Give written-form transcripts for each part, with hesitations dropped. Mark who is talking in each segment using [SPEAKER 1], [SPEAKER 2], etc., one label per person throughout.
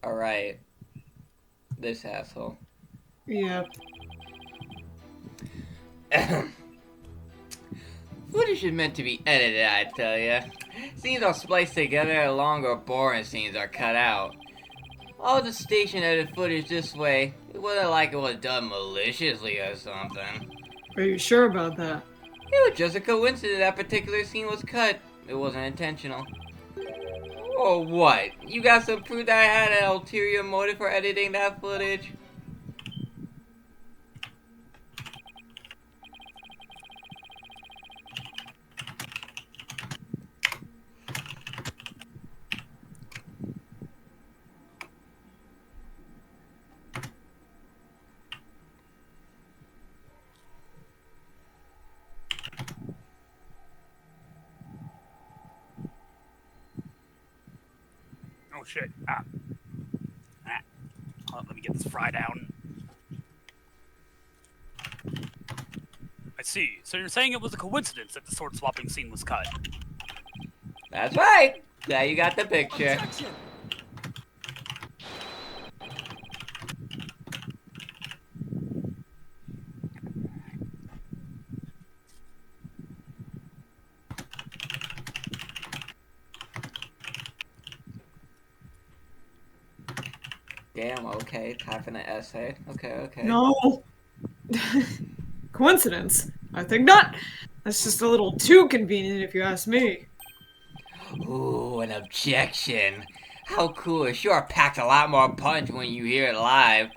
[SPEAKER 1] Alright. This asshole.
[SPEAKER 2] Yeah.
[SPEAKER 1] Footage is meant to be edited, I tell ya. Scenes are spliced together and longer, boring scenes are cut out. All the station edited footage this way, it wasn't like it was done maliciously or something.
[SPEAKER 2] Are you sure about that?
[SPEAKER 1] It was just a coincidence that particular scene was cut. It wasn't intentional. Or what? You got some proof that I had an ulterior motive for editing that footage?
[SPEAKER 3] Oh shit. Let me get this fry down. I see. So you're saying it was a coincidence that the sword swapping scene was cut?
[SPEAKER 1] That's right! Now you got the picture.
[SPEAKER 4] Objection!
[SPEAKER 1] Damn, okay. Typing an essay. Okay.
[SPEAKER 2] No. Coincidence? I think not. That's just a little too convenient if you ask me.
[SPEAKER 1] Ooh, an objection. How cool. It sure packs a lot more punch when you hear it live.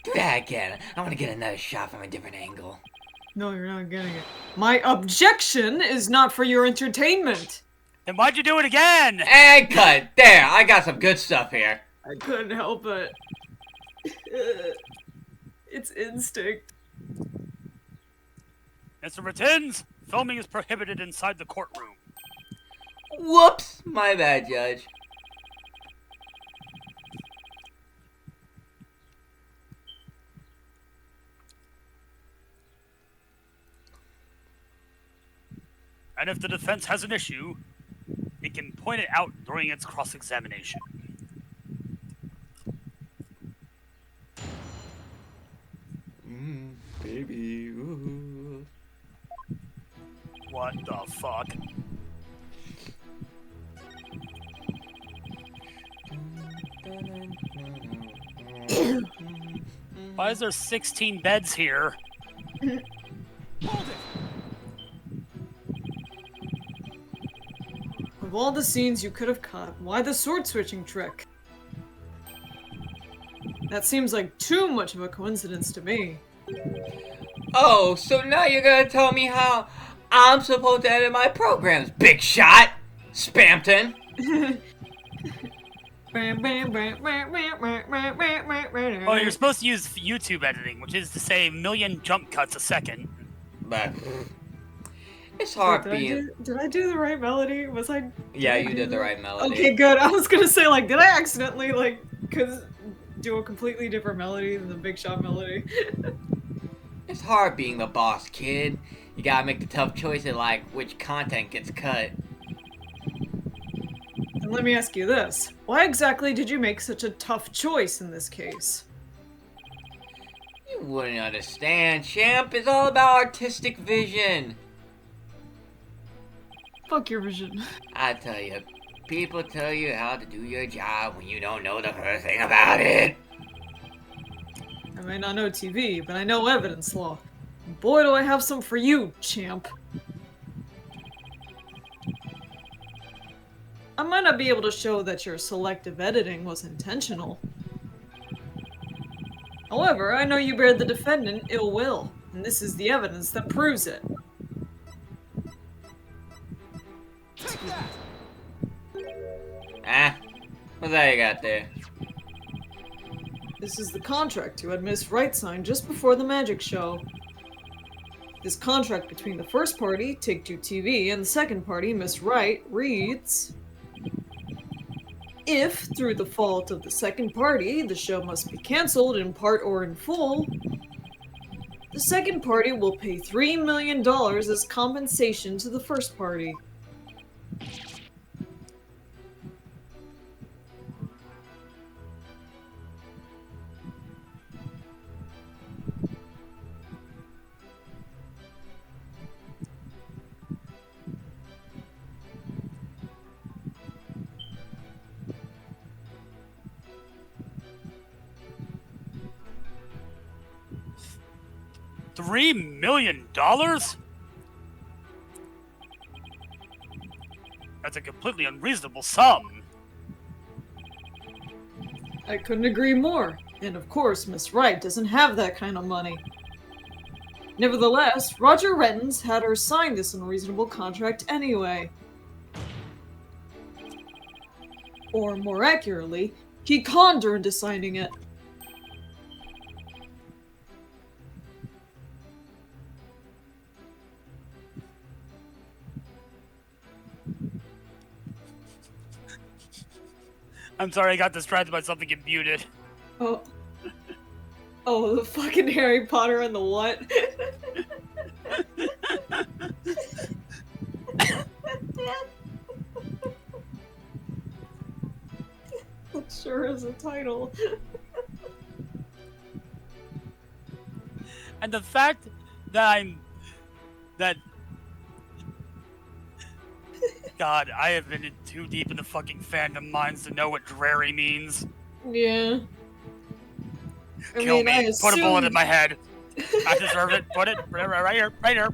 [SPEAKER 1] Do that again. I want to get another shot from a different angle.
[SPEAKER 2] No, you're not getting it. My objection is not for your entertainment.
[SPEAKER 3] Then why'd you do it again?
[SPEAKER 1] And cut. There, I got some good stuff here.
[SPEAKER 2] I couldn't help it. It's instinct.
[SPEAKER 3] Mr. Rettins, filming is prohibited inside the courtroom.
[SPEAKER 1] Whoops! My bad, Judge.
[SPEAKER 3] And if the defense has an issue, it can point it out during its cross-examination.
[SPEAKER 1] Baby, ooh.
[SPEAKER 3] What the fuck? Why is there 16 beds here?
[SPEAKER 4] Hold it!
[SPEAKER 2] Of all the scenes you could have cut, why the sword switching trick? That seems like too much of a coincidence to me.
[SPEAKER 1] Oh, so now you're gonna tell me how I'm supposed to edit my programs, big shot! Spampton!
[SPEAKER 3] Oh, you're supposed to use YouTube editing, which is to say million jump cuts a second.
[SPEAKER 1] But it's hard being...
[SPEAKER 2] Did I do the right melody? Was I...
[SPEAKER 1] Yeah, you did the right melody.
[SPEAKER 2] Okay, good. I was gonna say, like, did I accidentally, like, do a completely different melody than the Big Shot melody?
[SPEAKER 1] It's hard being the boss, kid. You gotta make the tough choices like which content gets cut.
[SPEAKER 2] And let me ask you this. Why exactly did you make such a tough choice in this case?
[SPEAKER 1] You wouldn't understand, champ. It's all about artistic vision.
[SPEAKER 2] Fuck your vision.
[SPEAKER 1] I tell you, people tell you how to do your job when you don't know the first thing about it.
[SPEAKER 2] I may not know TV, but I know evidence law. And boy, do I have some for you, champ. I might not be able to show that your selective editing was intentional. However, I know you bear the defendant ill will, and this is the evidence that proves it.
[SPEAKER 4] Take that!
[SPEAKER 1] Ah, what's that you got there?
[SPEAKER 2] This is the contract you had Miss Wright sign just before the magic show. This contract between the first party, Take-Two TV, and the second party, Miss Wright, reads... If, through the fault of the second party, the show must be cancelled in part or in full, the second party will pay $3 million as compensation to the first party.
[SPEAKER 3] $3 million? That's a completely unreasonable sum.
[SPEAKER 2] I couldn't agree more. And of course, Miss Wright doesn't have that kind of money. Nevertheless, Roger Rettens had her sign this unreasonable contract anyway. Or more accurately, he conned her into signing it.
[SPEAKER 3] I'm sorry, I got distracted by something and muted.
[SPEAKER 2] Oh. Oh, the fucking Harry Potter and the what? That sure is a title.
[SPEAKER 3] And the fact that God, I have been in too deep in the fucking fandom mines to know what dreary means.
[SPEAKER 2] Yeah.
[SPEAKER 3] Kill me. Put a bullet in my head.
[SPEAKER 2] assumed-
[SPEAKER 3] I deserve it. Put it right here. Right here.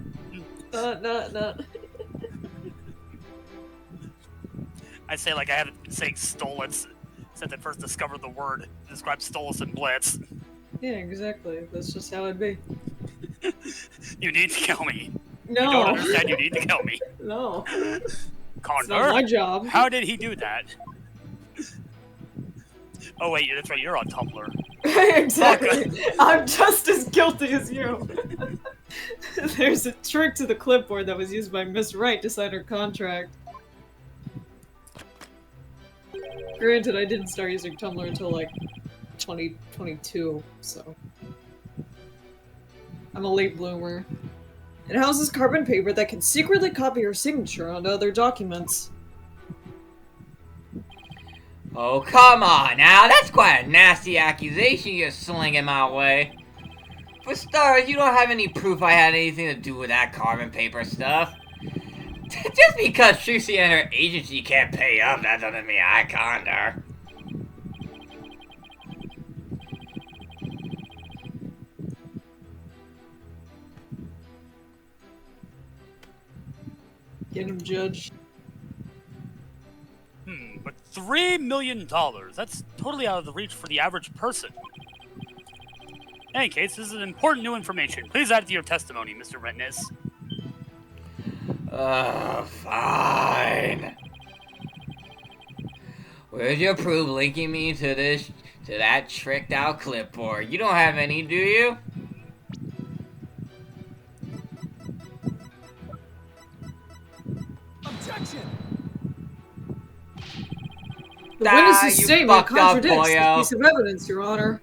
[SPEAKER 2] Not.
[SPEAKER 3] I say like I haven't been saying stolets since I first discovered the word to describe Stolas and Blitz.
[SPEAKER 2] Yeah, exactly. That's just how it'd be.
[SPEAKER 3] You need to kill me.
[SPEAKER 2] No.
[SPEAKER 3] You don't understand. You need to kill me.
[SPEAKER 2] No. It's not my
[SPEAKER 3] Condor?
[SPEAKER 2] job.
[SPEAKER 3] How did he do that? Oh wait, that's right. You're on Tumblr.
[SPEAKER 2] Exactly. I'm just as guilty as you. There's a trick to the clipboard that was used by Miss Wright to sign her contract. Granted, I didn't start using Tumblr until like 2022, so I'm a late bloomer. It houses carbon paper that can secretly copy her signature onto other documents.
[SPEAKER 1] Oh, come on now. That's quite a nasty accusation you're slinging my way. For starters, you don't have any proof I had anything to do with that carbon paper stuff. Just because Trucy and her agency can't pay up, that doesn't mean I conned her.
[SPEAKER 2] Get him, Judge.
[SPEAKER 3] But $3 million? That's totally out of the reach for the average person. In any case, this is important new information. Please add it to your testimony, Mr. Rettnes.
[SPEAKER 1] Fine. Where's your proof linking me to that tricked out clipboard? You don't have any, do you?
[SPEAKER 4] Objection!
[SPEAKER 2] The witness's
[SPEAKER 1] you
[SPEAKER 2] statement
[SPEAKER 1] fucked up,
[SPEAKER 2] contradicts this
[SPEAKER 1] boyo.
[SPEAKER 2] piece of evidence, Your Honor.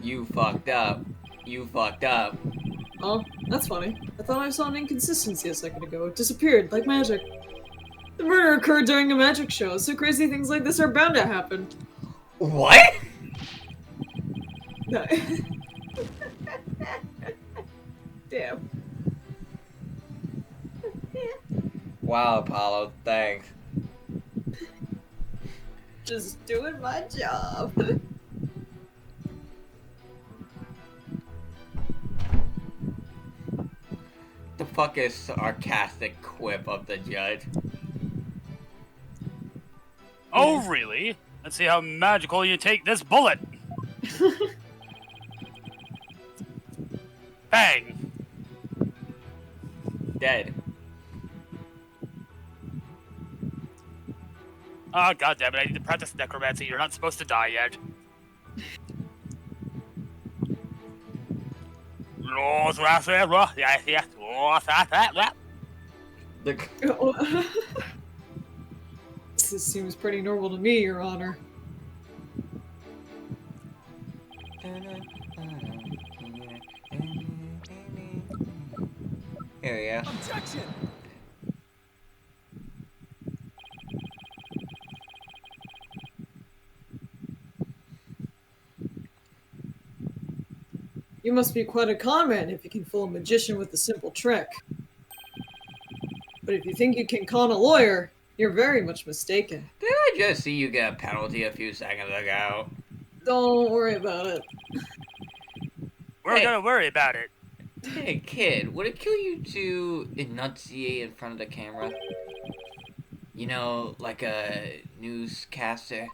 [SPEAKER 1] You fucked up. You fucked up.
[SPEAKER 2] Oh, that's funny. I thought I saw an inconsistency a second ago. It disappeared, like magic. The murder occurred during a magic show, so crazy things like this are bound to happen.
[SPEAKER 1] What?
[SPEAKER 2] Damn.
[SPEAKER 1] Wow, Apollo, thanks.
[SPEAKER 2] Just doing my job.
[SPEAKER 1] The fuck is sarcastic quip of the judge?
[SPEAKER 3] Oh, really? Let's see how magical you take this bullet. Bang.
[SPEAKER 1] Dead.
[SPEAKER 3] Ah, goddammit, I need to practice necromancy. You're not supposed to die yet.
[SPEAKER 2] This seems pretty normal to me, Your Honor.
[SPEAKER 1] Here we go.
[SPEAKER 4] Objection!
[SPEAKER 2] You must be quite a con man if you can fool a magician with a simple trick. But if you think you can con a lawyer, you're very much mistaken.
[SPEAKER 1] Did I just see you get a penalty a few seconds ago?
[SPEAKER 2] Don't worry about it.
[SPEAKER 3] We're
[SPEAKER 1] Hey.
[SPEAKER 3] gonna worry about it.
[SPEAKER 1] Hey, kid, would it kill you to enunciate in front of the camera? You know, like a newscaster?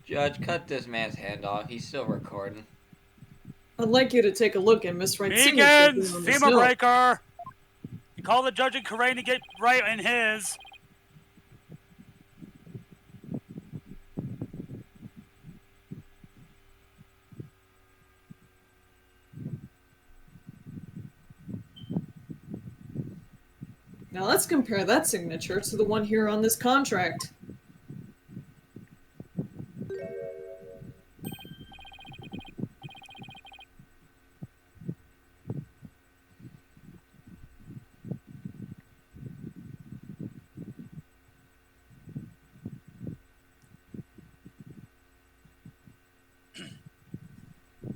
[SPEAKER 1] Judge, cut this man's hand off. He's still recording.
[SPEAKER 2] I'd like you to take a look at Miss Wright's signature here
[SPEAKER 3] Vegans,
[SPEAKER 2] on this
[SPEAKER 3] FEMA
[SPEAKER 2] note.
[SPEAKER 3] breaker. You call the judge in Korean to get right in his.
[SPEAKER 2] Now let's compare that signature to the one here on this contract.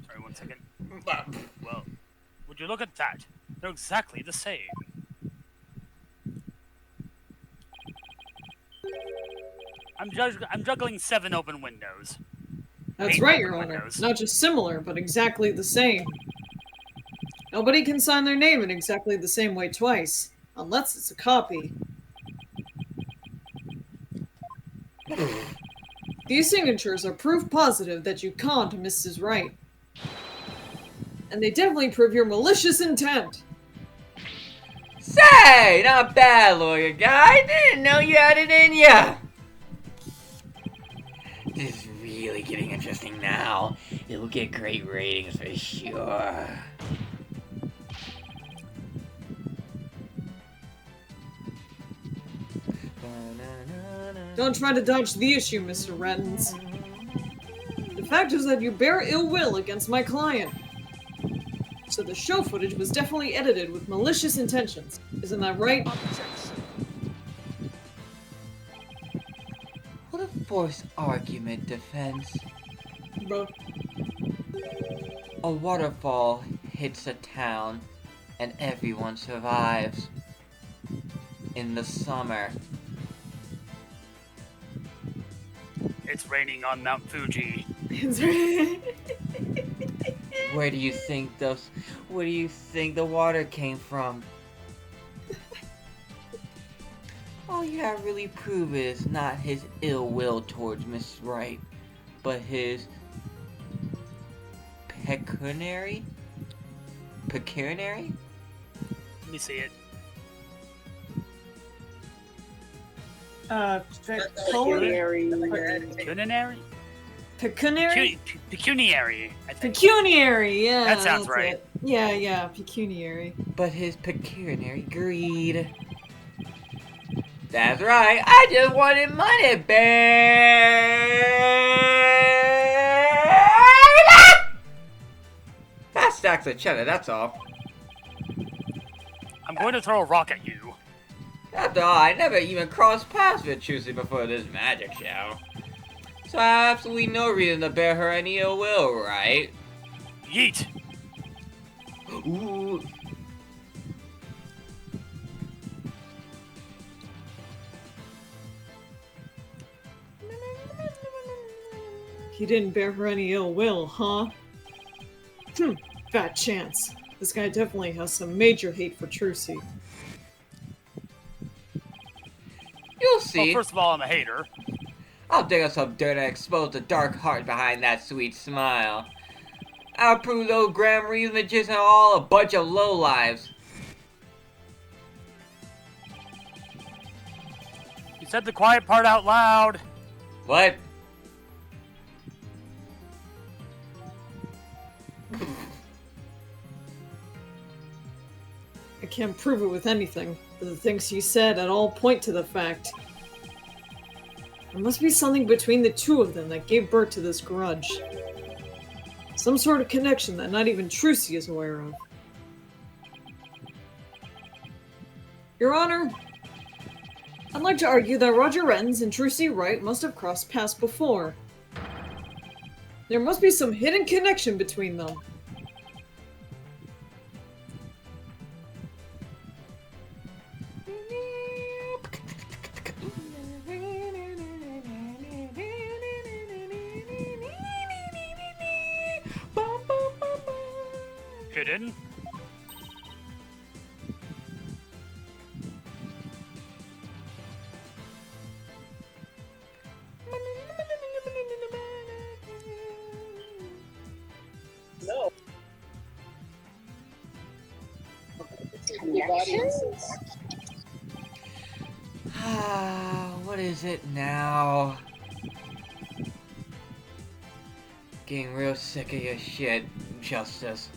[SPEAKER 3] Sorry, 1 second. Well, would you look at that? They're exactly the same. I'm juggling 7 open windows.
[SPEAKER 2] That's
[SPEAKER 3] Eight
[SPEAKER 2] right,
[SPEAKER 3] open
[SPEAKER 2] Your Honor.
[SPEAKER 3] windows.
[SPEAKER 2] Not just similar, but exactly the same. Nobody can sign their name in exactly the same way twice, unless it's a copy. These signatures are proof positive that you conned Mrs. Wright. And they definitely prove your malicious intent.
[SPEAKER 1] Say, not bad, lawyer guy. Didn't know you had it in ya. This is really getting interesting now. It'll get great ratings for sure.
[SPEAKER 2] Don't try to dodge the issue, Mr. Reddens. The fact is that you bear ill will against my client. So the show footage was definitely edited with malicious intentions. Isn't that right?
[SPEAKER 4] Objection.
[SPEAKER 1] What a forced argument, defense.
[SPEAKER 2] Bro.
[SPEAKER 1] A waterfall hits a town, and everyone survives. In the summer.
[SPEAKER 3] It's raining on Mount Fuji.
[SPEAKER 1] Where do you think the water came from? All you have really proved is not his ill will towards Miss Wright, but his pecuniary? Pecuniary?
[SPEAKER 3] Let me see it.
[SPEAKER 5] Pecuniary.
[SPEAKER 3] Pecuniary?
[SPEAKER 2] Pecuniary?
[SPEAKER 3] Pecuniary, I think.
[SPEAKER 2] Pecuniary, yeah.
[SPEAKER 3] That sounds
[SPEAKER 2] that's
[SPEAKER 3] right.
[SPEAKER 2] it. Yeah, pecuniary.
[SPEAKER 1] But his pecuniary greed. That's right, I just wanted money, baby! That stacks of cheddar, that's all.
[SPEAKER 3] I'm going to throw a rock at you.
[SPEAKER 1] After all, I never even crossed paths with Trucy before this magic show. So I have absolutely no reason to bear her any ill will, right?
[SPEAKER 3] Yeet!
[SPEAKER 1] Ooh.
[SPEAKER 2] He didn't bear her any ill will, huh? Fat chance. This guy definitely has some major hate for Trucy.
[SPEAKER 1] You'll
[SPEAKER 3] Well,
[SPEAKER 1] see.
[SPEAKER 3] first of all, I'm a hater.
[SPEAKER 1] I'll dig up some dirt and expose the dark heart behind that sweet smile. I'll prove those Graham Reeves magicians are all a bunch of lowlives.
[SPEAKER 3] You said the quiet part out loud.
[SPEAKER 1] What?
[SPEAKER 2] I can't prove it with anything, but the things he said at all point to the fact. There must be something between the two of them that gave birth to this grudge. Some sort of connection that not even Trucy is aware of. Your Honor, I'd like to argue that Roger Rens and Trucy Wright must have crossed paths before. There must be some hidden connection between them.
[SPEAKER 3] didn't.
[SPEAKER 5] No. Connections?
[SPEAKER 1] What is it now? Getting real sick of your shit, Justice.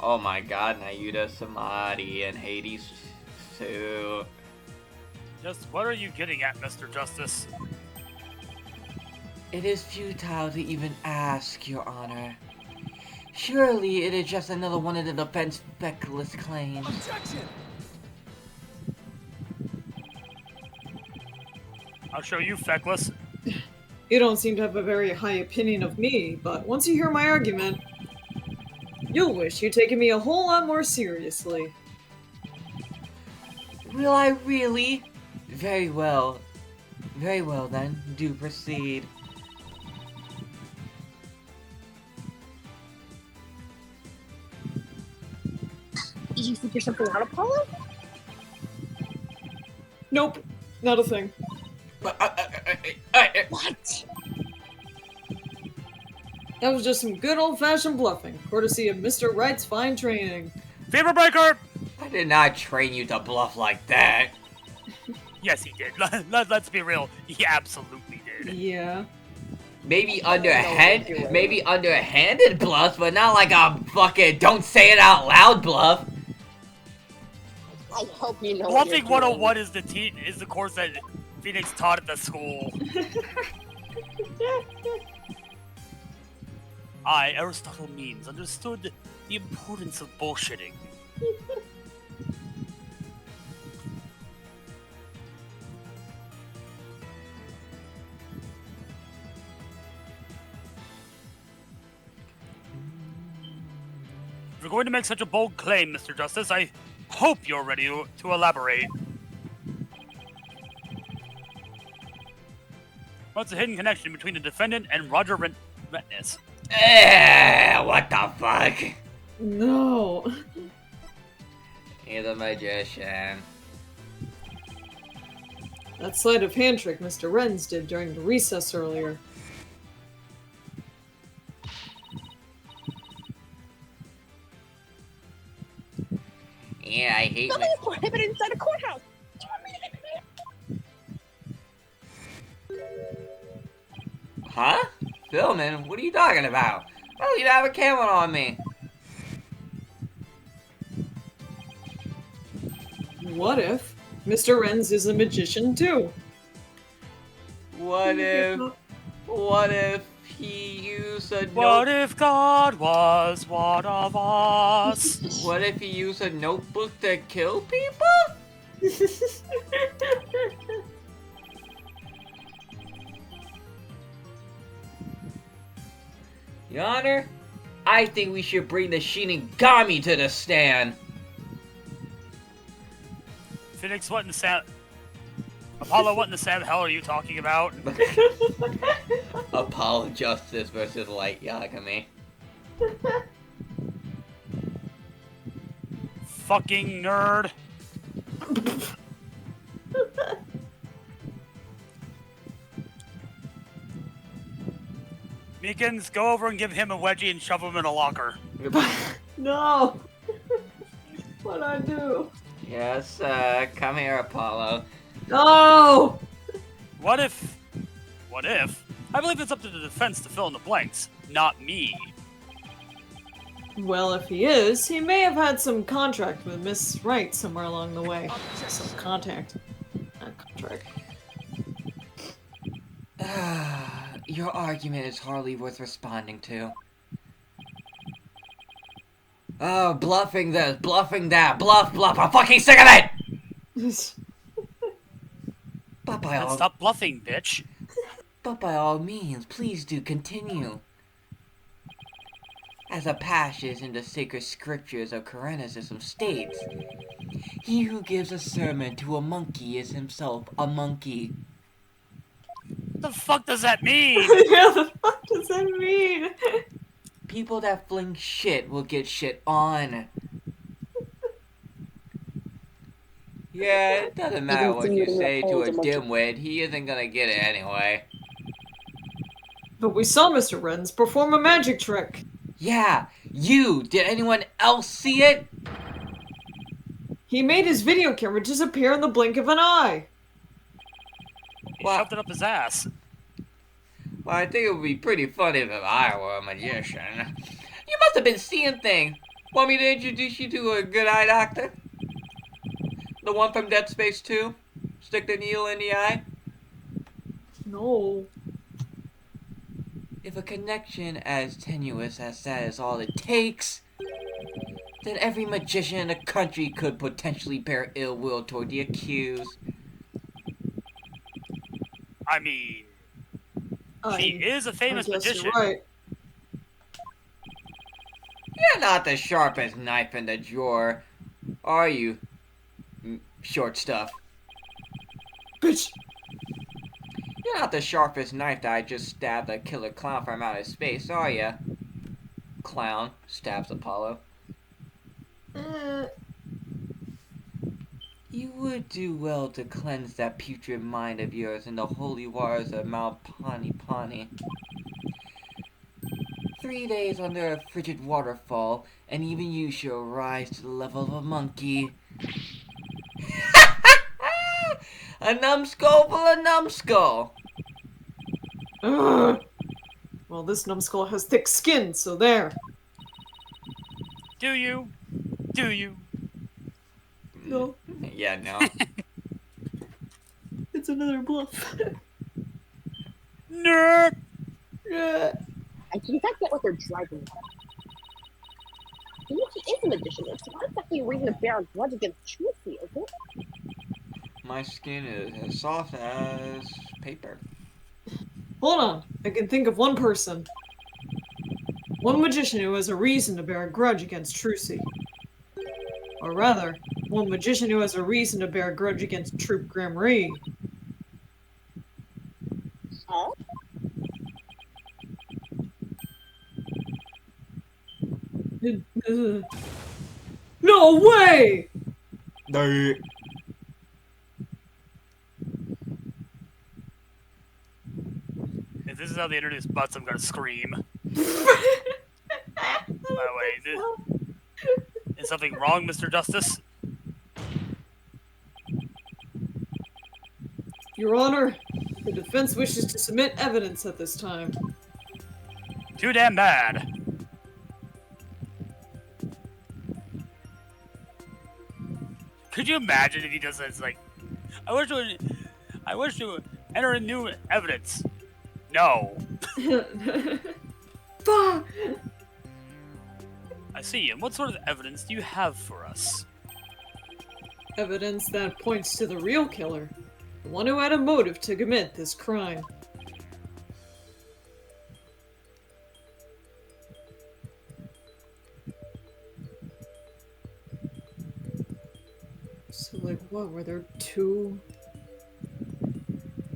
[SPEAKER 1] Oh my god, Nayuda, Samadhi, and Hades too.
[SPEAKER 3] Just what are you getting at, Mr. Justice?
[SPEAKER 1] It is futile to even ask, Your Honor. Surely it is just another one of the defense feckless claims.
[SPEAKER 4] Objection!
[SPEAKER 3] I'll show you, feckless.
[SPEAKER 2] You don't seem to have a very high opinion of me, but once you hear my argument, you'll wish you'd taken me a whole lot more seriously.
[SPEAKER 1] Will I really? Very well. Very well then, do proceed.
[SPEAKER 5] Did you figure something out, Apollo?
[SPEAKER 2] Nope, not a thing.
[SPEAKER 5] What?
[SPEAKER 2] That was just some good old-fashioned bluffing, courtesy of Mr. Wright's fine training.
[SPEAKER 3] Fever breaker!
[SPEAKER 1] I did not train you to bluff like that.
[SPEAKER 3] Yes, he did. Let's be real. He absolutely did.
[SPEAKER 2] Yeah.
[SPEAKER 1] Maybe
[SPEAKER 5] No,
[SPEAKER 1] underhanded bluff, but not like a fucking don't say it out loud bluff.
[SPEAKER 5] I hope you know
[SPEAKER 3] Bluffing
[SPEAKER 5] what you're
[SPEAKER 3] 101 is the course that Phoenix taught at the school. I, Aristotle Means, understood the importance of bullshitting. If you're going to make such a bold claim, Mr. Justice, I hope you're ready to elaborate. What's the hidden connection between the defendant and Roger Rentness?
[SPEAKER 1] What the fuck?
[SPEAKER 2] No.
[SPEAKER 1] You're the magician.
[SPEAKER 2] That sleight of hand trick Mr. Renz did during the recess earlier.
[SPEAKER 1] Yeah, I hate
[SPEAKER 5] Nothing is prohibited inside a courthouse. Do you want me to get
[SPEAKER 1] Huh? Filming? What are you talking about? I don't even have a camera on me.
[SPEAKER 2] What if Mr. Renz is a magician too?
[SPEAKER 1] What if he used a
[SPEAKER 3] What if God was one of us?
[SPEAKER 1] What if he used a notebook to kill people? Your Honor, I think we should bring the Shinigami to the stand.
[SPEAKER 3] Phoenix, what in the Sam... Apollo, what in the Sam hell are you talking about?
[SPEAKER 1] Apollo Justice versus Light Yagami.
[SPEAKER 3] Fucking nerd. Meekins, go over and give him a wedgie and shove him in a locker.
[SPEAKER 2] No! What'd I do?
[SPEAKER 1] Yes, come here, Apollo.
[SPEAKER 2] No!
[SPEAKER 3] What if... I believe it's up to the defense to fill in the blanks, not me.
[SPEAKER 2] Well, if he is, he may have had some contract with Miss Wright somewhere along the way. Some contact. Not contract.
[SPEAKER 1] Your argument is hardly worth responding to. Oh, bluffing this, bluffing that, bluff, I'm fucking sick of it! But by
[SPEAKER 3] Then
[SPEAKER 1] all,
[SPEAKER 3] stop bluffing, bitch.
[SPEAKER 1] but by all means, please do continue. As a passage in the sacred scriptures of Karanism states, he who gives a sermon to a monkey is himself a monkey.
[SPEAKER 3] The fuck does that mean?
[SPEAKER 2] Yeah, the fuck does that mean?
[SPEAKER 1] People that fling shit will get shit on. Yeah, it doesn't matter what you say to a dimwit, he isn't gonna get it anyway.
[SPEAKER 2] But we saw Mr. Renz perform a magic trick.
[SPEAKER 1] Yeah, you! Did anyone else see it?
[SPEAKER 2] He made his video camera disappear in the blink of an eye.
[SPEAKER 3] He
[SPEAKER 1] Well-
[SPEAKER 3] shoved it up his ass.
[SPEAKER 1] Well, I think it would be pretty funny if I were a magician. You must have been seeing things. Want me to introduce you to a good eye doctor? The one from Dead Space 2? Stick the needle in the eye?
[SPEAKER 2] No.
[SPEAKER 1] If a connection as tenuous as that is all it takes, then every magician in the country could potentially bear ill will toward the accused.
[SPEAKER 3] I mean, she is a famous
[SPEAKER 2] I guess
[SPEAKER 3] magician.
[SPEAKER 2] you're right.
[SPEAKER 1] You're not the sharpest knife in the drawer, are you? Short stuff.
[SPEAKER 2] Bitch.
[SPEAKER 1] You're not the sharpest knife that I just stabbed a killer clown from outer space, are ya? Clown stabs Apollo. You would do well to cleanse that putrid mind of yours in the holy waters of Mount Pani Pani. 3 days under a frigid waterfall, and even you shall rise to the level of a monkey. A numbskull full of numbskull!
[SPEAKER 2] Ugh. Well, this numbskull has thick skin, so there.
[SPEAKER 3] Do you? Do you?
[SPEAKER 2] No,
[SPEAKER 1] Yeah, no.
[SPEAKER 2] it's another bluff.
[SPEAKER 3] Nerd!
[SPEAKER 2] Yeah.
[SPEAKER 5] I think I get what they're driving at. Even if he is a magician, it's not exactly a reason to bear a grudge against Tracy, is it?
[SPEAKER 1] My skin is as soft as paper.
[SPEAKER 2] Hold on, I can think of one person. One magician who has a reason to bear a grudge against Trucy. Or rather, one magician who has a reason to bear a grudge against Troop Grammarye.
[SPEAKER 5] Huh?
[SPEAKER 2] No way!
[SPEAKER 3] If this is how they introduce butts, I'm gonna scream. By the way, is something wrong, Mr. Justice?
[SPEAKER 2] Your Honor, the defense wishes to submit evidence at this time.
[SPEAKER 3] Too damn bad. Could you imagine if he does this? Like, I wish to enter in new evidence. No.
[SPEAKER 2] Bah!
[SPEAKER 3] I see. And what sort of evidence do you have for us?
[SPEAKER 2] Evidence that points to the real killer. The one who had a motive to commit this crime. So, like, what? Were there two?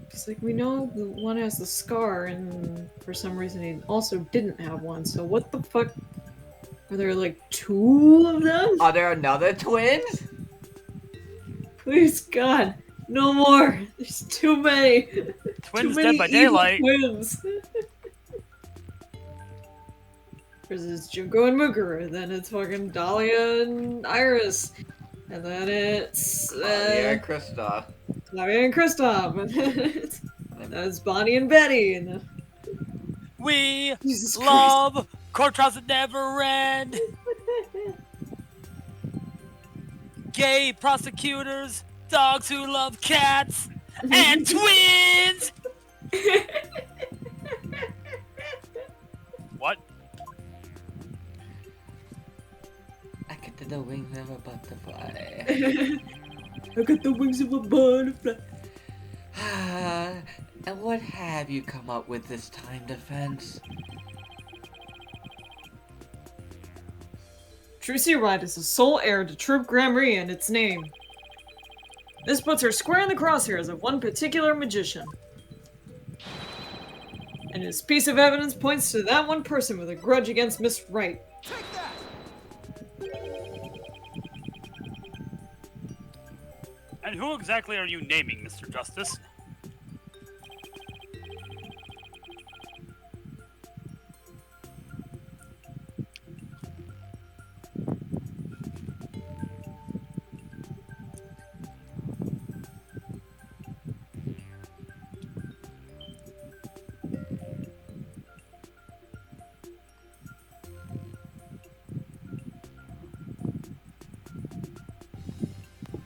[SPEAKER 2] Because, like, we know the one has the scar, and for some reason he also didn't have one. So, what the fuck? Are there, like, two of them?
[SPEAKER 1] Are there another twins?
[SPEAKER 2] Please, God, no more. There's too many.
[SPEAKER 3] Twins
[SPEAKER 2] Too
[SPEAKER 3] dead
[SPEAKER 2] many
[SPEAKER 3] by
[SPEAKER 2] evil
[SPEAKER 3] daylight.
[SPEAKER 2] Twins. There's Junko and Muguru, then it's fucking Dahlia and Iris, and then it's
[SPEAKER 1] Yeah, Kristoff.
[SPEAKER 2] Flavia and Kristoff, and then it's Bonnie and Betty, and
[SPEAKER 3] We
[SPEAKER 2] Jesus
[SPEAKER 3] love court trials that never end. Gay prosecutors, dogs who love cats, and twins. What?
[SPEAKER 1] I get to the wings of a butterfly.
[SPEAKER 2] I got the wings of a butterfly.
[SPEAKER 1] And what have you come up with this time, defense?
[SPEAKER 2] Trucy Wright is the sole heir to Troop Gramry and its name. This puts her square in the crosshairs of one particular magician. And this piece of evidence points to that one person with a grudge against Miss Wright.
[SPEAKER 4] Take that!
[SPEAKER 3] And who exactly are you naming, Mr. Justice?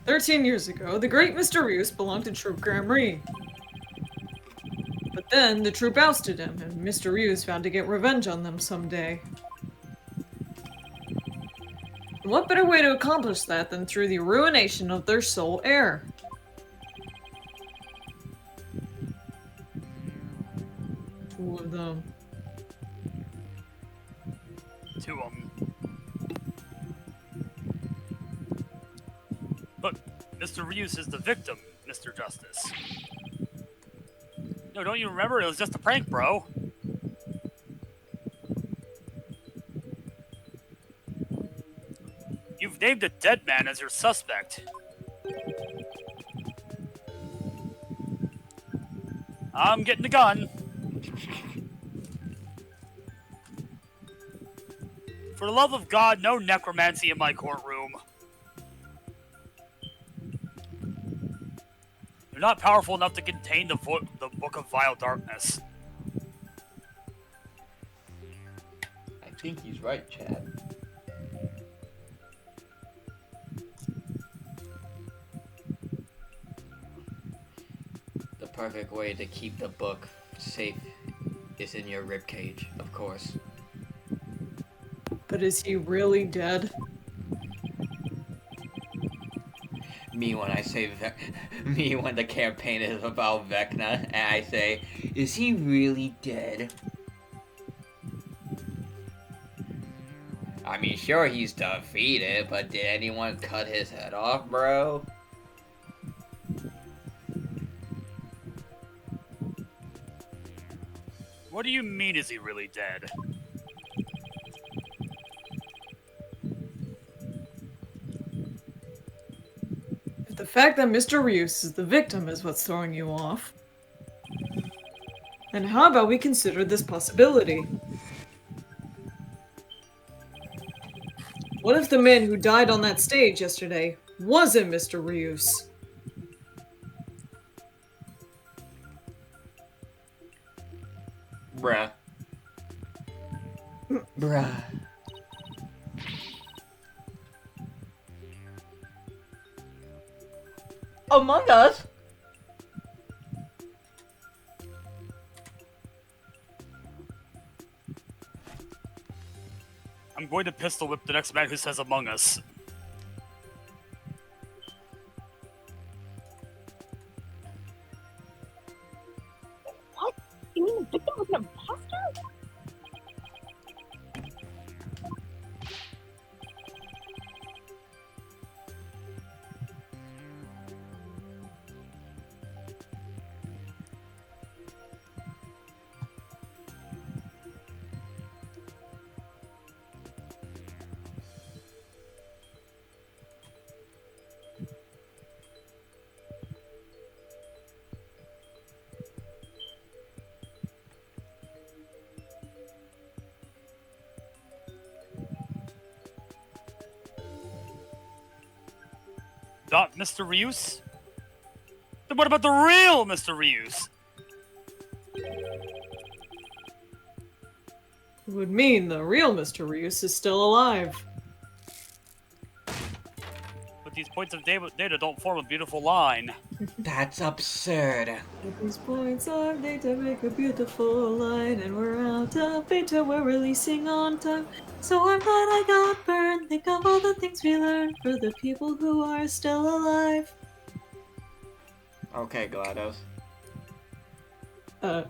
[SPEAKER 2] "13 years ago, the great Mr. Reues belonged to Troop Gramry. But then, the troop ousted him, and Mr. Reues vowed to get revenge on them someday. And what better way to accomplish that than through the ruination of their sole heir? Two of them.
[SPEAKER 3] To him. But Mr. Reues is the victim, Mr. Justice. No, don't you remember? It was just a prank, bro. You've named a dead man as your suspect. I'm getting the gun. For the love of God, no necromancy in my courtroom. You're not powerful enough to contain the Book of Vile Darkness.
[SPEAKER 1] I think he's right, Chad. The perfect way to keep the book safe is in your ribcage, of course.
[SPEAKER 2] But is he really dead?
[SPEAKER 1] Me when I say me when the campaign is about Vecna and I say, is he really dead? I mean, sure, he's defeated, but did anyone cut his head off, bro?
[SPEAKER 3] What do you mean, is he really dead?
[SPEAKER 2] If the fact that Mr. Reues is the victim is what's throwing you off, then how about we consider this possibility? What if the man who died on that stage yesterday wasn't Mr. Reues?
[SPEAKER 1] Bruh. Bruh. Among Us?
[SPEAKER 3] I'm going to pistol whip the next man who says Among Us.
[SPEAKER 5] What? You mean the victim was an imposter?
[SPEAKER 3] Not Mr. Reues? Then what about the real Mr. Reues?
[SPEAKER 2] It would mean the real Mr. Reues is still alive.
[SPEAKER 3] But these points of data don't form a beautiful line.
[SPEAKER 1] That's absurd.
[SPEAKER 2] These points of data make a beautiful line, and we're out of beta, we're releasing on time. So I'm glad I got burned. Think of all the things we learned for the people who are still alive.
[SPEAKER 1] Okay, GLaDOS.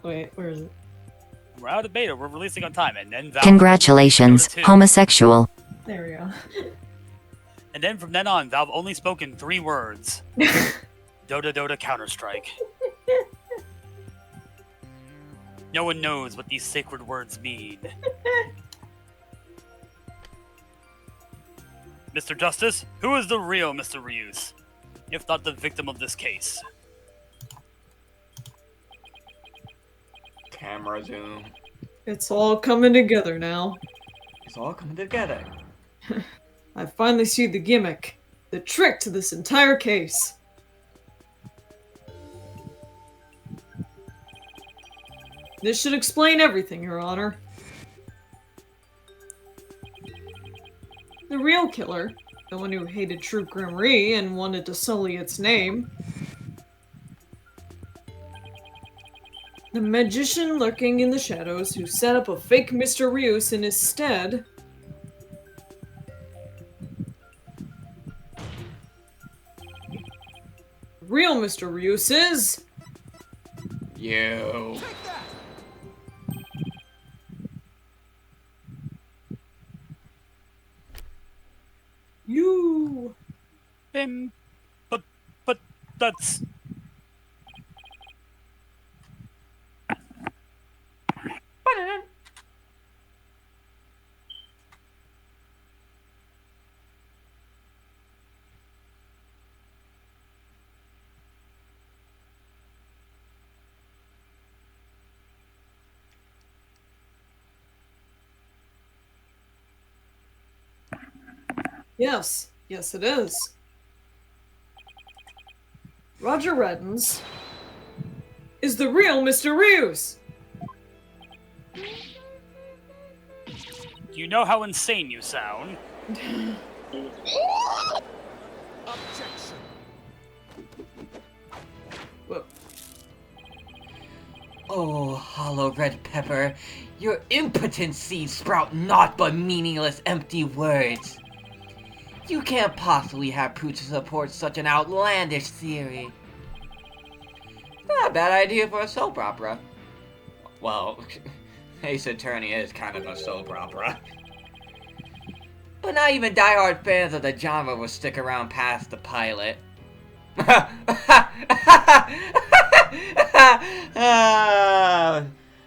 [SPEAKER 2] Wait, where is it?
[SPEAKER 3] We're out of beta, we're releasing on time, and then Val.
[SPEAKER 6] Congratulations,
[SPEAKER 3] Dota 2.
[SPEAKER 6] homosexual.
[SPEAKER 2] There we go.
[SPEAKER 3] And then from then on, Valve only spoke in 3 words. Dota Dota Counter-Strike. No one knows what these sacred words mean. Mr. Justice, who is the real Mr. Reues, if not the victim of this case?
[SPEAKER 1] Camera zoom.
[SPEAKER 2] It's all coming together now.
[SPEAKER 1] It's all coming together.
[SPEAKER 2] I finally see the gimmick, the trick to this entire case. This should explain everything, Your Honor. The real killer, the one who hated True Grimmery and wanted to sully its name, the magician lurking in the shadows who set up a fake Mr. Reues in his stead, real Mr. Reues is...
[SPEAKER 1] You.
[SPEAKER 4] Take that!
[SPEAKER 2] you.
[SPEAKER 3] But that's...
[SPEAKER 2] Yes, yes it is. Roger Reddens is the real Mr. Reues.
[SPEAKER 3] You know how insane you sound.
[SPEAKER 4] Objection!
[SPEAKER 2] Whoa.
[SPEAKER 1] Oh, hollow red pepper, your impotency sprout naught but meaningless empty words. You can't possibly have proof to support such an outlandish theory. Not a bad idea for a soap opera. Well, Ace Attorney is kind of a soap opera. But not even diehard fans of the genre will stick around past the pilot.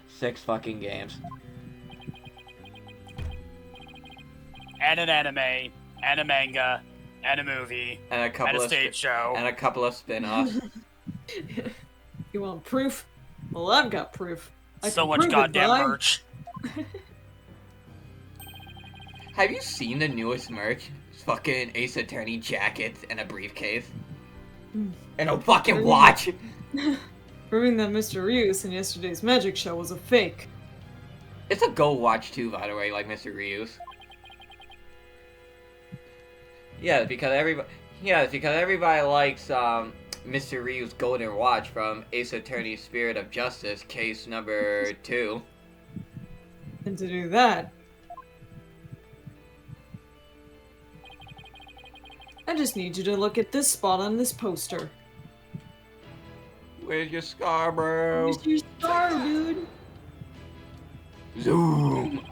[SPEAKER 1] Six fucking games.
[SPEAKER 3] And an anime, and a manga, and a movie,
[SPEAKER 1] And a couple
[SPEAKER 3] and a
[SPEAKER 1] of
[SPEAKER 3] stage show.
[SPEAKER 1] And a couple of spin-offs.
[SPEAKER 2] You want proof? Well, I've got proof. I
[SPEAKER 3] So
[SPEAKER 2] can
[SPEAKER 3] much
[SPEAKER 2] prove it,
[SPEAKER 3] goddamn
[SPEAKER 2] bud.
[SPEAKER 3] merch.
[SPEAKER 1] Have you seen the newest merch? It's fucking Ace Attorney jackets and a briefcase. And a fucking watch!
[SPEAKER 2] Proving that Mr. Reues in yesterday's magic show was a fake.
[SPEAKER 1] It's a gold watch too, by the way, like Mr. Reues. Yeah, because everybody likes Mr. Reues' golden watch from Ace Attorney Spirit of Justice, case number 2.
[SPEAKER 2] And to do that, I just need you to look at this spot on this poster.
[SPEAKER 1] Where's your scar, bro?
[SPEAKER 2] Where's your star, dude?
[SPEAKER 1] Zoom!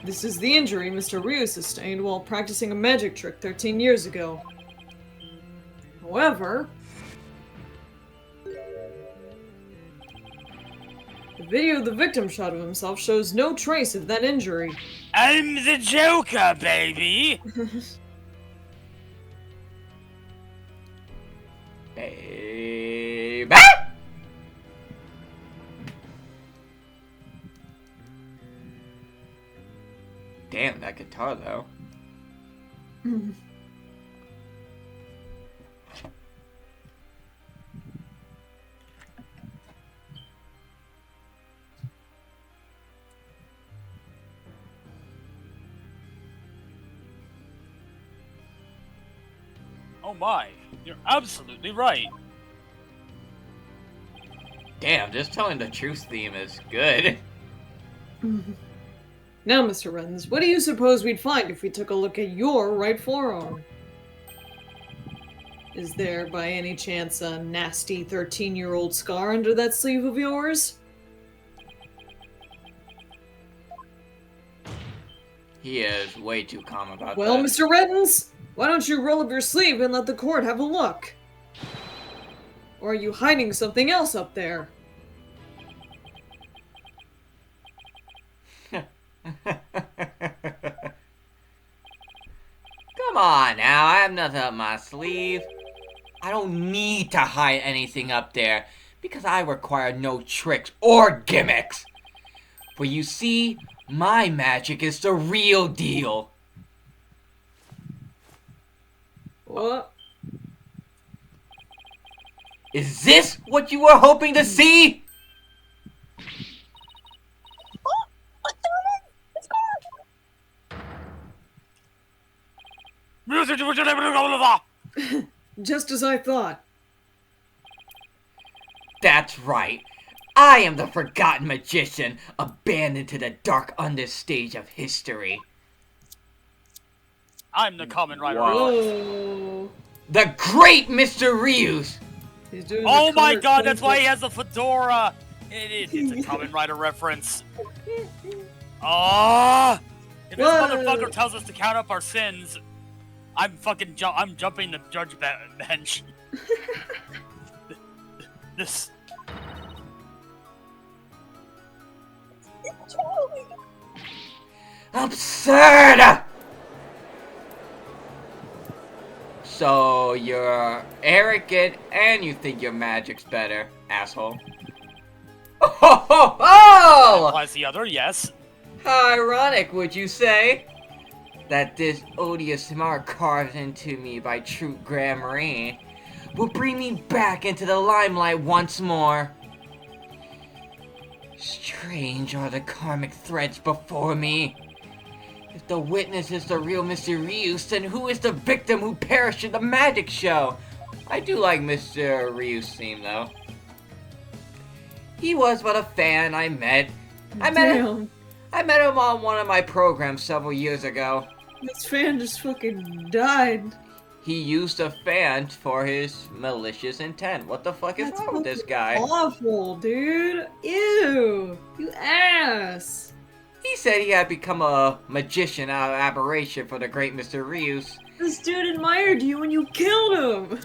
[SPEAKER 2] This is the injury Mr. Reues sustained while practicing a magic trick 13 years ago. However, the video of the victim shot of himself shows no trace of that injury.
[SPEAKER 3] I'm the Joker, baby!
[SPEAKER 1] Baby! Damn, that guitar though.
[SPEAKER 3] Oh my, you're absolutely right.
[SPEAKER 1] Damn, just telling the truth theme is good.
[SPEAKER 2] Now, Mr. Reddens, what do you suppose we'd find if we took a look at your right forearm? Is there, by any chance, a nasty 13-year-old scar under that sleeve of yours?
[SPEAKER 1] He is way too calm about
[SPEAKER 2] Well,
[SPEAKER 1] that.
[SPEAKER 2] Mr. Reddens, why don't you roll up your sleeve and let the court have a look? Or are you hiding something else up there?
[SPEAKER 1] Come on now, I have nothing up my sleeve. I don't need to hide anything up there because I require no tricks or gimmicks. For you see, my magic is the real deal.
[SPEAKER 2] What?
[SPEAKER 1] Is this what you were hoping to see?
[SPEAKER 2] Just as I thought.
[SPEAKER 1] That's right. I am the forgotten magician, abandoned to the dark understage of history.
[SPEAKER 3] I'm the common rider.
[SPEAKER 1] Wow.
[SPEAKER 2] Whoa.
[SPEAKER 1] The great Mr. Reues!
[SPEAKER 2] He's doing
[SPEAKER 3] Oh
[SPEAKER 2] the
[SPEAKER 3] my
[SPEAKER 2] Connor
[SPEAKER 3] god, that's why he
[SPEAKER 2] Clinton-
[SPEAKER 3] has the fedora! It's a common rider reference. Ah! If this
[SPEAKER 2] Whoa.
[SPEAKER 3] motherfucker tells us to count up our sins, I'm jumping the judge bench. This.
[SPEAKER 1] Absurd! So, you're arrogant and you think your magic's better, asshole. Oh ho ho ho!
[SPEAKER 3] Implies the other, yes.
[SPEAKER 1] How ironic, would you say? That this odious mark carved into me by true gramarye will bring me back into the limelight once more. Strange are the karmic threads before me. If the witness is the real Mr. Reues, then who is the victim who perished in the magic show? I do like Mr. Reues' theme, though. He was but a fan I met. I met him on one of my programs several years ago.
[SPEAKER 2] This fan just fucking died.
[SPEAKER 1] He used a fan for his malicious intent. What the fuck is
[SPEAKER 2] That's
[SPEAKER 1] wrong with this
[SPEAKER 2] fucking
[SPEAKER 1] guy?
[SPEAKER 2] awful, dude. Ew. You ass.
[SPEAKER 1] He said he had become a magician out of aberration for the great Mr. Reues.
[SPEAKER 2] This dude admired you and you killed him.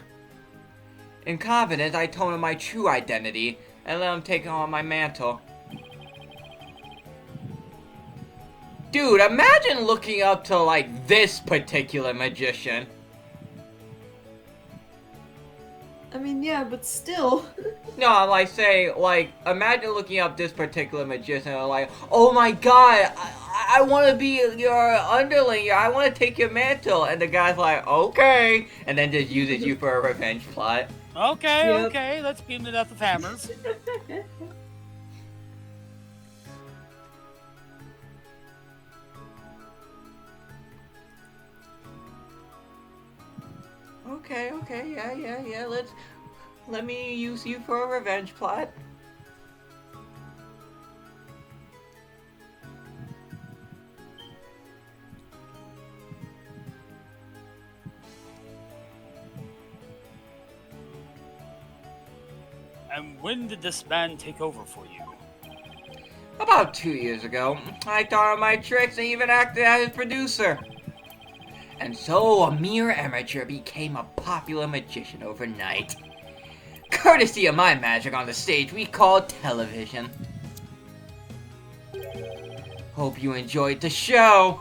[SPEAKER 1] In confidence, I told him my true identity and let him take on my mantle. Dude, imagine looking up to, like, this particular magician.
[SPEAKER 2] I mean, yeah, but still.
[SPEAKER 1] No, I'm like saying, like, imagine looking up this particular magician and like, oh my god, I want to be your underling, I want to take your mantle. And the guy's like, okay. And then just uses you for a revenge plot.
[SPEAKER 3] Okay,
[SPEAKER 2] Yep.
[SPEAKER 3] okay, let's beam to death with hammers.
[SPEAKER 1] Okay, yeah, let me use you for a revenge plot.
[SPEAKER 3] And when did this man take over for you?
[SPEAKER 1] About 2 years ago, I taught him my tricks and even acted as his producer. And so a mere amateur became a popular magician overnight. Courtesy of my magic on the stage we call television. Hope you enjoyed the show.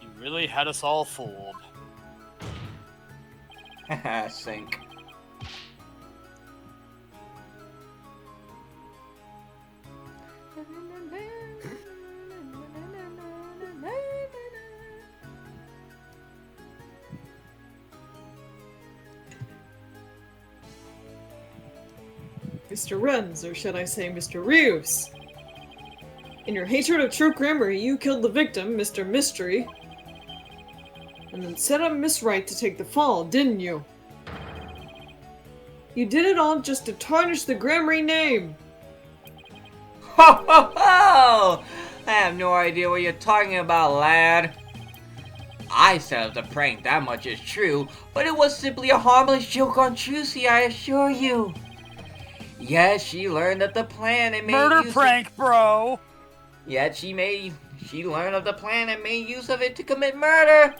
[SPEAKER 3] You really had us all fooled.
[SPEAKER 1] Haha, sink.
[SPEAKER 2] Mr. Renz, or should I say Mr. Reues. In your hatred of true grammar, you killed the victim, Mr. Mystery. And then set up Miss Wright to take the fall, didn't you? You did it all just to tarnish the Grammary name.
[SPEAKER 1] Ho ho ho! I have no idea what you're talking about, lad. I set up the prank, that much is true, but it was simply a harmless joke on Trucy, I assure you. Yes, she learned of the plan and made
[SPEAKER 3] Murder
[SPEAKER 1] use
[SPEAKER 3] prank, bro!
[SPEAKER 1] Yet she learned of the plan and made use of it to commit murder.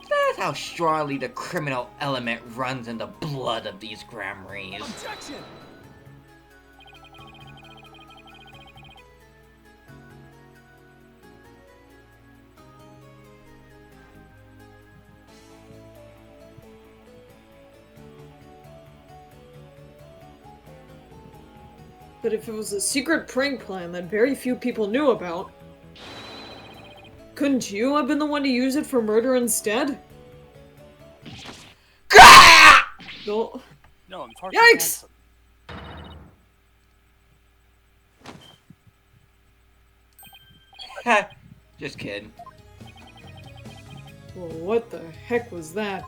[SPEAKER 1] That's how strongly the criminal element runs in the blood of these Reues.
[SPEAKER 4] Objection!
[SPEAKER 2] But if it was a secret prank plan that very few people knew about, couldn't you have been the one to use it for murder instead?
[SPEAKER 1] Gah!
[SPEAKER 2] No.
[SPEAKER 3] No, I'm far
[SPEAKER 2] Yikes!
[SPEAKER 3] too
[SPEAKER 1] Heh, just kidding.
[SPEAKER 2] Well, what the heck was that?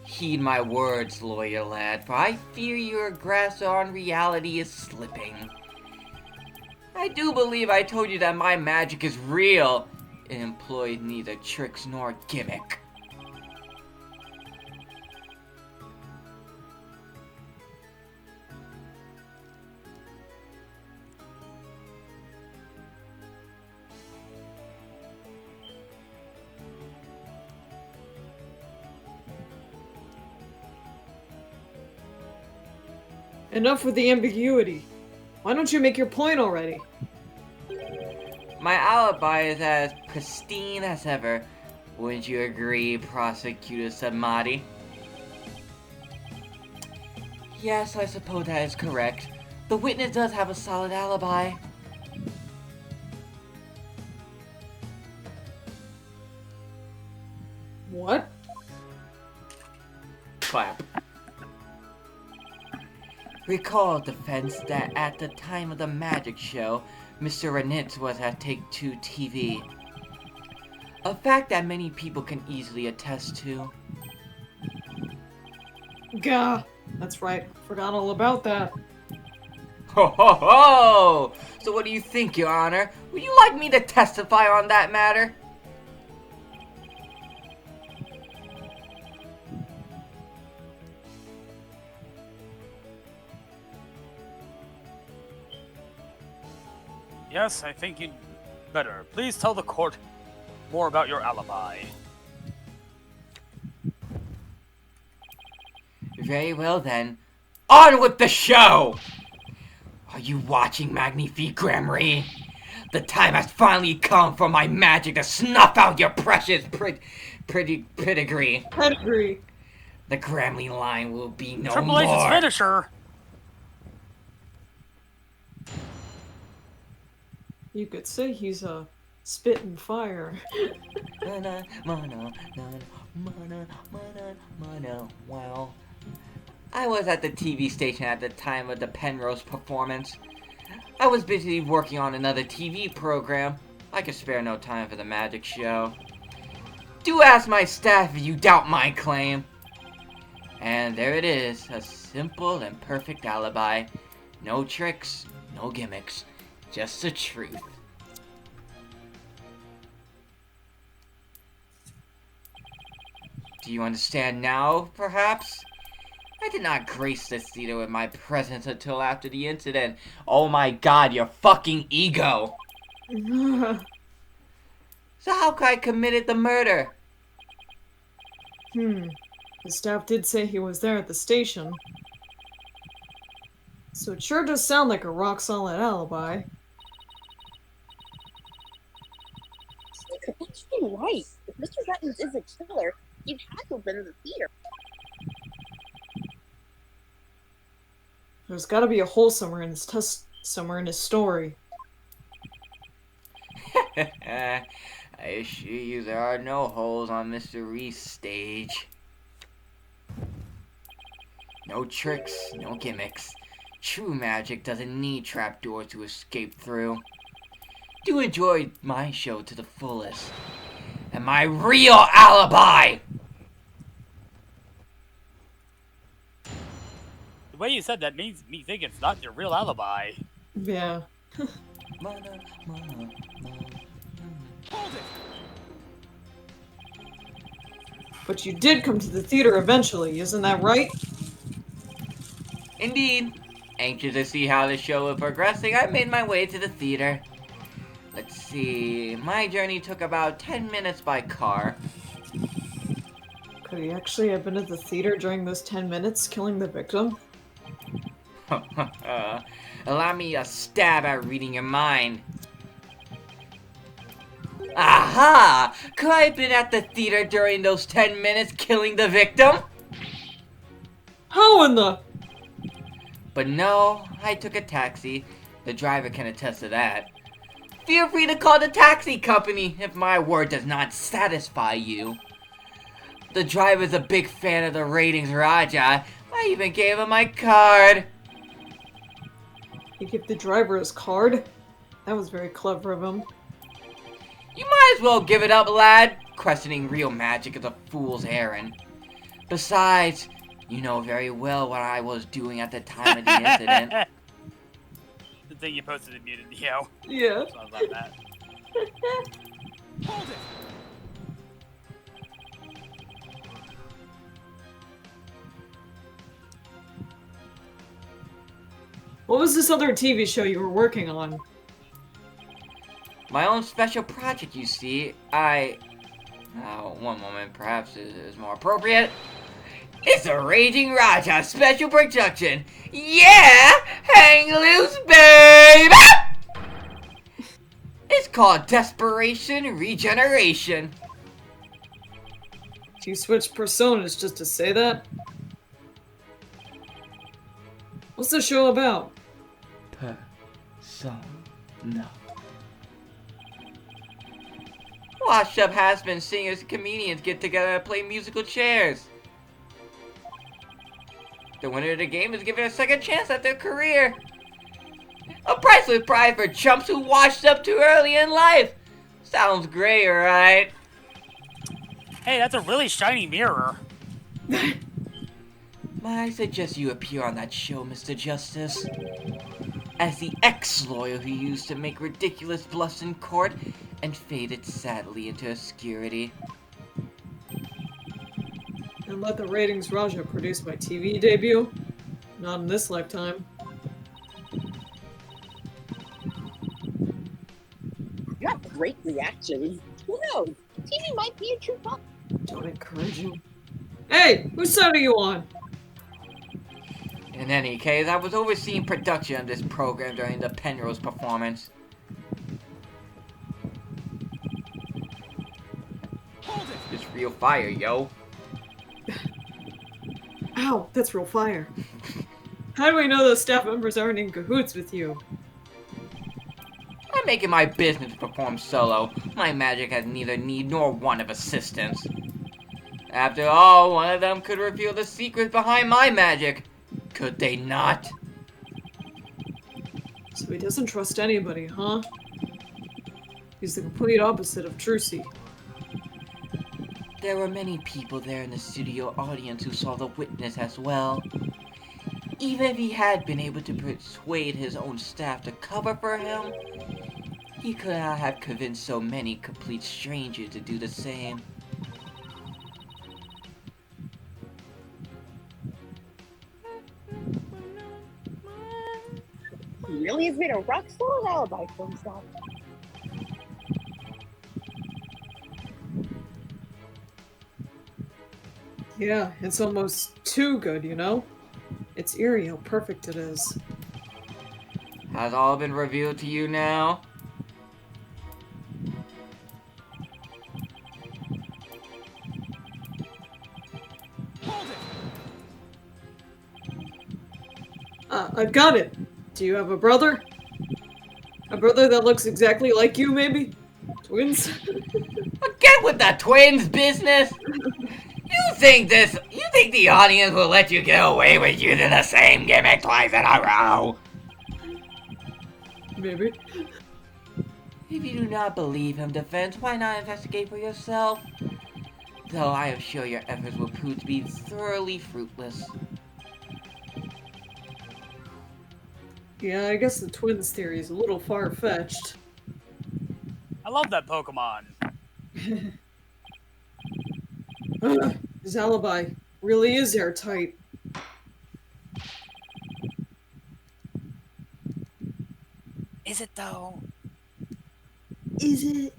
[SPEAKER 1] Heed my words, lawyer lad, for I fear your grasp on reality is slipping. I do believe I told you that my magic is real. It employs neither tricks nor gimmick.
[SPEAKER 2] Enough with the ambiguity. Why don't you make your point already?
[SPEAKER 1] My alibi is as pristine as ever. Wouldn't you agree, Prosecutor Samadi? Yes, I suppose that is correct. The witness does have a solid alibi.
[SPEAKER 2] What?
[SPEAKER 1] Clap. Recall, defense, that at the time of the magic show, Mr. Reues was at Take-Two TV. A fact that many people can easily attest to.
[SPEAKER 2] Gah! That's right. Forgot all about that.
[SPEAKER 1] Ho ho ho! So what do you think, Your Honor? Would you like me to testify on that matter?
[SPEAKER 3] Yes, I think you'd better. Please tell the court more about your alibi.
[SPEAKER 1] Very well then. On with the show! Are you watching, Magnifique Reues? The time has finally come for my magic to snuff out your precious pedigree.
[SPEAKER 2] Pedigree.
[SPEAKER 1] The Gremlin line will be no
[SPEAKER 3] Triple H's
[SPEAKER 1] more.
[SPEAKER 3] finisher!
[SPEAKER 2] You could say he's a spitting fire.
[SPEAKER 1] Well, I was at the TV station at the time of the Penrose performance. I was busy working on another TV program. I could spare no time for the magic show. Do ask my staff if you doubt my claim. And there it is, a simple and perfect alibi. No tricks, no gimmicks, just the truth. Do you understand now, perhaps? I did not grace this theater with my presence until after the incident. Oh my god, your fucking ego! So how could I committed the murder?
[SPEAKER 2] The staff did say he was there at the station. So it sure does sound like a rock-solid alibi.
[SPEAKER 5] You're actually right. If Mr. Reues is a killer, he'd have to have been in the theater.
[SPEAKER 2] There's gotta be a hole somewhere in somewhere in his story.
[SPEAKER 1] I assure you there are no holes on Mr. Reues' stage. No tricks, no gimmicks. True magic doesn't need trapdoors to escape through. Do enjoy my show to the fullest. And my real alibi!
[SPEAKER 3] The way you said that makes me think it's not your real alibi.
[SPEAKER 2] Yeah.
[SPEAKER 4] Hold it!
[SPEAKER 2] But you did come to the theater eventually, isn't that right?
[SPEAKER 1] Indeed. Anxious to see how the show was progressing, I made my way to the theater. Let's see, my journey took about 10 minutes by car.
[SPEAKER 2] Could he actually have been at the theater during those 10 minutes, killing the victim?
[SPEAKER 1] Allow me a stab at reading your mind. Aha! Could I have been at the theater during those 10 minutes killing the victim?
[SPEAKER 2] How in the...
[SPEAKER 1] But no, I took a taxi. The driver can attest to that. Feel free to call the taxi company if my word does not satisfy you. The driver's a big fan of the ratings, Raja. I even gave him my card.
[SPEAKER 2] He gave the driver his card? That was very clever of him.
[SPEAKER 1] You might as well give it up, lad. Questioning real magic is a fool's errand. Besides, you know very well what I was doing at the time of the incident.
[SPEAKER 3] The thing you posted in muted, yo.
[SPEAKER 2] Yeah.
[SPEAKER 3] So I was like that.
[SPEAKER 4] Hold it!
[SPEAKER 2] What was this other TV show you were working on?
[SPEAKER 1] My own special project, you see. One moment, perhaps is more appropriate. It's a Raging Raja special production. Yeah! Hang loose, babe! It's called Desperation Regeneration.
[SPEAKER 2] Do you switch personas just to say that? What's the show about?
[SPEAKER 1] No. Washed up has-been singers and comedians get together and play musical chairs. The winner of the game is given a second chance at their career. A priceless prize for chumps who washed up too early in life. Sounds great, right?
[SPEAKER 3] Hey, that's a really shiny mirror.
[SPEAKER 1] I suggest you appear on that show, Mr. Justice. As the ex-lawyer who used to make ridiculous bluffs in court and faded sadly into obscurity.
[SPEAKER 2] And let the Ratings Raja produce my TV debut? Not in this lifetime.
[SPEAKER 5] Got great reactions. Who knows? TV might be a true pop.
[SPEAKER 2] Don't encourage him. Hey! Whose side are you on?
[SPEAKER 1] In any case, I was overseeing production of this program during the Penrose performance.
[SPEAKER 4] Hold it!
[SPEAKER 1] It's real fire, yo.
[SPEAKER 2] Ow, that's real fire. How do we know those staff members aren't in cahoots with you?
[SPEAKER 1] I'm making my business to perform solo. My magic has neither need nor want of assistance. After all, one of them could reveal the secret behind my magic. Could they not?
[SPEAKER 2] So he doesn't trust anybody, huh? He's the complete opposite of Trucy.
[SPEAKER 1] There were many people there in the studio audience who saw the witness as well. Even if he had been able to persuade his own staff to cover for him, he could not have convinced so many complete strangers to do the same.
[SPEAKER 5] He really has made a rock solid alibi for himself.
[SPEAKER 2] Yeah, it's almost too good, you know? It's eerie how perfect it is.
[SPEAKER 1] Has all been revealed to you now?
[SPEAKER 4] Hold it!
[SPEAKER 2] I've got it. Do you have a brother? A brother that looks exactly like you, maybe? Twins?
[SPEAKER 1] Get with the twins business! You think the audience will let you get away with using the same gimmick twice in a row?
[SPEAKER 2] Maybe.
[SPEAKER 1] If you do not believe him, Defense, why not investigate for yourself? Though I am sure your efforts will prove to be thoroughly fruitless.
[SPEAKER 2] Yeah, I guess the twins theory is a little far-fetched.
[SPEAKER 3] I love that Pokemon.
[SPEAKER 2] His alibi really is airtight.
[SPEAKER 3] Is it though?
[SPEAKER 2] Is it?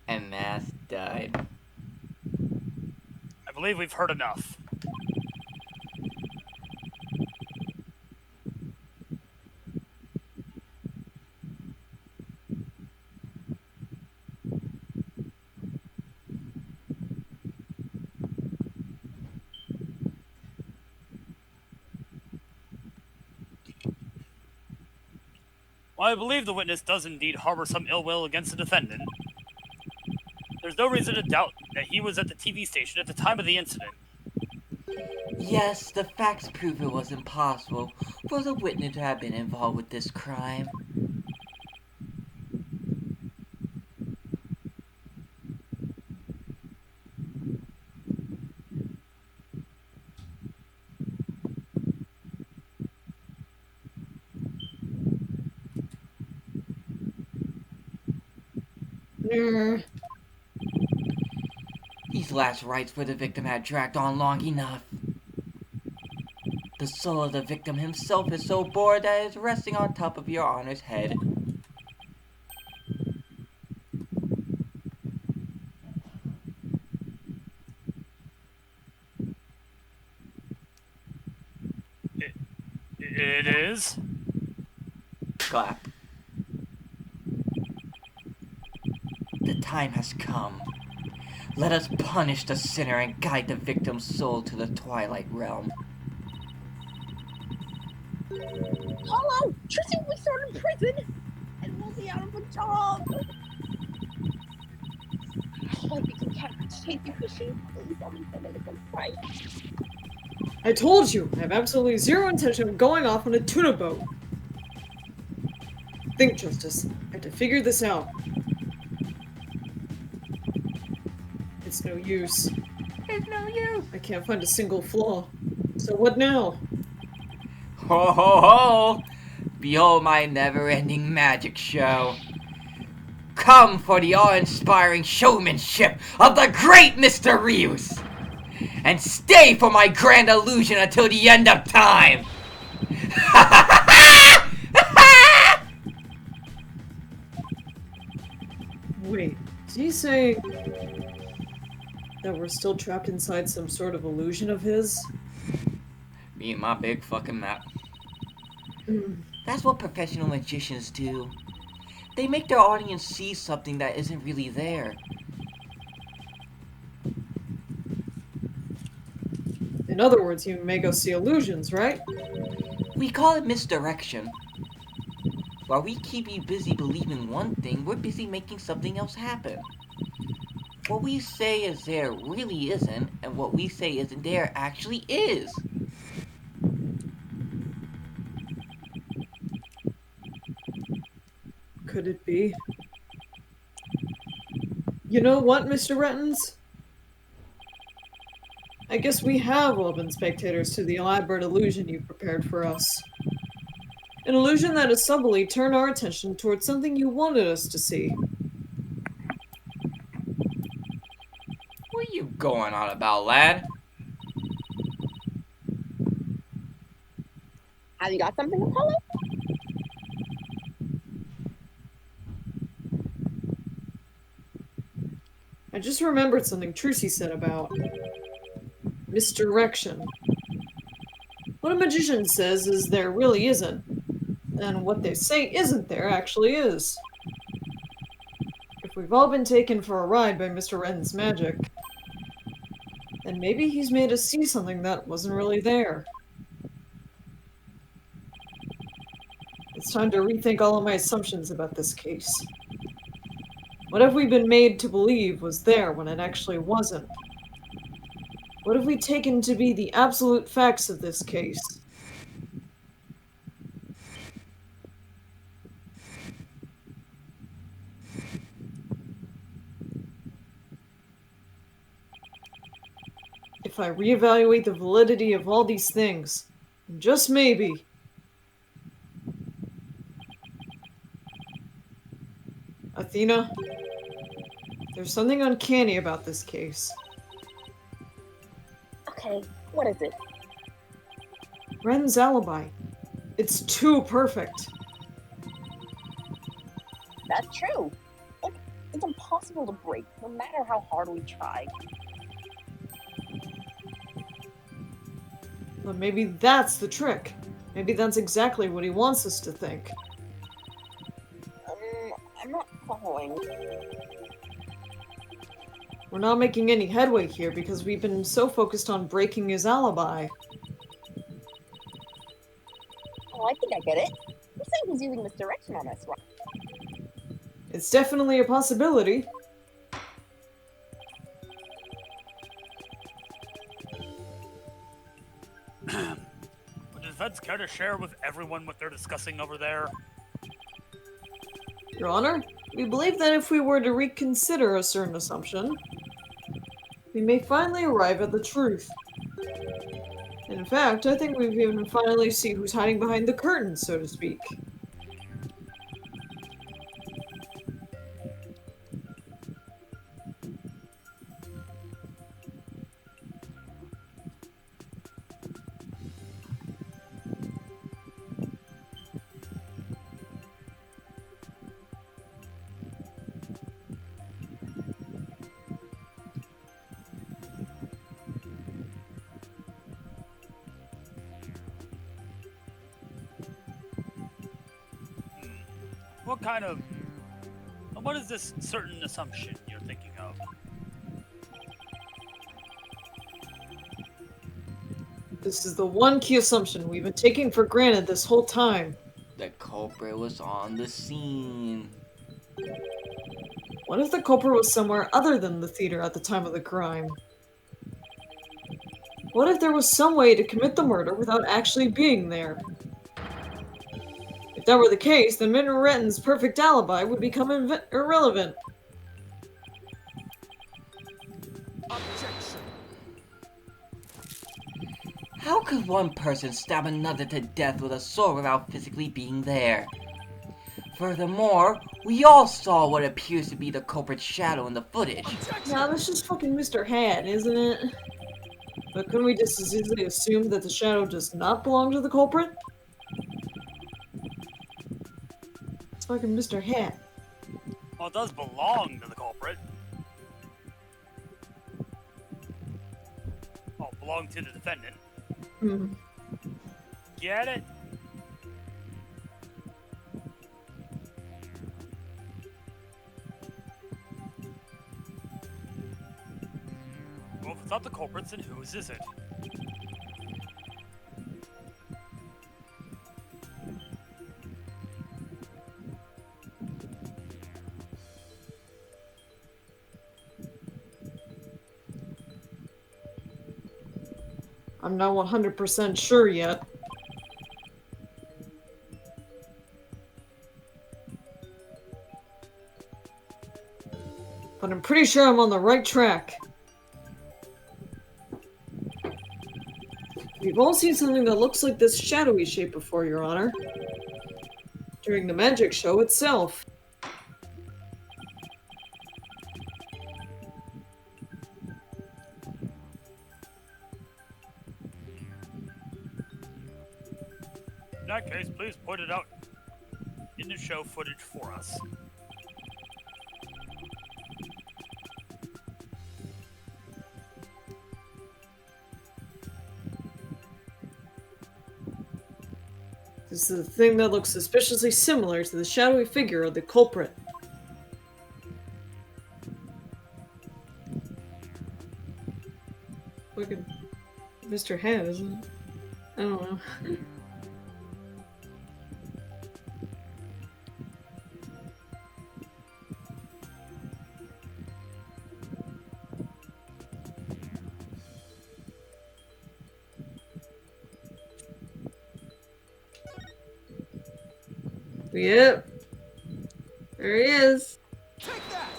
[SPEAKER 1] And Mass died.
[SPEAKER 3] I believe we've heard enough. While I believe the witness does indeed harbor some ill will against the defendant, there's no reason to doubt that he was at the TV station at the time of the incident.
[SPEAKER 1] Yes, the facts prove it was impossible for the witness to have been involved with this crime. These last rites for the victim had dragged on long enough. The soul of the victim himself is so bored that it's resting on top of your honor's head.
[SPEAKER 3] It is?
[SPEAKER 1] Clap. The time has come. Let us punish the sinner and guide the victim's soul to the Twilight Realm.
[SPEAKER 5] Hello! Tristan will start in prison! And we'll be out of a job! Oh, we can catch Chasey fishing. Please tell me something to fight.
[SPEAKER 2] I told you, I have absolutely zero intention of going off on a tuna boat. Think, Justice. I have to figure this out. It's no use.
[SPEAKER 1] It's no use.
[SPEAKER 2] I can't find a single flaw. So what now?
[SPEAKER 1] Ho ho ho! Behold my never-ending magic show. Come for the awe-inspiring showmanship of the great Mr. Reues! And stay for my grand illusion until the end of time!
[SPEAKER 2] Wait, is he saying that we're still trapped inside some sort of illusion of his?
[SPEAKER 1] Me and my big fucking map. That's what professional magicians do. They make their audience see something that isn't really there.
[SPEAKER 2] In other words, you make us see illusions, right?
[SPEAKER 1] We call it misdirection. While we keep you busy believing one thing, we're busy making something else happen. What we say is there really isn't, and what we say isn't there actually is.
[SPEAKER 2] Could it be? You know what, Mr. Rettens? I guess we have all been spectators to the elaborate illusion you prepared for us. An illusion that has subtly turned our attention towards something you wanted us to see.
[SPEAKER 1] What are you going on about, lad?
[SPEAKER 5] Have you got something, Apollo?
[SPEAKER 2] I just remembered something Trucy said about misdirection. What a magician says is there really isn't, and what they say isn't there actually is. If we've all been taken for a ride by Mr. Ren's magic, then maybe he's made us see something that wasn't really there. It's time to rethink all of my assumptions about this case. What have we been made to believe was there when it actually wasn't? What have we taken to be the absolute facts of this case? If I reevaluate the validity of all these things, just maybe, Athena, there's something uncanny about this case.
[SPEAKER 5] Okay, what is it?
[SPEAKER 2] Ren's alibi. It's too perfect.
[SPEAKER 5] That's true. It's impossible to break, no matter how hard we try.
[SPEAKER 2] But maybe that's the trick. Maybe that's exactly what he wants us to think.
[SPEAKER 5] I'm not following.
[SPEAKER 2] We're not making any headway here because we've been so focused on breaking his alibi.
[SPEAKER 5] Oh, I think I get it. You're saying he's using misdirection on us, right?
[SPEAKER 2] It's definitely a possibility.
[SPEAKER 3] Would the vets care to share with everyone what they're discussing over there?
[SPEAKER 2] Your Honor, we believe that if we were to reconsider a certain assumption, we may finally arrive at the truth. In fact, I think we've even finally see who's hiding behind the curtain, so to speak.
[SPEAKER 3] What is this certain assumption you're thinking of?
[SPEAKER 2] This is the one key assumption we've been taking for granted this whole time.
[SPEAKER 1] The culprit was on the scene.
[SPEAKER 2] What if the culprit was somewhere other than the theater at the time of the crime? What if there was some way to commit the murder without actually being there? If that were the case, then Mr. Renton's perfect alibi would become irrelevant.
[SPEAKER 4] Objection.
[SPEAKER 1] How could one person stab another to death with a sword without physically being there? Furthermore, we all saw what appears to be the culprit's shadow in the footage.
[SPEAKER 2] Nah, that's just fucking Mr. Hat, isn't it? But couldn't we just as easily assume that the shadow does not belong to the culprit? It's fucking Mr. Hat.
[SPEAKER 3] Well, it does belong to the culprit. Oh, belong to the defendant.
[SPEAKER 2] Hmm.
[SPEAKER 3] Get it? Well, if it's not the culprits, then whose is it?
[SPEAKER 2] I'm not 100% sure yet. But I'm pretty sure I'm on the right track. We've all seen something that looks like this shadowy shape before, Your Honor. During the magic show itself.
[SPEAKER 3] In that case, please point it out in the show footage for us.
[SPEAKER 2] This is the thing that looks suspiciously similar to the shadowy figure of the culprit. Mr. Head, isn't it? I don't know. Yep. There he is.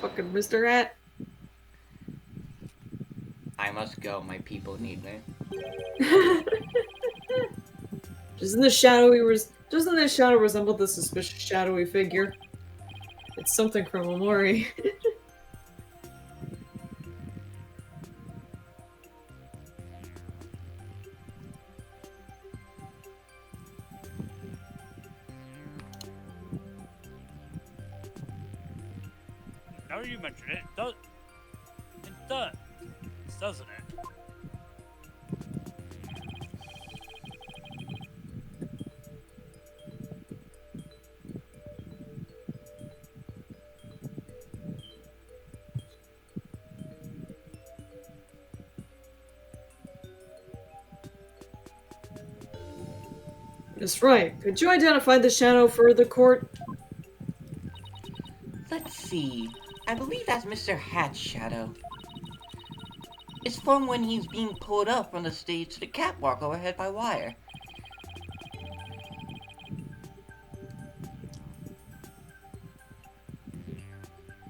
[SPEAKER 2] Fucking Mr. Hat.
[SPEAKER 1] I must go. My people need me.
[SPEAKER 2] Doesn't this shadow resemble the suspicious shadowy figure? It's something from Amori.
[SPEAKER 3] Now you mention it, it does, doesn't it?
[SPEAKER 2] Miss Wright, could you identify the shadow for the court?
[SPEAKER 1] Let's see. I believe that's Mr. Hat's shadow. It's from when he's being pulled up from the stage to the catwalk overhead by wire.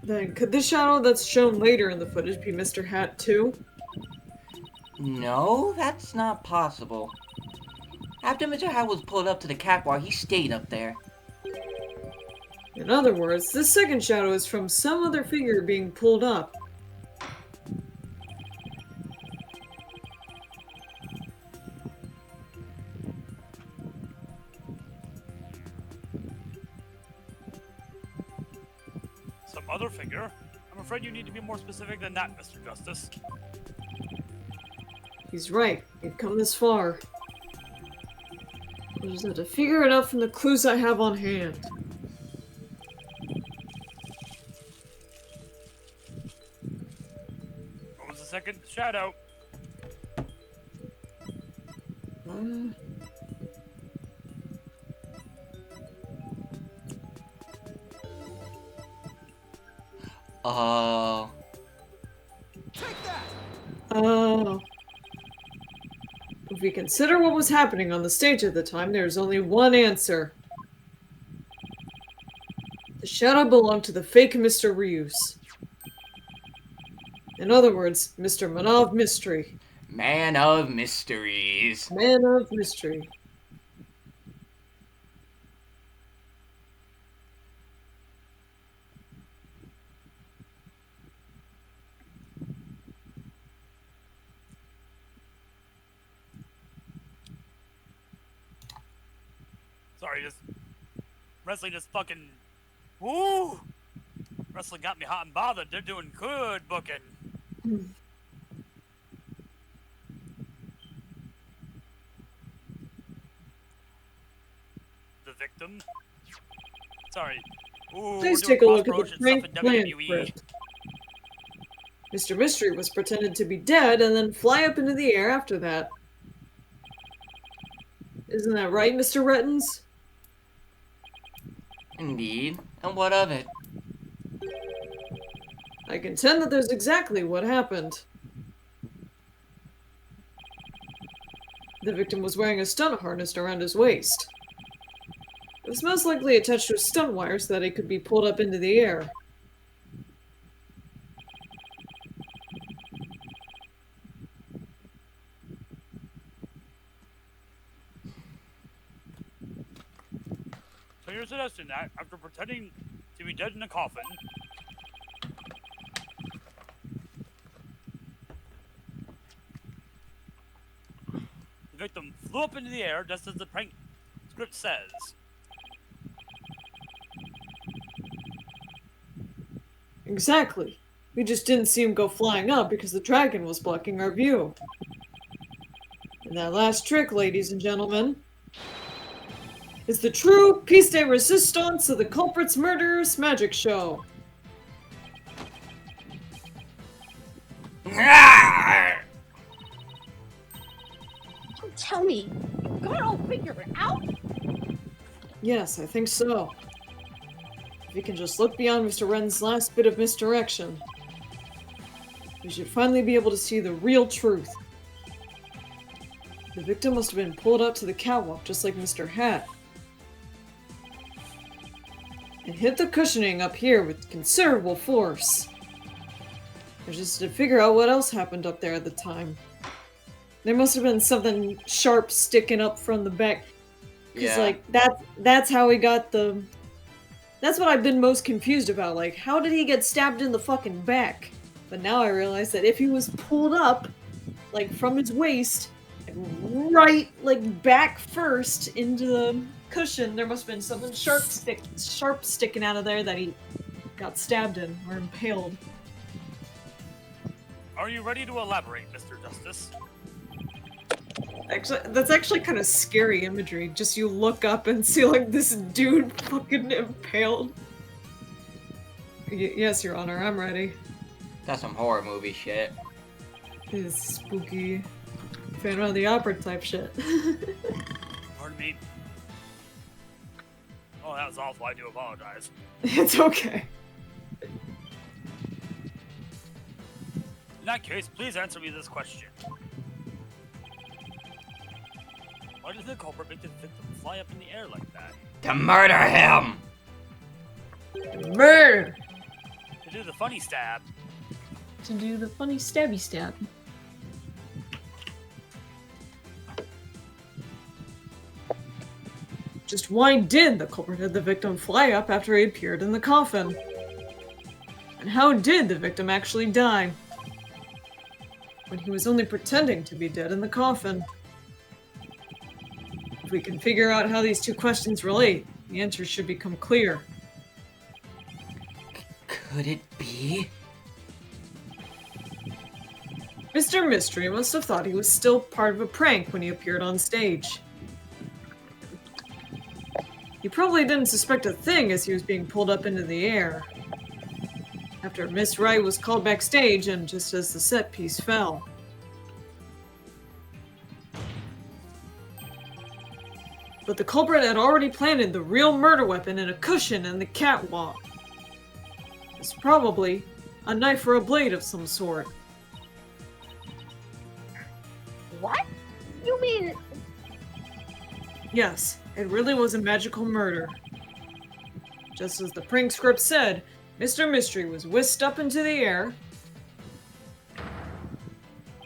[SPEAKER 2] Then could the shadow that's shown later in the footage be Mr. Hat too?
[SPEAKER 1] No, that's not possible. After Mr. Hat was pulled up to the catwalk, he stayed up there.
[SPEAKER 2] In other words, this second shadow is from some other figure being pulled up.
[SPEAKER 3] Some other figure? I'm afraid you need to be more specific than that, Mr. Justice.
[SPEAKER 2] He's right. We've come this far. I just have to figure it out from the clues I have on hand.
[SPEAKER 3] What was the second shadow?
[SPEAKER 2] Oh. If we consider what was happening on the stage at the time, there's only one answer. The shadow belonged to the fake Mr. Reues. In other words, Mr. Man of Mystery.
[SPEAKER 1] Man of mysteries.
[SPEAKER 2] Man of Mystery.
[SPEAKER 3] Sorry, wrestling just fucking, woo! Wrestling got me hot and bothered. They're doing good booking. The victim. Sorry. Ooh,
[SPEAKER 2] Please
[SPEAKER 3] we're
[SPEAKER 2] take a
[SPEAKER 3] doing
[SPEAKER 2] look at the
[SPEAKER 3] cross-promotion
[SPEAKER 2] Frank
[SPEAKER 3] stuff
[SPEAKER 2] Plan
[SPEAKER 3] in WWE.
[SPEAKER 2] script. Mr. Mystery was pretended to be dead and then fly up into the air after that. Isn't that right, Mr. Rettens?
[SPEAKER 1] Indeed. And what of it?
[SPEAKER 2] I contend that there's exactly what happened. The victim was wearing a stunt harness around his waist. It was most likely attached to a stunt wire so that it could be pulled up into the air.
[SPEAKER 3] So you're suggesting that, after pretending to be dead in a coffin, the victim flew up into the air just as the prank script says.
[SPEAKER 2] Exactly. We just didn't see him go flying up because the dragon was blocking our view. And that last trick, ladies and gentlemen, is the true piece de resistance of the culprit's murderous magic show.
[SPEAKER 5] Really? You got it all figured out?
[SPEAKER 2] Yes, I think so. If we can just look beyond Mr. Wren's last bit of misdirection, we should finally be able to see the real truth. The victim must have been pulled up to the catwalk just like Mr. Hat. And hit the cushioning up here with considerable force. I just to figure out what else happened up there at the time. There must have been something sharp sticking up from the back. Because,
[SPEAKER 1] Yeah.
[SPEAKER 2] like, that's how he got the... That's what I've been most confused about. Like, how did he get stabbed in the fucking back? But now I realize that if he was pulled up, like, from his waist, right, like, back first into the cushion, there must have been something sharp sticking out of there that he got stabbed in, or impaled.
[SPEAKER 3] Are you ready to elaborate, Mr. Justice?
[SPEAKER 2] Actually, that's actually kind of scary imagery. Just you look up and see, like, this dude fucking impaled. Yes, Your Honor, I'm ready.
[SPEAKER 1] That's some horror movie shit.
[SPEAKER 2] It's spooky. Phantom of the Opera type shit.
[SPEAKER 3] Pardon me. Oh, that was awful. I do apologize.
[SPEAKER 2] It's okay.
[SPEAKER 3] In that case, please answer me this question. Why did the culprit make the victim fly up in the air like that?
[SPEAKER 1] To murder him!
[SPEAKER 2] Murder!
[SPEAKER 3] To do the funny stab.
[SPEAKER 2] To do the funny stabby stab. Just why did the culprit have the victim fly up after he appeared in the coffin? And how did the victim actually die? When he was only pretending to be dead in the coffin. If we can figure out how these two questions relate, the answers should become clear.
[SPEAKER 1] Could it be?
[SPEAKER 2] Mr. Mystery must have thought he was still part of a prank when he appeared on stage. He probably didn't suspect a thing as he was being pulled up into the air. After Miss Wright was called backstage and just as the set piece fell. But the culprit had already planted the real murder weapon in a cushion in the catwalk. It's probably a knife or a blade of some sort.
[SPEAKER 5] What? You mean...
[SPEAKER 2] Yes, it really was a magical murder. Just as the prank script said, Mr. Mystery was whisked up into the air.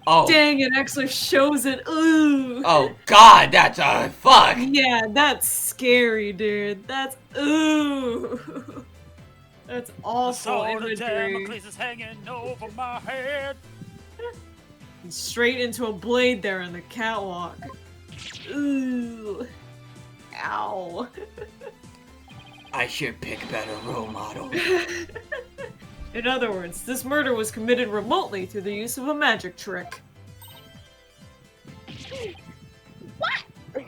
[SPEAKER 1] Oh.
[SPEAKER 2] Dang, it actually shows it. Ooh.
[SPEAKER 1] Oh god, that's a fuck!
[SPEAKER 2] Yeah, that's scary, dude. That's ooh. That's awful
[SPEAKER 3] Solid
[SPEAKER 2] imagery.
[SPEAKER 3] Damocles is hanging over my head.
[SPEAKER 2] Straight into a blade there in the catwalk. Ooh. Ow.
[SPEAKER 1] I should pick better role models.
[SPEAKER 2] In other words, this murder was committed remotely through the use of a magic trick.
[SPEAKER 5] What?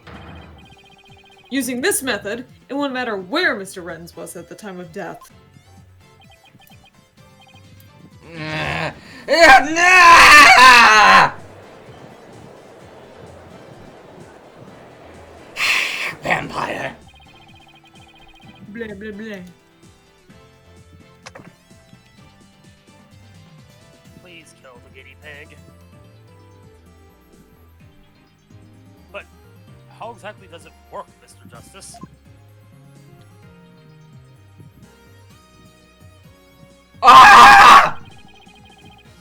[SPEAKER 2] Using this method, it wouldn't matter where Mr. Reues was at the time of death.
[SPEAKER 1] Vampire.
[SPEAKER 2] Blah blah blah.
[SPEAKER 3] Please kill the guinea pig. But how exactly does it work, Mr. Justice?
[SPEAKER 1] Ah!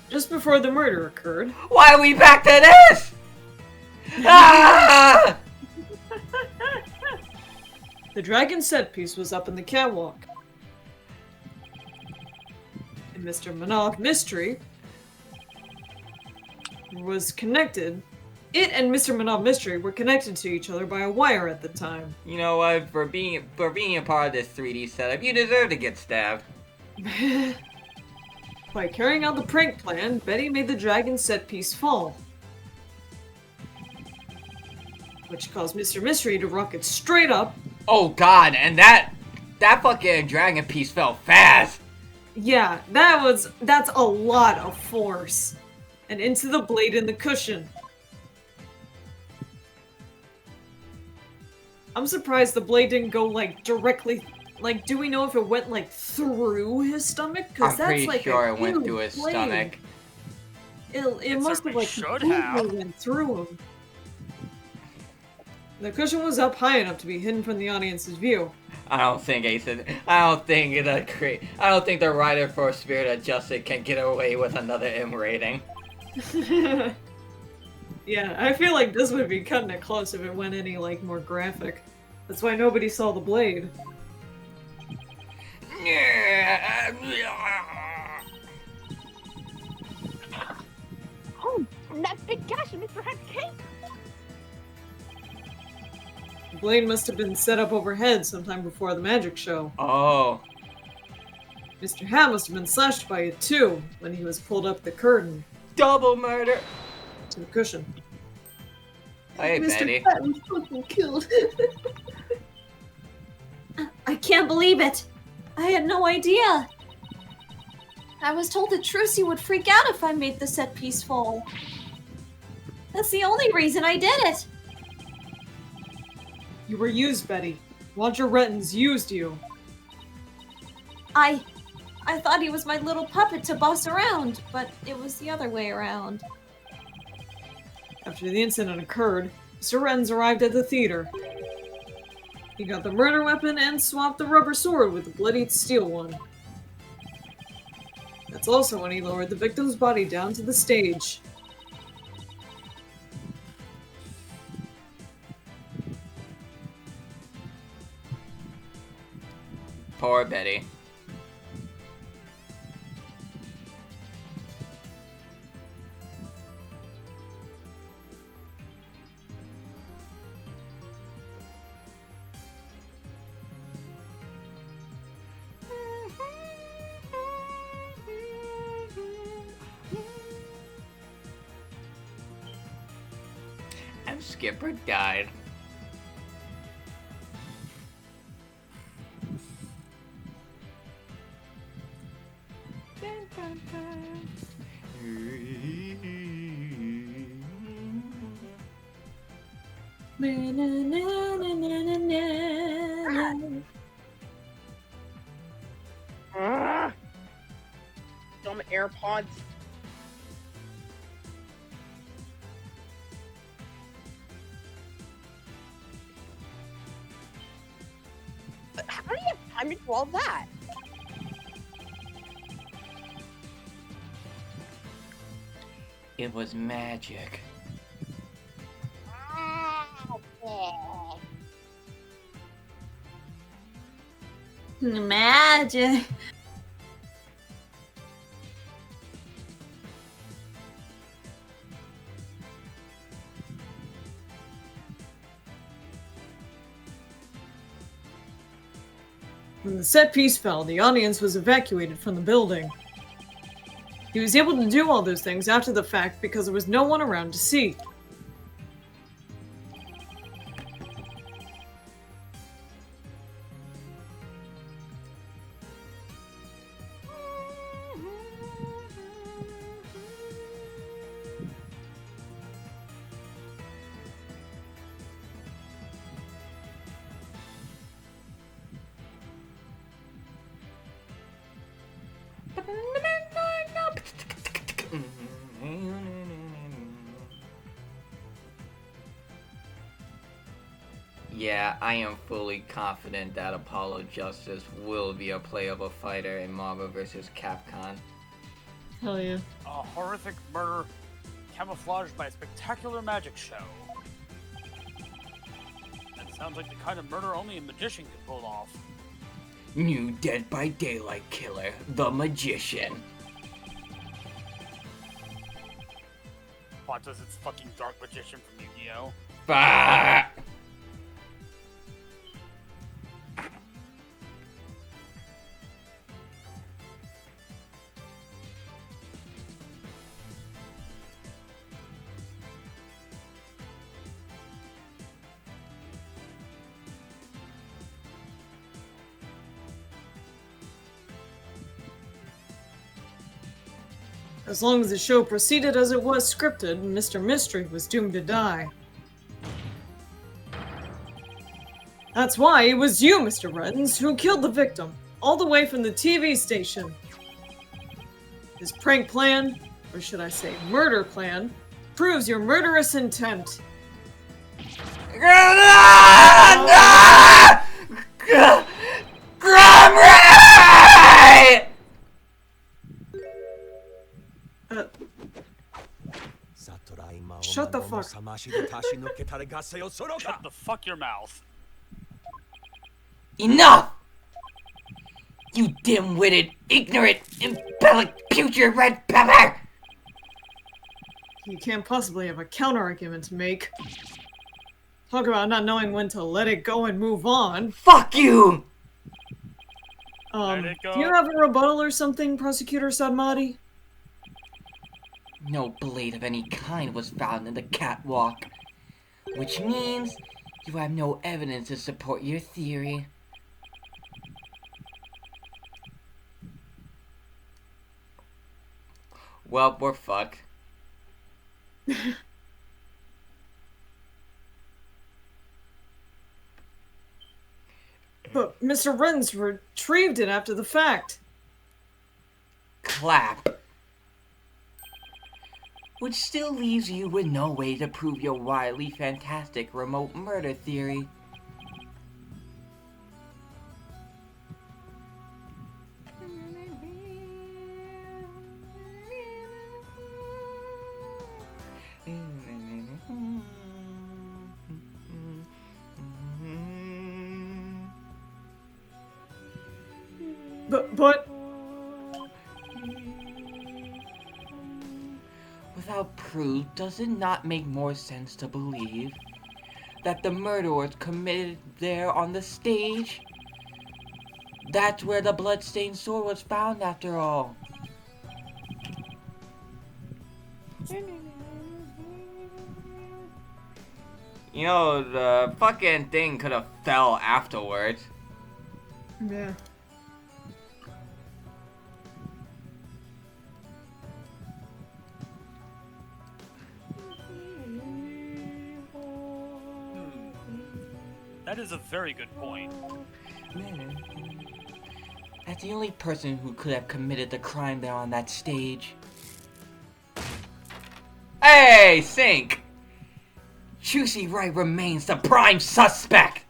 [SPEAKER 2] Just before the murder occurred,
[SPEAKER 1] Why are we back to this? Ah!
[SPEAKER 2] the dragon set piece was up in the catwalk. And Mr. Manoff Mystery was connected. It and Mr. Manoff Mystery were connected to each other by a wire at the time.
[SPEAKER 1] You know what? For being a part of this 3D setup, you deserve to get stabbed.
[SPEAKER 2] By carrying out the prank plan, Betty made the dragon set piece fall. Which caused Mr. Mystery to rocket straight up.
[SPEAKER 1] Oh god, and that fucking dragon piece fell fast.
[SPEAKER 2] Yeah, that's a lot of force. And into the blade in the cushion. I'm surprised the blade didn't go, like, directly... Like, do we know if it went, like, through his stomach? Because
[SPEAKER 1] I'm
[SPEAKER 2] that's,
[SPEAKER 1] pretty
[SPEAKER 2] like,
[SPEAKER 1] sure
[SPEAKER 2] a
[SPEAKER 1] it went
[SPEAKER 2] huge
[SPEAKER 1] through his
[SPEAKER 2] blade.
[SPEAKER 1] stomach.
[SPEAKER 2] It must have,
[SPEAKER 3] certainly
[SPEAKER 2] like,
[SPEAKER 3] should
[SPEAKER 2] completely
[SPEAKER 3] have.
[SPEAKER 2] went through him. The cushion was up high enough to be hidden from the audience's view.
[SPEAKER 1] I don't think the writer for Spirit Adjusted can get away with another M rating.
[SPEAKER 2] Yeah, I feel like this would be cutting it close if it went any, like, more graphic. That's why nobody saw the blade.
[SPEAKER 5] Oh, and that big gash in Mr. Head's cape!
[SPEAKER 2] The blade must have been set up overhead sometime before the magic show.
[SPEAKER 1] Oh,
[SPEAKER 2] Mr. Hat must have been slashed by it too, when he was pulled up the curtain
[SPEAKER 1] double murder!
[SPEAKER 2] to the cushion.
[SPEAKER 1] Hey, Betty.
[SPEAKER 2] Mr. Hat was fucking killed.
[SPEAKER 6] I can't believe it. I had no idea. I was told that Trucy would freak out if I made the set piece fall. That's the only reason I did it.
[SPEAKER 2] You were used, Betty. Roger Rettens used you.
[SPEAKER 6] I thought he was my little puppet to boss around, but it was the other way around.
[SPEAKER 2] After the incident occurred, Mr. Rettens arrived at the theater. He got the murder weapon and swapped the rubber sword with the bloodied steel one. That's also when he lowered the victim's body down to the stage.
[SPEAKER 1] Poor Betty. And Skipper died.
[SPEAKER 5] Dumb AirPods. How do you have time to do all that?
[SPEAKER 1] It was magic.
[SPEAKER 6] Magic.
[SPEAKER 2] When the set piece fell, the audience was evacuated from the building. He was able to do all those things after the fact because there was no one around to see.
[SPEAKER 1] Yeah, I am fully confident that Apollo Justice will be a playable fighter in Marvel vs. Capcom.
[SPEAKER 2] Hell yeah.
[SPEAKER 3] A horrific murder camouflaged by a spectacular magic show. That sounds like the kind of murder only a magician could pull off.
[SPEAKER 1] New Dead by Daylight killer, the Magician.
[SPEAKER 3] What does its fucking dark magician from Yu-Gi-Oh?
[SPEAKER 1] Bah!
[SPEAKER 2] As long as the show proceeded as it was scripted, Mr. Mystery was doomed to die. That's why it was you, Mr. Reddens, who killed the victim, all the way from the TV station. His prank plan, or should I say murder plan, proves your murderous intent.
[SPEAKER 1] Grumray!
[SPEAKER 2] Shut the fuck.
[SPEAKER 3] Shut the fuck your mouth.
[SPEAKER 1] Enough! You dim-witted, ignorant, embellic, putrid red pepper!
[SPEAKER 2] You can't possibly have a counter-argument to make. Talk about not knowing when to let it go and move on.
[SPEAKER 1] Fuck you!
[SPEAKER 3] Let it go.
[SPEAKER 2] Do you have a rebuttal or something, Prosecutor Sadmati?
[SPEAKER 1] No blade of any kind was found in the catwalk, which means you have no evidence to support your theory. Well, we're fucked.
[SPEAKER 2] But Mr. Reddens retrieved it after the fact.
[SPEAKER 1] Clap. Which still leaves you with no way to prove your wildly fantastic remote murder theory.
[SPEAKER 2] But
[SPEAKER 1] Without proof, does it not make more sense to believe that the murder was committed there on the stage? That's where the bloodstained sword was found after all. You know, the fucking thing could have fell afterwards.
[SPEAKER 2] yeah.
[SPEAKER 3] That is a very good point.
[SPEAKER 1] That's the only person who could have committed the crime there on that stage. Hey, Sink! Juicy Wright remains the prime suspect!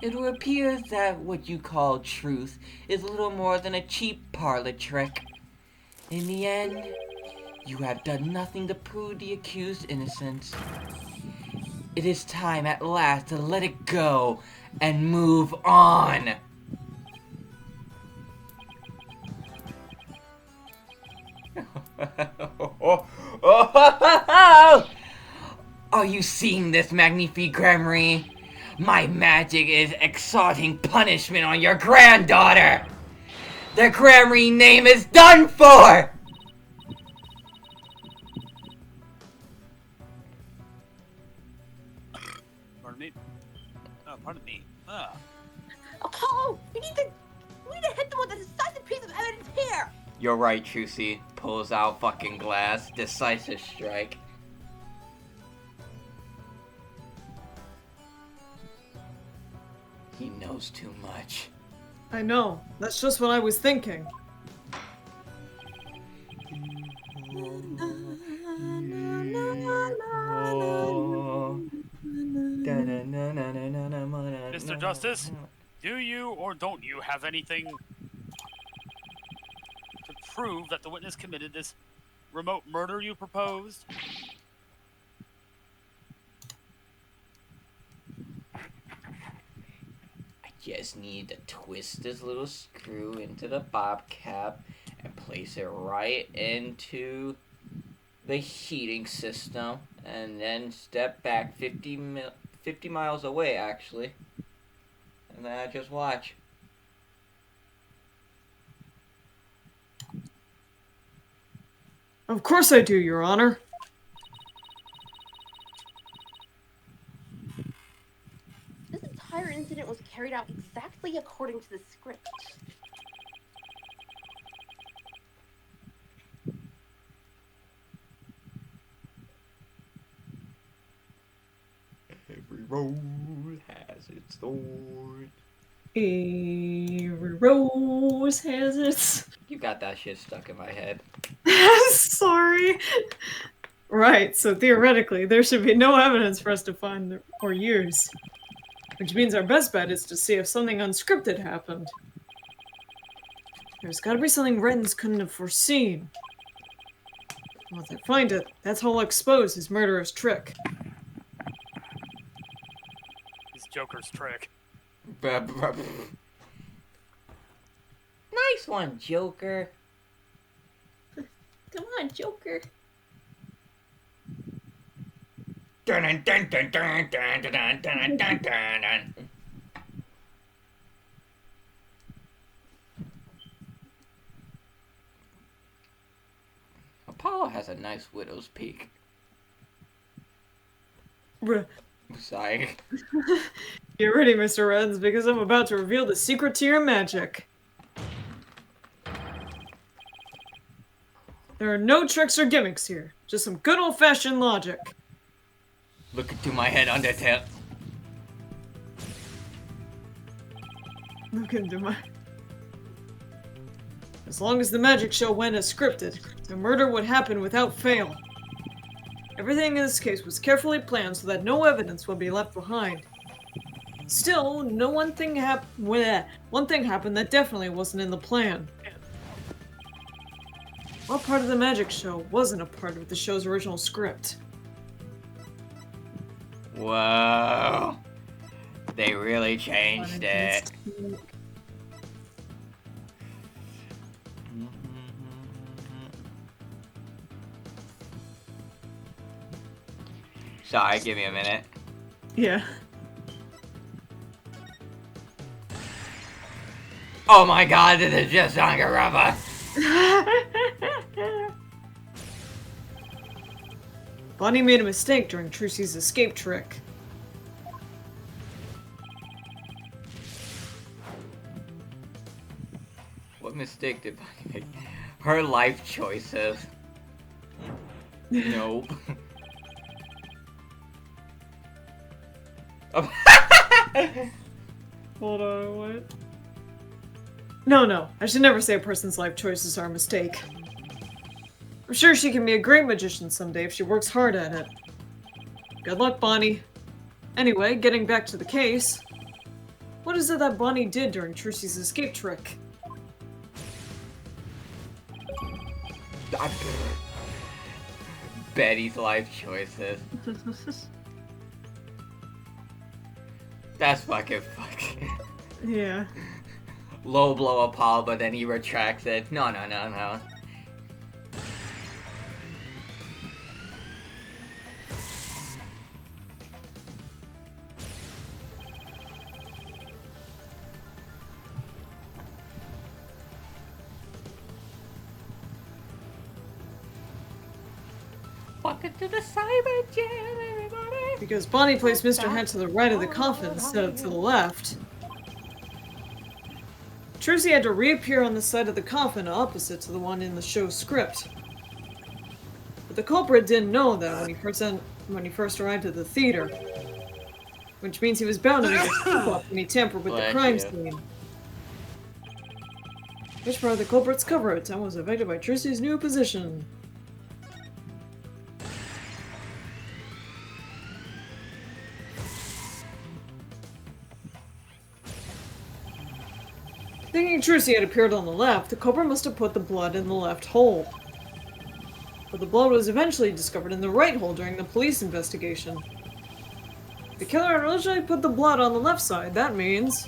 [SPEAKER 1] It appears that what you call truth is little more than a cheap parlor trick. In the end, you have done nothing to prove the accused innocence. It is time at last to let it go and move on. Are you seeing this, Magnifique Gramarye? My magic is exalting punishment on your granddaughter! The Gramarye name is done for!
[SPEAKER 3] Pardon me. Oh, pardon me. Ah.
[SPEAKER 5] Oh, we need to hit them with a decisive piece of evidence here.
[SPEAKER 1] You're right, Trucy. Pulls out fucking glass. Decisive strike. He knows too much.
[SPEAKER 2] I know. That's just what I was thinking.
[SPEAKER 3] Mr. Justice, do you or don't you have anything to prove that the witness committed this remote murder you proposed?
[SPEAKER 1] I just need to twist this little screw into the bob cap and place it right into the heating system, and then step back 50 miles away, actually. And then I just watch.
[SPEAKER 2] Of course I do, Your Honor.
[SPEAKER 5] This entire incident was carried out exactly according to the script.
[SPEAKER 1] rose has its thorn.
[SPEAKER 2] Every rose has its.
[SPEAKER 1] You got that shit stuck in my head.
[SPEAKER 2] Sorry. Right, so theoretically, there should be no evidence for us to find or use. Which means our best bet is to see if something unscripted happened. There's gotta be something Rettens couldn't have foreseen. Once I find it, that's how I'll expose his murderous trick.
[SPEAKER 3] It's Joker's trick.
[SPEAKER 1] Nice one, Joker.
[SPEAKER 6] Come on, Joker.
[SPEAKER 1] Dun, dun, dun, dun, dun, dun, dun, dun, dun, dun. Apollo has a nice widow's peak. Sorry.
[SPEAKER 2] Get ready, Mr. Rettens, because I'm about to reveal the secret to your magic. There are no tricks or gimmicks here, just some good old-fashioned logic.
[SPEAKER 1] Look into my head, Undertale.
[SPEAKER 2] Look into my... As long as the magic show went as scripted, the murder would happen without fail. Everything in this case was carefully planned so that no evidence would be left behind. Still, one thing happened that definitely wasn't in the plan. What part of the magic show wasn't a part of the show's original script?
[SPEAKER 1] Whoa. They really changed it. Sorry, give me a minute.
[SPEAKER 2] Yeah.
[SPEAKER 1] Oh my god, this is just Danganronpa.
[SPEAKER 2] Bonnie made a mistake during Trucy's escape trick.
[SPEAKER 1] What mistake did Bonnie make? Her life choices. Nope.
[SPEAKER 2] Hold on, what? No, I should never say a person's life choices are a mistake. I'm sure she can be a great magician someday if she works hard at it. Good luck, Bonnie. Anyway, getting back to the case. What is it that Bonnie did during Trucy's escape trick?
[SPEAKER 1] Betty's life choices. That's fucking.
[SPEAKER 2] Yeah.
[SPEAKER 1] Low blow Apollo, but then he retracts it. No. Welcome to the Cyber Jam, everybody!
[SPEAKER 2] Because Bonnie placed Mr. Hat to the right of the coffin instead of to the left. Trucy had to reappear on the side of the coffin opposite to the one in the show's script. But the culprit didn't know that when he first arrived at the theater. Which means he was bound to make a slip-up when he tampered with the crime scene. Which part of the culprit's cover-up time was affected by Trucy's new position? Thinking Trucy had appeared on the left, the culprit must have put the blood in the left hole. But the blood was eventually discovered in the right hole during the police investigation. The killer had originally put the blood on the left side. That means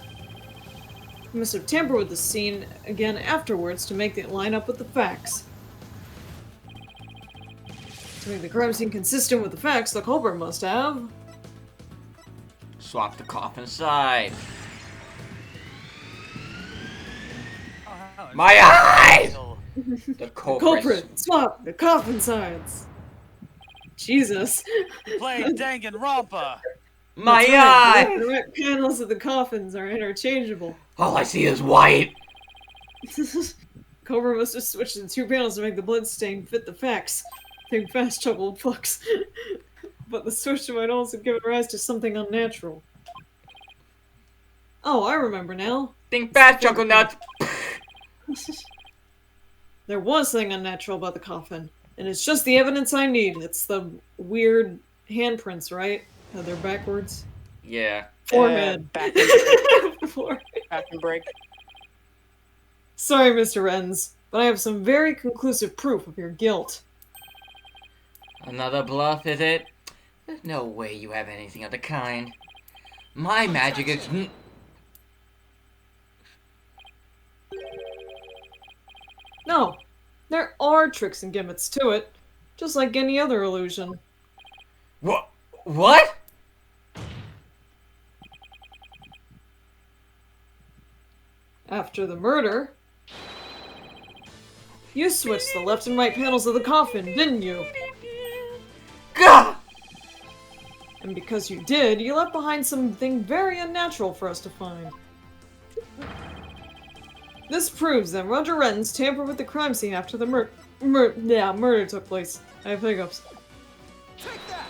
[SPEAKER 2] he must have tampered with the scene again afterwards to make it line up with the facts. To make the crime scene consistent with the facts, the culprit must have
[SPEAKER 1] Swap the coffin side. My eye! The
[SPEAKER 2] culprit. Swap the coffin sides. Jesus.
[SPEAKER 3] Play Danganronpa.
[SPEAKER 1] My eye!
[SPEAKER 2] The right panels of the coffins are interchangeable.
[SPEAKER 1] All I see is white.
[SPEAKER 2] Cobra must have switched the two panels to make the blood stain fit the facts. Think fast, chuckled Fox. but the switch might also give rise to something unnatural. Oh, I remember now.
[SPEAKER 1] Think fast, Chuckle Nuts!
[SPEAKER 2] There was something unnatural about the coffin, and it's just the evidence I need. It's the weird handprints, right? How they're backwards.
[SPEAKER 1] Yeah.
[SPEAKER 2] Forehead.
[SPEAKER 5] Back and break.
[SPEAKER 2] Sorry, Mr. Renz, but I have some very conclusive proof of your guilt.
[SPEAKER 1] Another bluff, is it? There's no way you have anything of the kind. My magic is...
[SPEAKER 2] No, there are tricks and gimmicks to it, just like any other illusion.
[SPEAKER 1] What? What?
[SPEAKER 2] After the murder, you switched the left and right panels of the coffin, didn't you?
[SPEAKER 1] Gah!
[SPEAKER 2] And because you did, you left behind something very unnatural for us to find. This proves that Roger Renz tampered with the crime scene after the murder took place. I have hiccups.
[SPEAKER 4] Take that!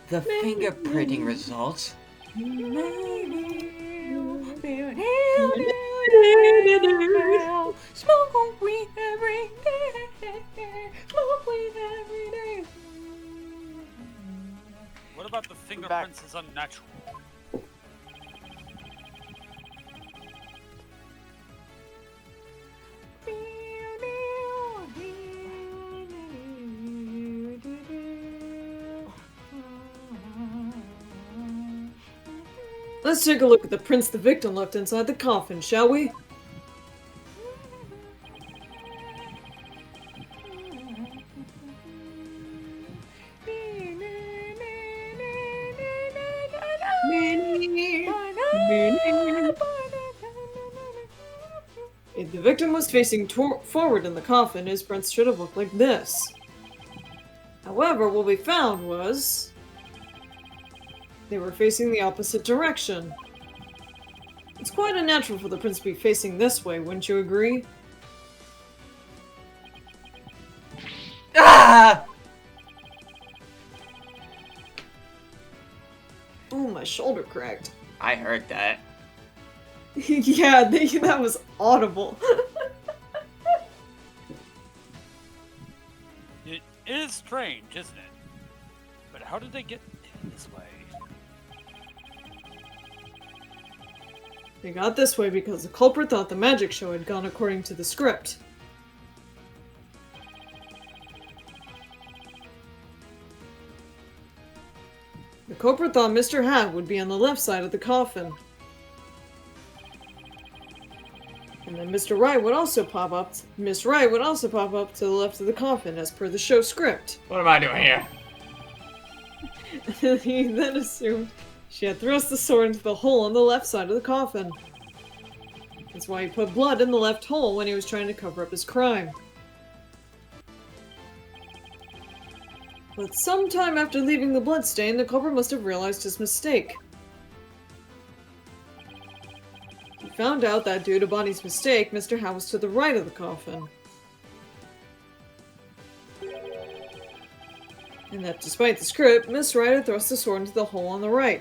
[SPEAKER 1] The fingerprinting results. Smoke weed every day. Smoke weed every day.
[SPEAKER 3] What about the fingerprints is unnatural?
[SPEAKER 2] Let's take a look at the prints the victim left inside the coffin, shall we? If the victim was facing forward in the coffin, his prints should have looked like this. However, what we found was... they were facing the opposite direction. It's quite unnatural for the prints to be facing this way, wouldn't you agree?
[SPEAKER 1] Ah!
[SPEAKER 2] Ooh, my shoulder cracked.
[SPEAKER 1] I heard that.
[SPEAKER 2] Yeah, that was audible.
[SPEAKER 3] It is strange, isn't it? But how did they get in this way?
[SPEAKER 2] They got this way because the culprit thought the magic show had gone according to the script. The culprit thought Mr. Hat would be on the left side of the coffin. And then Mr. Wright would also pop up. Miss Wright would also pop up to the left of the coffin, as per the show script.
[SPEAKER 1] What am I doing here?
[SPEAKER 2] He then assumed she had thrust the sword into the hole on the left side of the coffin. That's why he put blood in the left hole when he was trying to cover up his crime. But sometime after leaving the bloodstain, the culprit must have realized his mistake. He found out that due to Bonnie's mistake, Mr. Howe was to the right of the coffin. And that despite the script, Miss Wright had thrust the sword into the hole on the right.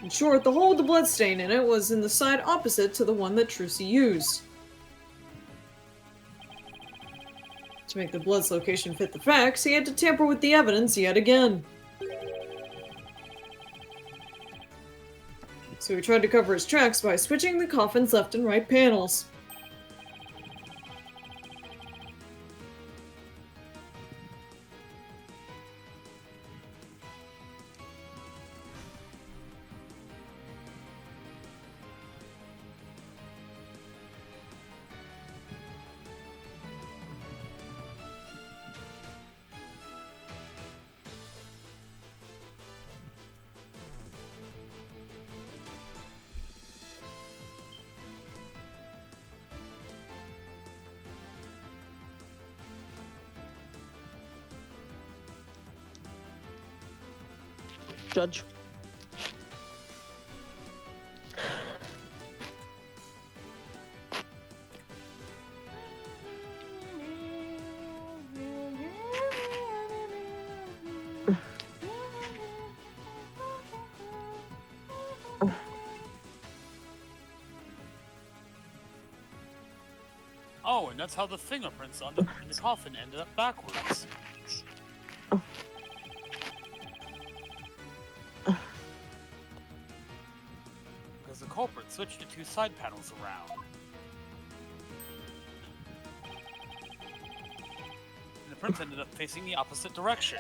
[SPEAKER 2] In short, the hole with the bloodstain in it was in the side opposite to the one that Trucy used. To make the blood's location fit the facts, he had to tamper with the evidence yet again. So he tried to cover his tracks by switching the coffin's left and right panels.
[SPEAKER 5] Judge.
[SPEAKER 3] and that's how the fingerprints on in the coffin ended up backwards. Because the culprit switched the two side panels around. And the prints ended up facing the opposite direction.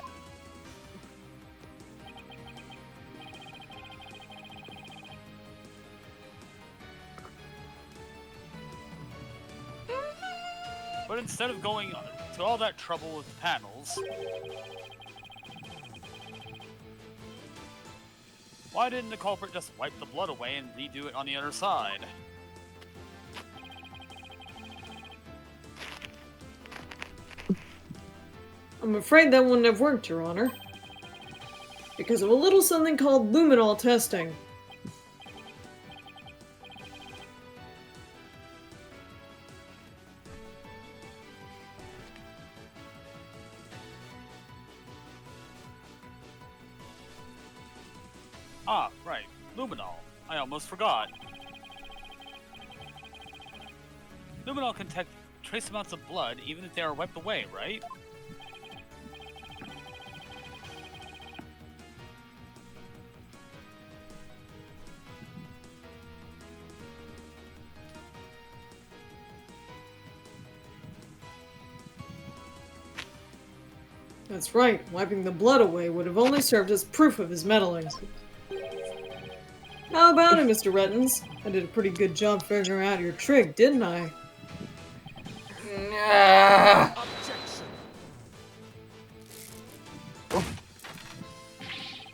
[SPEAKER 3] But instead of going to all that trouble with the panels, why didn't the culprit just wipe the blood away and redo it on the other side?
[SPEAKER 2] I'm afraid that wouldn't have worked, Your Honor. Because of a little something called luminol testing.
[SPEAKER 3] Ah, right. Luminol. I almost forgot. Luminol can detect trace amounts of blood even if they are wiped away, right?
[SPEAKER 2] That's right, wiping the blood away would have only served as proof of his meddling. How about it, Mr. Rettens? I did a pretty good job figuring out your trick, didn't I?
[SPEAKER 4] Objection.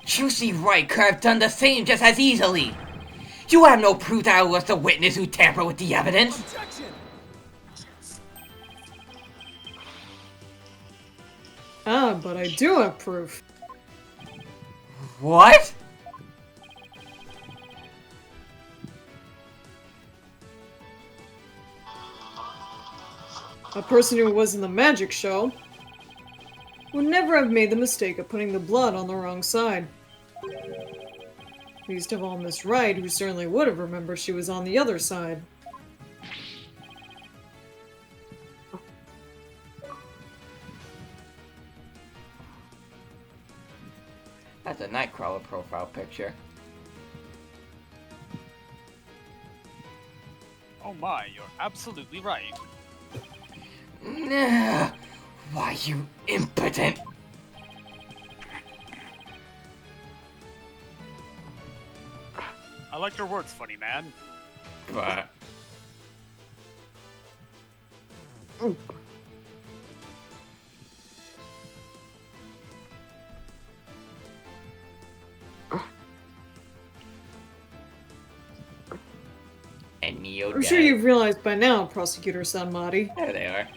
[SPEAKER 1] Juicy Wright could have done the same just as easily. You have no proof that I was the witness who tampered with the evidence.
[SPEAKER 4] Objection.
[SPEAKER 2] Ah, but I do have proof.
[SPEAKER 1] What?
[SPEAKER 2] A person who was in the magic show would never have made the mistake of putting the blood on the wrong side. Least of all Miss Wright, who certainly would have remembered she was on the other side.
[SPEAKER 1] That's a Nightcrawler profile picture.
[SPEAKER 3] Oh my, you're absolutely right.
[SPEAKER 1] Nah, why, you impotent!
[SPEAKER 3] I like your words, funny man.
[SPEAKER 1] But and Neo
[SPEAKER 2] I'm sure you've realized by now, Prosecutor Sanmati,
[SPEAKER 1] There they are.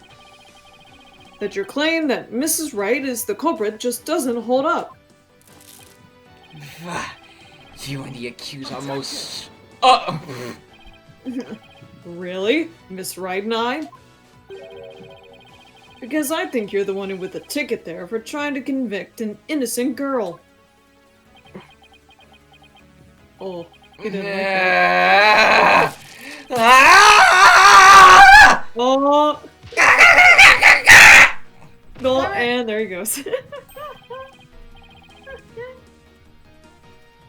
[SPEAKER 2] that your claim that Mrs. Wright is the culprit just doesn't hold up.
[SPEAKER 1] You and the accused are most...
[SPEAKER 2] Really? Miss Wright and I? Because I think you're the one with the ticket there for trying to convict an innocent girl. Oh, you didn't like that. Oh! No, and there he goes.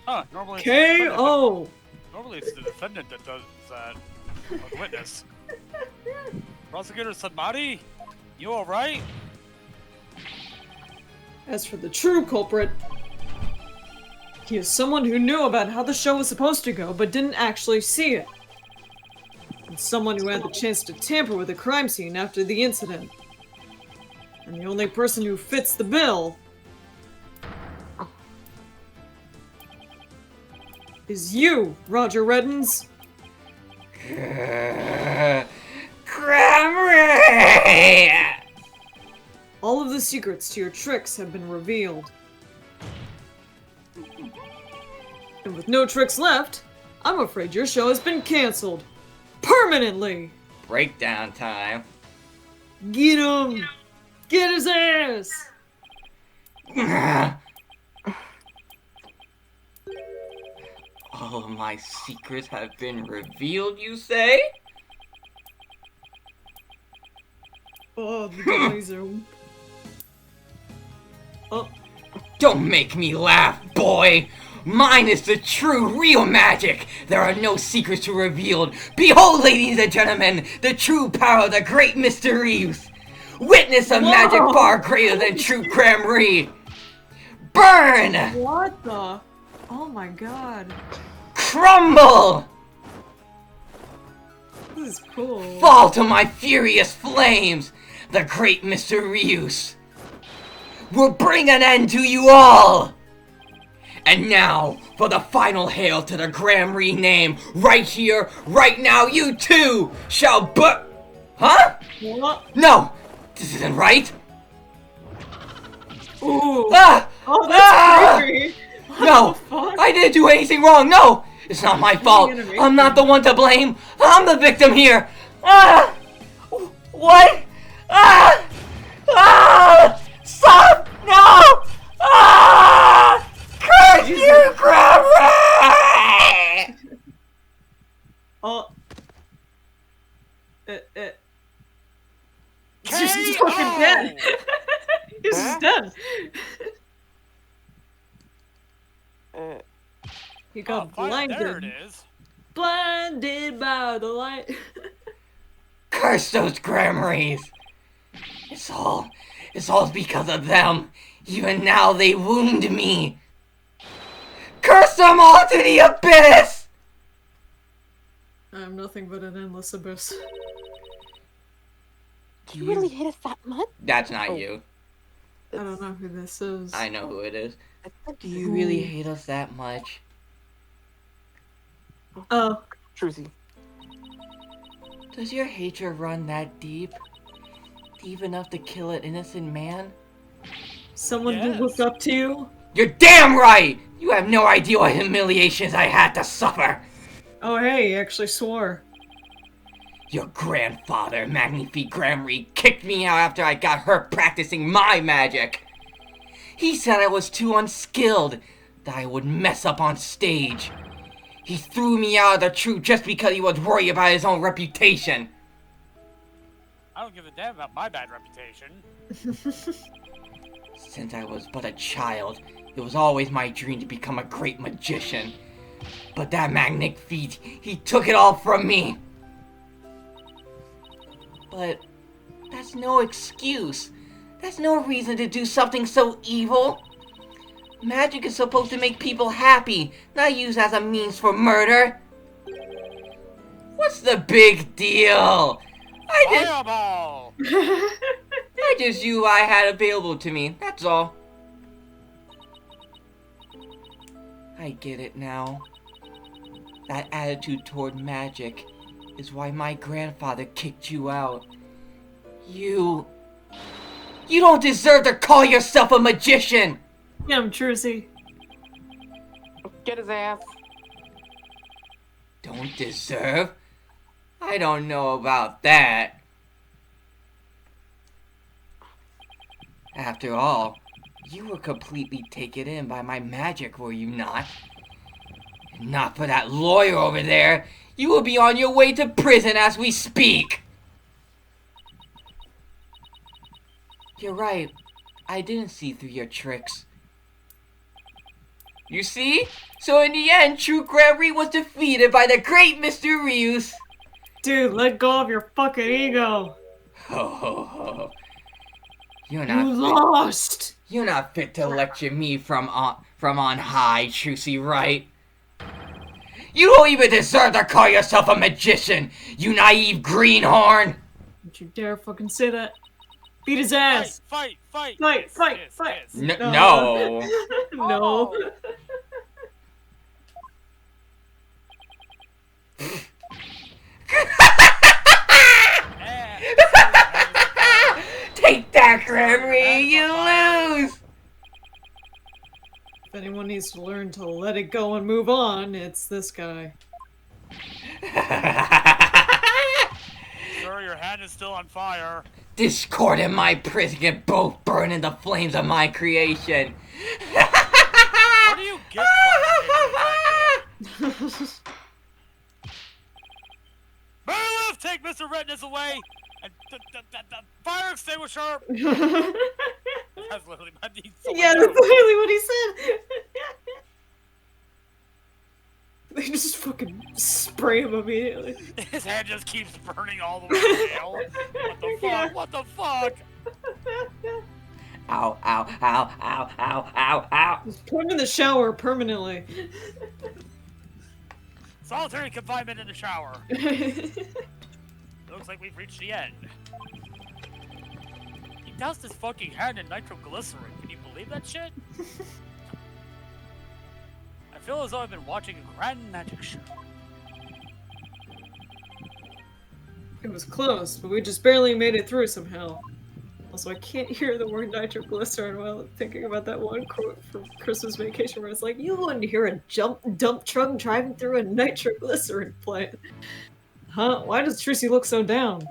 [SPEAKER 3] Huh, normally it's the defendant
[SPEAKER 2] KO!
[SPEAKER 3] normally it's the defendant that does that. Or the witness. Prosecutor Sanmati? You alright?
[SPEAKER 2] As for the true culprit, he is someone who knew about how the show was supposed to go but didn't actually see it. And someone who had the chance to tamper with the crime scene after the incident. And the only person who fits the bill is you, Roger Reddens.
[SPEAKER 1] Cramray!
[SPEAKER 2] All of the secrets to your tricks have been revealed. And with no tricks left, I'm afraid your show has been cancelled. Permanently!
[SPEAKER 1] Breakdown time.
[SPEAKER 2] Get him! Get his ass!
[SPEAKER 1] All of my secrets have been revealed, you say?
[SPEAKER 2] Oh, the laser. Oh,
[SPEAKER 1] Don't make me laugh, boy! Mine is the true, real magic! There are no secrets to reveal. Behold, ladies and gentlemen, the true power of the great Mr. Reues! Witness a magic
[SPEAKER 2] Whoa.
[SPEAKER 1] far greater than true Gramarye! Burn!
[SPEAKER 2] what the? Oh my god.
[SPEAKER 1] Crumble!
[SPEAKER 2] This is cool.
[SPEAKER 1] Fall to my furious flames! The great Mr. Reues will bring an end to you all! And now, for the final hail to the Gramarye name, right here, right now, you too shall Huh?
[SPEAKER 2] What?
[SPEAKER 1] No! This isn't right!
[SPEAKER 2] Ooh.
[SPEAKER 1] Ah!
[SPEAKER 2] Oh, that's
[SPEAKER 1] Ah!
[SPEAKER 2] creepy. What
[SPEAKER 1] No!
[SPEAKER 2] the fuck?
[SPEAKER 1] I didn't do anything wrong! No! It's not my fault!
[SPEAKER 2] animation.
[SPEAKER 1] I'm not the one to blame! I'm the victim here! Ah! What? Ah! Ah! Stop! No! Ah! Curse you, Gramarye!
[SPEAKER 2] Oh. He's just
[SPEAKER 3] KO!
[SPEAKER 2] fucking dead. He's just dead. He got blinded.
[SPEAKER 3] There it is.
[SPEAKER 2] Blinded by the light.
[SPEAKER 1] Curse those Gramaryes! It's all because of them. Even now they wound me. Curse them all to the abyss!
[SPEAKER 2] I'm nothing but an endless abyss.
[SPEAKER 5] Do you really hate us that much?
[SPEAKER 1] That's not you.
[SPEAKER 2] I don't know who this is.
[SPEAKER 1] I know who it is. Do
[SPEAKER 5] you
[SPEAKER 1] you really hate us that much?
[SPEAKER 2] Oh.
[SPEAKER 5] Trucy?
[SPEAKER 1] Does your hatred run that deep? Deep enough to kill an innocent man?
[SPEAKER 2] Someone
[SPEAKER 3] Yes.
[SPEAKER 2] who looked up to you?
[SPEAKER 1] You're damn right! You have no idea what humiliations I had to suffer!
[SPEAKER 2] Oh hey, he actually swore.
[SPEAKER 1] Your grandfather, Magnifique Gramarye, kicked me out after I got hurt practicing my magic. He said I was too unskilled, that I would mess up on stage. He threw me out of the troupe just because he was worried about his own reputation.
[SPEAKER 3] I don't give a damn about my bad reputation.
[SPEAKER 1] Since I was but a child, it was always my dream to become a great magician. But that Magnifique, he took it all from me. But that's no excuse. That's no reason to do something so evil. Magic is supposed to make people happy, not used as a means for murder. What's the big deal?
[SPEAKER 3] Fireball!
[SPEAKER 1] I just used what I had available to me, that's all. I get it now. That attitude toward magic is why my grandfather kicked you out. You don't deserve to call yourself a magician!
[SPEAKER 2] Yeah, I'm Trucy.
[SPEAKER 5] Get his ass.
[SPEAKER 1] Don't deserve? I don't know about that. After all, you were completely taken in by my magic, were you not? And not for that lawyer over there, you will be on your way to prison as we speak! You're right, I didn't see through your tricks. You see? So in the end, true Gramarye was defeated by the great Mr. Reues.
[SPEAKER 2] Dude, let go of your fucking ego.
[SPEAKER 1] Ho ho ho. You're
[SPEAKER 2] You
[SPEAKER 1] not
[SPEAKER 2] lost.
[SPEAKER 1] You're not fit to lecture me from on high, Trucy Wright. You don't even deserve to call yourself a magician, you naive greenhorn!
[SPEAKER 2] Don't you dare fucking say that. Beat his ass.
[SPEAKER 3] Fight!
[SPEAKER 2] Fight,
[SPEAKER 3] Yes,
[SPEAKER 2] fight,
[SPEAKER 3] yes,
[SPEAKER 2] fight.
[SPEAKER 3] yes.
[SPEAKER 1] No.
[SPEAKER 2] No.
[SPEAKER 1] Take that, Gramarye, you lose!
[SPEAKER 2] If anyone needs to learn to let it go and move on, it's this guy.
[SPEAKER 3] Sir, your hand is still on fire.
[SPEAKER 1] Discord and my prison can both burn in the flames of my creation.
[SPEAKER 3] Where do you get fucking Merlif, take Mr. Redness away And the fire extinguisher! That's literally what I need someone
[SPEAKER 2] Yeah,
[SPEAKER 3] to
[SPEAKER 2] that's
[SPEAKER 3] do.
[SPEAKER 2] literally what he said. They just fucking spray him immediately.
[SPEAKER 3] His head just keeps burning all the way to hell. What the fuck?
[SPEAKER 2] Yeah.
[SPEAKER 3] What the fuck?
[SPEAKER 1] Ow, ow, ow, ow, ow, ow, ow.
[SPEAKER 2] Just put him in the shower permanently.
[SPEAKER 3] Solitary confinement in the shower. Looks like we've reached the end. He doused his fucking head in nitroglycerin. Can you believe that shit? I feel as though I've been watching a grand magic show.
[SPEAKER 2] It was close, but we just barely made it through somehow. Also, I can't hear the word nitroglycerin while thinking about that one quote from Christmas Vacation where it's like, you wouldn't hear a dump truck driving through a nitroglycerin plant. Huh? Why does Trucy look so down?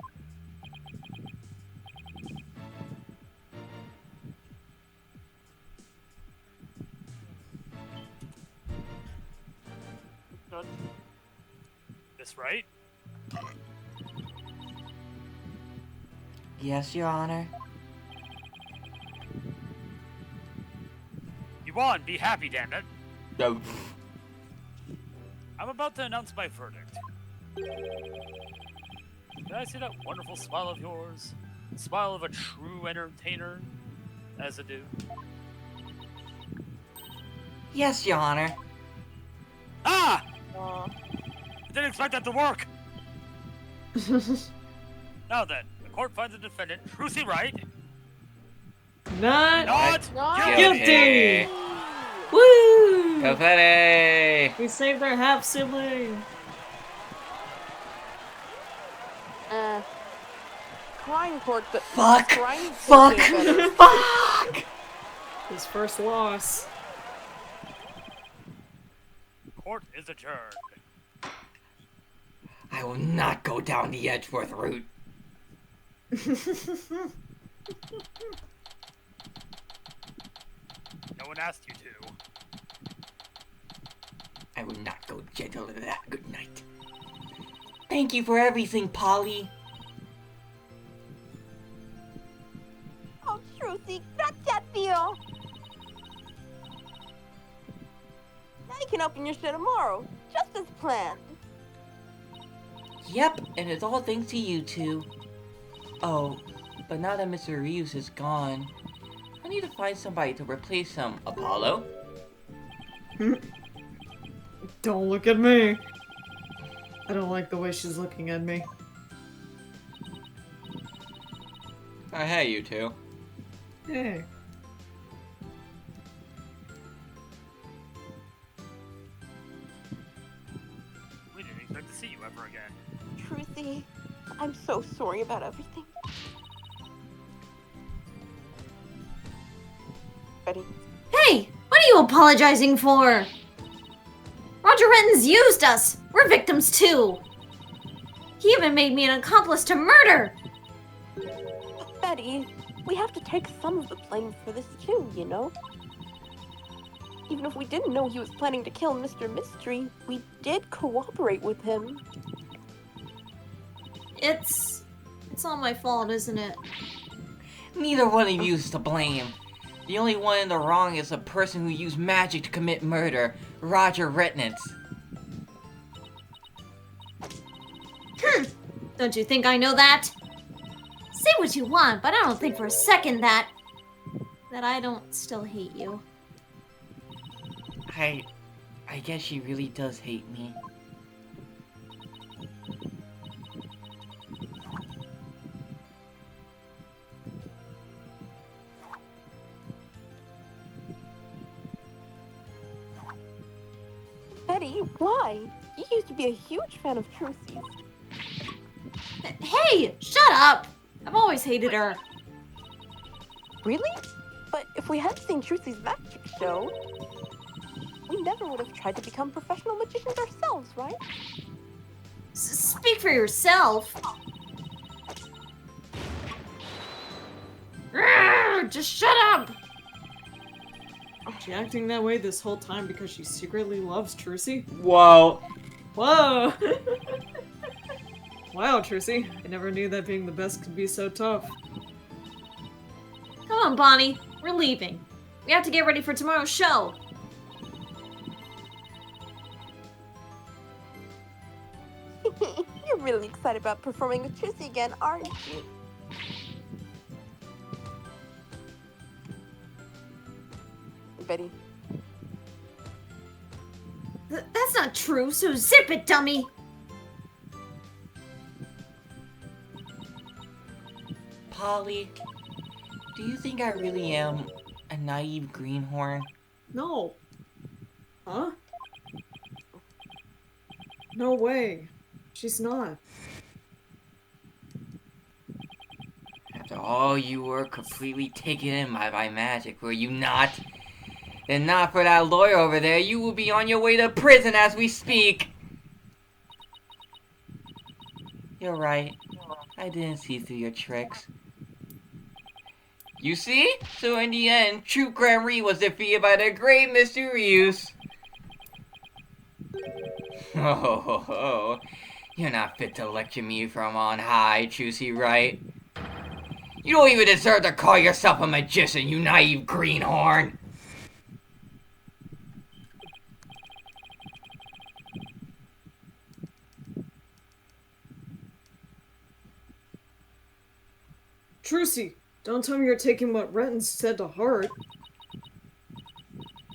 [SPEAKER 3] This right?
[SPEAKER 1] Yes, Your Honor.
[SPEAKER 3] You won. Be happy, damn it.
[SPEAKER 1] No.
[SPEAKER 3] I'm about to announce my verdict. Did I see that wonderful smile of yours? The smile of a true entertainer? As I do.
[SPEAKER 1] Yes, Your Honor.
[SPEAKER 3] Ah!
[SPEAKER 5] Aw.
[SPEAKER 3] I didn't expect that to work! Now then, the court finds the defendant, Trucy Wright,
[SPEAKER 2] Not
[SPEAKER 3] not
[SPEAKER 2] guilty! Woo!
[SPEAKER 1] Confetti!
[SPEAKER 2] We saved our half sibling.
[SPEAKER 5] Crime court.
[SPEAKER 1] Fuck!
[SPEAKER 5] Crime
[SPEAKER 1] Fuck!
[SPEAKER 5] court did better.
[SPEAKER 1] Fuck!
[SPEAKER 2] His first loss.
[SPEAKER 3] Court is adjourned.
[SPEAKER 1] I will not go down the Edgeworth route.
[SPEAKER 3] No one asked you to.
[SPEAKER 1] I will not go gentle to that. Good night. Thank you for everything, Polly.
[SPEAKER 5] Oh, Trucy, grazie Dio. Now you can open your show tomorrow, just as planned.
[SPEAKER 1] Yep, and it's all thanks to you two. Oh, but now that Mr. Reues is gone, I need to find somebody to replace him. Apollo?
[SPEAKER 2] Don't look at me. I don't like the way she's looking at me.
[SPEAKER 1] Hey, you two.
[SPEAKER 2] Hey.
[SPEAKER 3] We didn't expect to see you ever again.
[SPEAKER 5] Trucy, I'm so sorry about everything. Betty,
[SPEAKER 6] Hey, what are you apologizing for? Roger Renton's used us. We're victims too. He even made me an accomplice to murder.
[SPEAKER 5] Betty, we have to take some of the blame for this too, you know? Even if we didn't know he was planning to kill Mr. Mystery, we did cooperate with him.
[SPEAKER 6] It's all my fault, isn't it?
[SPEAKER 1] Neither one of you is to blame. The only one in the wrong is the person who used magic to commit murder, Roger Retnitz.
[SPEAKER 6] Don't you think I know that? Say what you want, but I don't think for a second that I don't still hate you.
[SPEAKER 1] I guess she really does hate me.
[SPEAKER 5] Betty, why? You used to be a huge fan of Trucy's.
[SPEAKER 6] Hey, shut up! I've always hated her.
[SPEAKER 5] Really? But if we had seen Trucy's magic show, we never would have tried to become professional magicians ourselves, right?
[SPEAKER 6] Speak for yourself. Just shut up!
[SPEAKER 2] She acting that way this whole time because she secretly loves Trucy?
[SPEAKER 1] Whoa.
[SPEAKER 2] Whoa! Wow, Trucy. I never knew that being the best could be so tough.
[SPEAKER 6] Come on, Bonnie. We're leaving. We have to get ready for tomorrow's show.
[SPEAKER 5] You're really excited about performing with Trissy again, aren't you? Betty.
[SPEAKER 6] That's not true, so zip it, dummy!
[SPEAKER 1] Polly, do you think I really am a naive greenhorn?
[SPEAKER 2] No. Huh? No way. She's not.
[SPEAKER 1] After all you were completely taken in by magic, were you not? And not for that lawyer over there, you will be on your way to prison as we speak. You're right. I didn't see through your tricks. You see? So in the end, true Grand Reues was defeated by the great Mr. Reues. Oh, you're not fit to lecture me from on high, Juicy Wright. You don't even deserve to call yourself a magician, you naive greenhorn.
[SPEAKER 2] Trucy, don't tell me you're taking what Renton said to heart.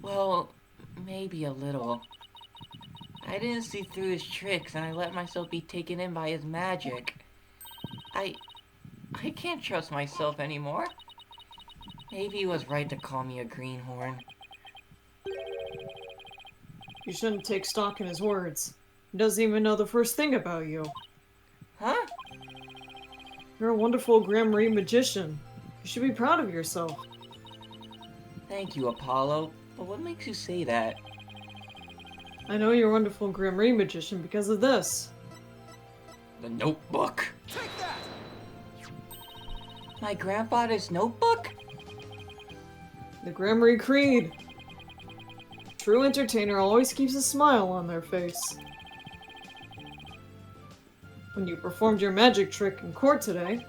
[SPEAKER 1] Well, maybe a little. I didn't see through his tricks and I let myself be taken in by his magic. I can't trust myself anymore. Maybe he was right to call me a greenhorn.
[SPEAKER 2] You shouldn't take stock in his words. He doesn't even know the first thing about you.
[SPEAKER 1] Huh?
[SPEAKER 2] You're a wonderful Grand Reues magician. You should be proud of yourself.
[SPEAKER 1] Thank you, Apollo. But what makes you say that?
[SPEAKER 2] I know you're a wonderful Grand Reues magician because of this.
[SPEAKER 1] The notebook.
[SPEAKER 4] Take that!
[SPEAKER 1] My grandfather's notebook?
[SPEAKER 2] The Grand Reues Creed. True entertainer always keeps a smile on their face. When you performed your magic trick in court today,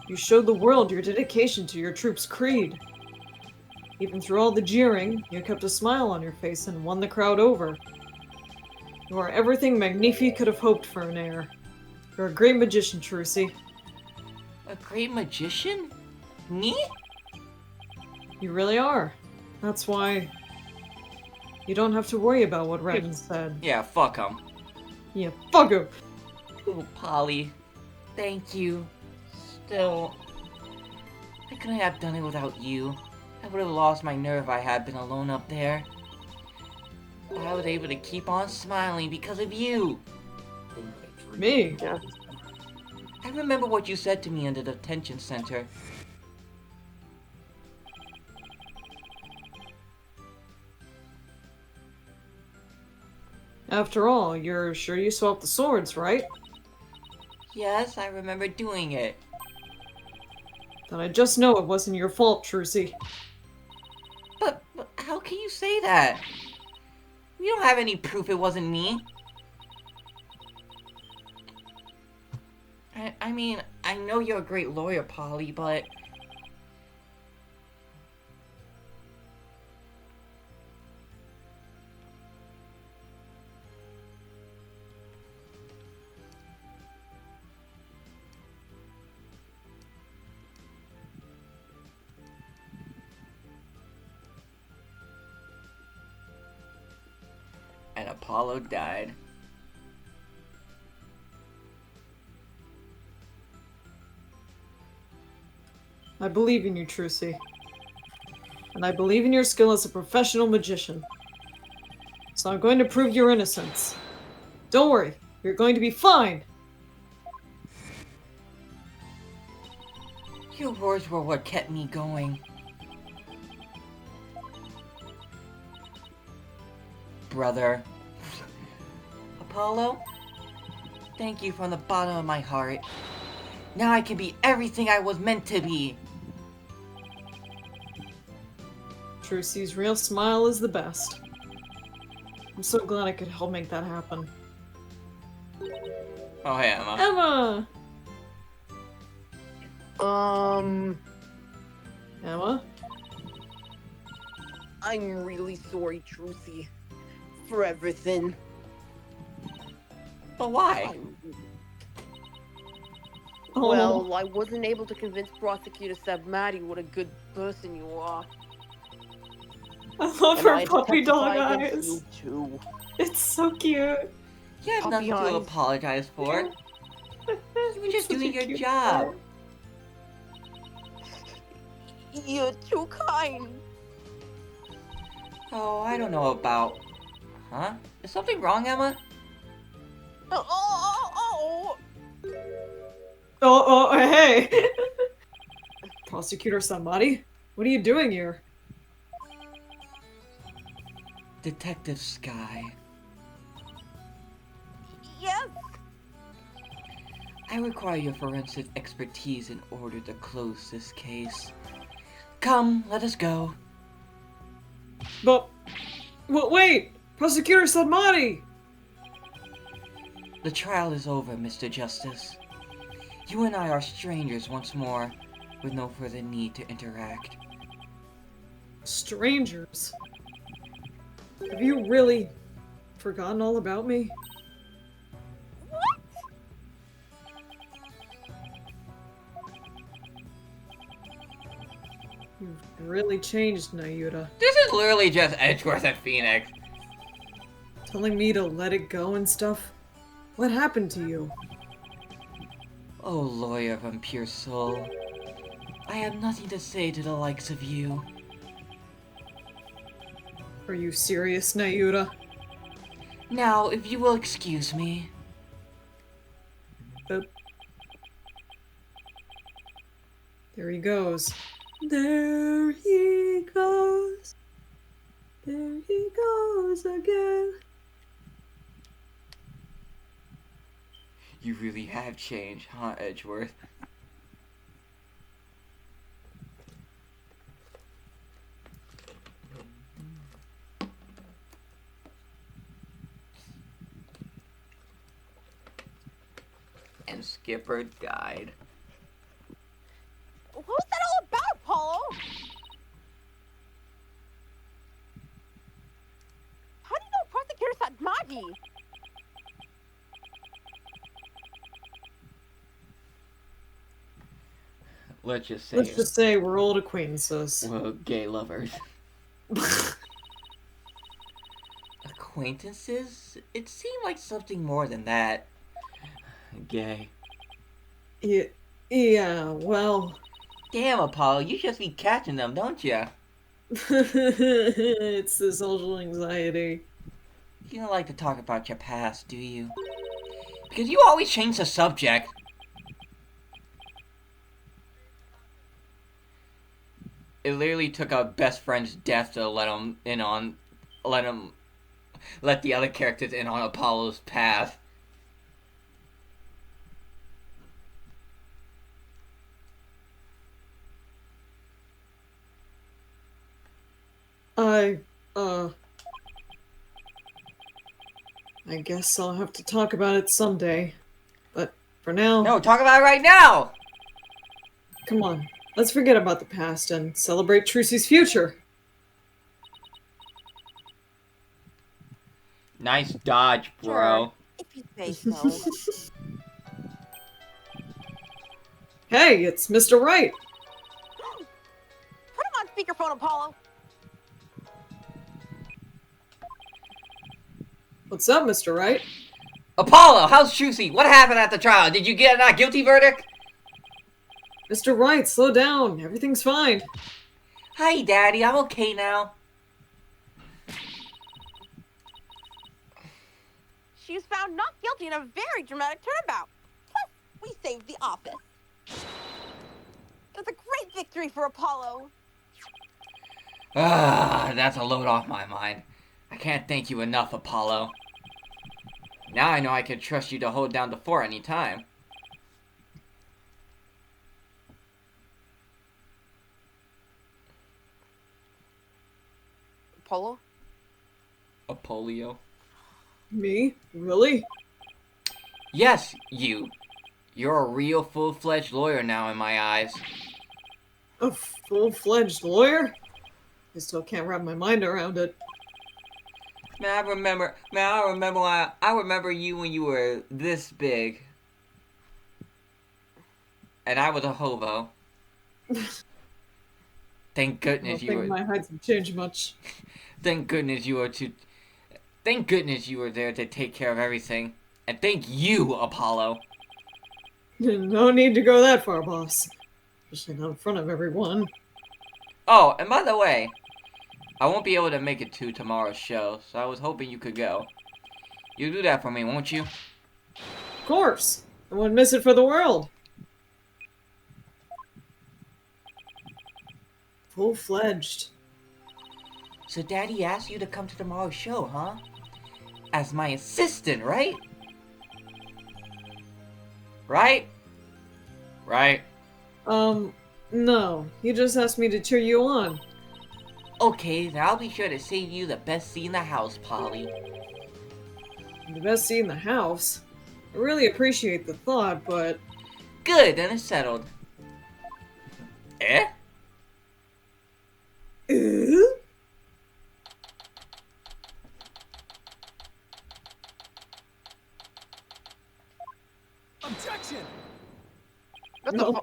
[SPEAKER 2] you showed the world your dedication to your troop's creed. Even through all the jeering, you kept a smile on your face and won the crowd over. You are everything Magnifi could have hoped for an heir. You're a great magician, Trucy.
[SPEAKER 1] A great magician? Me?
[SPEAKER 2] You really are. That's why you don't have to worry about what Renton said.
[SPEAKER 1] Yeah, fuck him.
[SPEAKER 2] Yeah, fuck him.
[SPEAKER 1] Oh, Polly. Thank you. Still, I couldn't have done it without you. I would have lost my nerve if I had been alone up there. But I was able to keep on smiling because of you.
[SPEAKER 2] Me?
[SPEAKER 5] Yeah.
[SPEAKER 1] I remember what you said to me in the detention center.
[SPEAKER 2] After all, you're sure you swapped the swords, right?
[SPEAKER 1] Yes, I remember doing it.
[SPEAKER 2] Then I just know it wasn't your fault, Trucy.
[SPEAKER 1] But how can you say that? We don't have any proof it wasn't me. I mean, I know you're a great lawyer, Polly, but... And Apollo died.
[SPEAKER 2] I believe in you, Trucy. And I believe in your skill as a professional magician. So I'm going to prove your innocence. Don't worry, you're going to be fine!
[SPEAKER 1] Your words were what kept me going. Brother. Apollo, thank you from the bottom of my heart. Now I can be everything I was meant to be.
[SPEAKER 2] Trucy's real smile is the best. I'm so glad I could help make that happen.
[SPEAKER 1] Oh, hey, Emma.
[SPEAKER 2] Emma! Emma?
[SPEAKER 5] I'm really sorry, Trucy, for everything.
[SPEAKER 1] But why?
[SPEAKER 2] Oh.
[SPEAKER 5] Well, I wasn't able to convince Prosecutor Sabmati what a good person you are.
[SPEAKER 2] I love
[SPEAKER 5] And I
[SPEAKER 2] her
[SPEAKER 5] had to
[SPEAKER 2] puppy dog
[SPEAKER 5] testify against
[SPEAKER 2] eyes.
[SPEAKER 5] you, too.
[SPEAKER 2] It's so cute.
[SPEAKER 1] You have
[SPEAKER 5] Puppy
[SPEAKER 1] nothing to
[SPEAKER 5] eyes.
[SPEAKER 1] apologize for. You were just
[SPEAKER 2] Such a
[SPEAKER 1] doing your
[SPEAKER 2] cute
[SPEAKER 1] job.
[SPEAKER 2] dog.
[SPEAKER 5] You're too kind.
[SPEAKER 1] Oh, I don't know about... Huh? Is something wrong, Emma?
[SPEAKER 5] Oh.
[SPEAKER 2] Oh, hey! Prosecutor somebody? What are you doing here?
[SPEAKER 1] Detective Sky.
[SPEAKER 5] Yes.
[SPEAKER 1] I require your forensic expertise in order to close this case. Come, let us go.
[SPEAKER 2] But wait! Prosecutor Sadmati!
[SPEAKER 1] The trial is over, Mr. Justice. You and I are strangers once more, with no further need to interact.
[SPEAKER 2] Strangers? Have you really forgotten all about me? You've really changed, Nayuta.
[SPEAKER 1] This is literally just Edgeworth and Phoenix.
[SPEAKER 2] Telling me to let it go and stuff? What happened to you?
[SPEAKER 1] Oh, lawyer from pure soul. I have nothing to say to the likes of you.
[SPEAKER 2] Are you serious, Nayuta?
[SPEAKER 1] Now, if you will excuse me.
[SPEAKER 2] There he goes. There he goes. There he goes again.
[SPEAKER 1] You really have changed, huh, Edgeworth? And Skipper died.
[SPEAKER 5] What was that all about, Paulo? How do you know Prosecutor Sadmati?
[SPEAKER 1] Let's just
[SPEAKER 2] say we're old acquaintances.
[SPEAKER 1] Well, gay lovers. Acquaintances? It seemed like something more than that. Gay.
[SPEAKER 2] Yeah, well...
[SPEAKER 1] Damn, Apollo, you just be catching them, don't ya?
[SPEAKER 2] It's the social anxiety.
[SPEAKER 1] You don't like to talk about your past, do you? Because you always change the subject. It literally took a best friend's death to let the other characters in on Apollo's path.
[SPEAKER 2] I guess I'll have to talk about it someday. But for now...
[SPEAKER 1] No, talk about it right now!
[SPEAKER 2] Come on, let's forget about the past and celebrate Trucy's future.
[SPEAKER 1] Nice dodge, bro.
[SPEAKER 5] Sure, if you say so.
[SPEAKER 2] Hey, it's Mr. Wright!
[SPEAKER 5] Put him on speakerphone, Apollo.
[SPEAKER 2] What's up, Mr. Wright?
[SPEAKER 1] Apollo, how's Trucy? What happened at the trial? Did you get a not guilty verdict?
[SPEAKER 2] Mr. Wright, slow down. Everything's fine.
[SPEAKER 1] Hi, Daddy. I'm okay now.
[SPEAKER 5] She was found not guilty in a very dramatic turnabout. Plus, we saved the office. It was a great victory for Apollo.
[SPEAKER 1] That's a load off my mind. I can't thank you enough, Apollo. Now I know I can trust you to hold down the fort any time.
[SPEAKER 5] Apollo?
[SPEAKER 1] Apollio.
[SPEAKER 2] Me? Really?
[SPEAKER 1] Yes, you. You're a real full-fledged lawyer now in my eyes.
[SPEAKER 2] A full-fledged lawyer? I still can't wrap my mind around it.
[SPEAKER 1] Man, I remember you when you were this big. And I was a hobo. Thank
[SPEAKER 2] I
[SPEAKER 1] goodness
[SPEAKER 2] don't
[SPEAKER 1] you
[SPEAKER 2] think
[SPEAKER 1] were.
[SPEAKER 2] my height have changed much.
[SPEAKER 1] Thank goodness you were there to take care of everything. And thank you, Apollo.
[SPEAKER 2] No need to go that far, boss. Especially not in front of everyone.
[SPEAKER 1] Oh, and by the way, I won't be able to make it to tomorrow's show, so I was hoping you could go. You'll do that for me, won't you?
[SPEAKER 2] Of course. I wouldn't miss it for the world. Full-fledged.
[SPEAKER 1] So Daddy asked you to come to tomorrow's show, huh? As my assistant, right? Right? Right.
[SPEAKER 2] No. He just asked me to cheer you on.
[SPEAKER 1] Okay, then I'll be sure to save you the best seat in the house, Polly.
[SPEAKER 2] The best seat in the house. I really appreciate the thought, but...
[SPEAKER 1] Good, then it's settled. Eh?
[SPEAKER 4] Objection!
[SPEAKER 5] What the
[SPEAKER 2] No.
[SPEAKER 5] fu-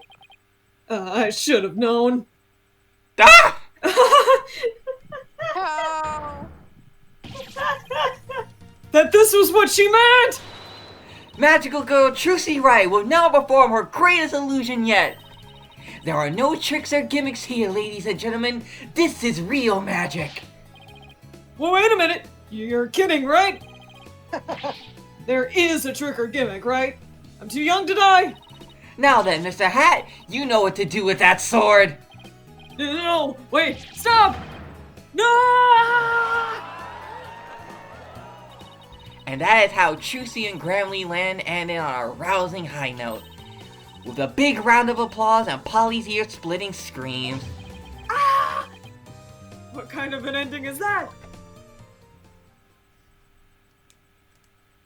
[SPEAKER 2] I should have known.
[SPEAKER 1] Ah!
[SPEAKER 5] How?
[SPEAKER 2] That this was what she meant!
[SPEAKER 1] Magical girl Trucy Wright will now perform her greatest illusion yet. There are no tricks or gimmicks here, ladies and gentlemen. This is real magic.
[SPEAKER 2] Well, wait a minute. You're kidding, right? There is a trick or gimmick, right? I'm too young to die.
[SPEAKER 1] Now then, Mr. Hat, you know what to do with that sword.
[SPEAKER 2] No, wait, stop! No!
[SPEAKER 1] And that is how Trucy and Gramly Land ended on a rousing high note. With a big round of applause and Polly's ear-splitting screams.
[SPEAKER 2] Ah! What kind of an ending is that?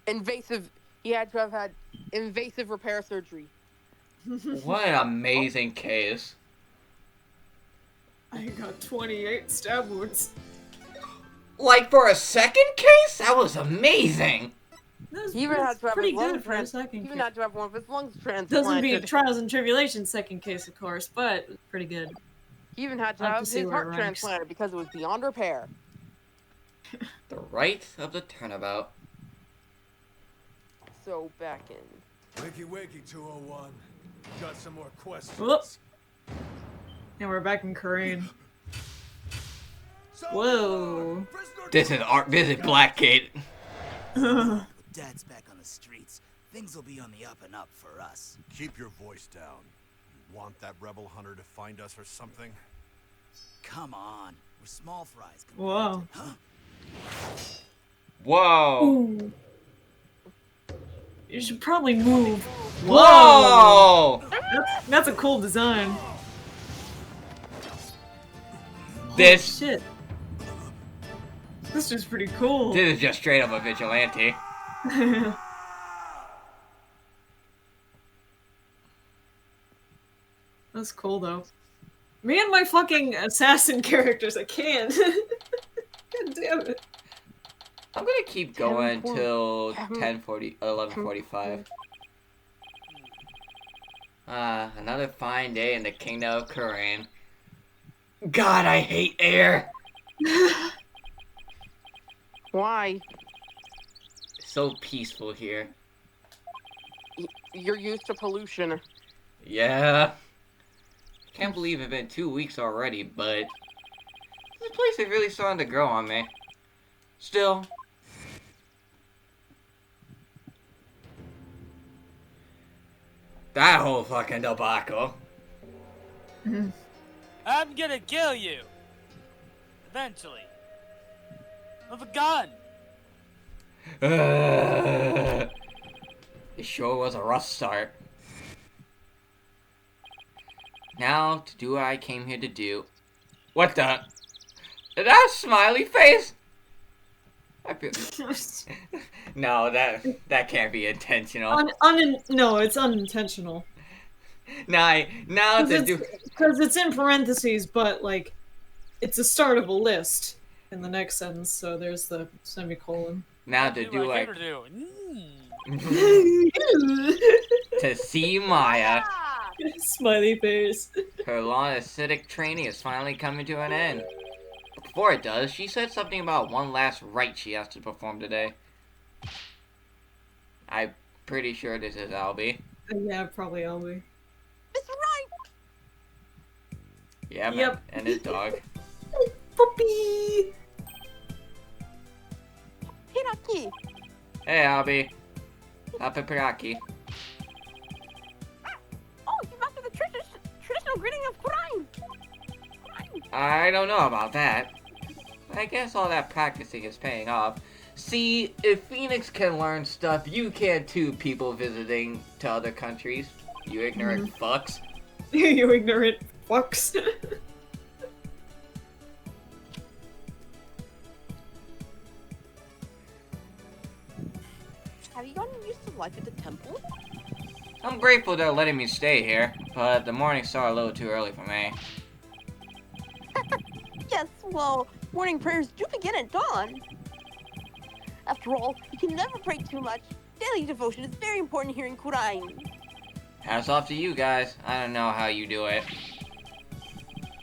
[SPEAKER 5] Invasive. He had to have had invasive repair surgery.
[SPEAKER 1] What an amazing case.
[SPEAKER 2] I got 28 stab wounds.
[SPEAKER 1] Like for a second case? That was amazing.
[SPEAKER 2] That's,
[SPEAKER 5] He even had to have
[SPEAKER 2] pretty
[SPEAKER 5] his lungs
[SPEAKER 2] good for a
[SPEAKER 5] trans-
[SPEAKER 2] second
[SPEAKER 5] He even
[SPEAKER 2] case.
[SPEAKER 5] had to have one of his lungs transplanted.
[SPEAKER 2] Doesn't beat Trials and Tribulations second case, of course, but pretty good.
[SPEAKER 5] He even had to
[SPEAKER 2] I'll have
[SPEAKER 5] have
[SPEAKER 2] to see
[SPEAKER 5] his
[SPEAKER 2] where it
[SPEAKER 5] heart
[SPEAKER 2] ranks.
[SPEAKER 5] transplanted because it was beyond repair.
[SPEAKER 1] The right of the turnabout.
[SPEAKER 5] So back in.
[SPEAKER 4] Wakey wakey 201. Got some more questions.
[SPEAKER 2] Whoops. And we're back in Korean.
[SPEAKER 4] So,
[SPEAKER 2] Whoa.
[SPEAKER 4] prisoner
[SPEAKER 1] This is Blackgate.
[SPEAKER 7] With Dad's back on the streets, things will be on the up and up for us.
[SPEAKER 8] Keep your voice down. You want that rebel hunter to find us or something?
[SPEAKER 7] Come on, we're small fries.
[SPEAKER 2] Whoa.
[SPEAKER 1] Whoa.
[SPEAKER 2] Ooh. You should probably move.
[SPEAKER 1] Whoa!
[SPEAKER 2] That's a cool design.
[SPEAKER 1] This
[SPEAKER 2] Shit. This is pretty cool.
[SPEAKER 1] this is just straight up a vigilante.
[SPEAKER 2] That's cool though. Me and my fucking assassin characters, I can't. God damn it.
[SPEAKER 1] I'm gonna keep going
[SPEAKER 5] 10:40.
[SPEAKER 1] till 11:45. Another fine day in the kingdom of Korean. God, I hate air.
[SPEAKER 5] Why?
[SPEAKER 1] It's so peaceful here.
[SPEAKER 5] You're used to pollution.
[SPEAKER 1] Yeah. Can't believe it's been 2 weeks already, but this place is really starting to grow on me. Still. That whole fucking debacle.
[SPEAKER 3] I'm gonna kill you. Eventually. With a gun.
[SPEAKER 1] It sure was a rough start. Now, to do what I came here to do. What the? Is that a smiley face? I feel... No, that can't be intentional.
[SPEAKER 2] No, it's unintentional.
[SPEAKER 1] Now to do...
[SPEAKER 2] Because it's in parentheses, but, like, it's the start of a list in the next sentence, so there's the semicolon.
[SPEAKER 1] Now to do, like...
[SPEAKER 3] Mm.
[SPEAKER 1] To see Maya,
[SPEAKER 2] Smiley face.
[SPEAKER 1] her long acidic training is finally coming to an end. Before it does, she said something about one last rite she has to perform today. I'm pretty sure this is Albie.
[SPEAKER 2] Yeah, probably Albie.
[SPEAKER 5] Mr. Wright!
[SPEAKER 1] Yeah, man.
[SPEAKER 2] Yep.
[SPEAKER 1] And his dog.
[SPEAKER 2] Puppy!
[SPEAKER 5] Hiraki!
[SPEAKER 1] Hey, Albie. Happy Piraki.
[SPEAKER 5] Oh, you mastered the traditional greeting of crime!
[SPEAKER 1] I don't know about that. I guess all that practicing is paying off. See, if Phoenix can learn stuff, you can too, people visiting to other countries. You ignorant fucks.
[SPEAKER 2] You ignorant fucks.
[SPEAKER 5] Have you gotten used to life at the temple?
[SPEAKER 1] I'm grateful they're letting me stay here, but the morning started a little too early for me.
[SPEAKER 5] Yes, well, morning prayers do begin at dawn. After all, you can never pray too much. Daily devotion is very important here in Kurain.
[SPEAKER 1] Hats off to you guys. I don't know how you do it.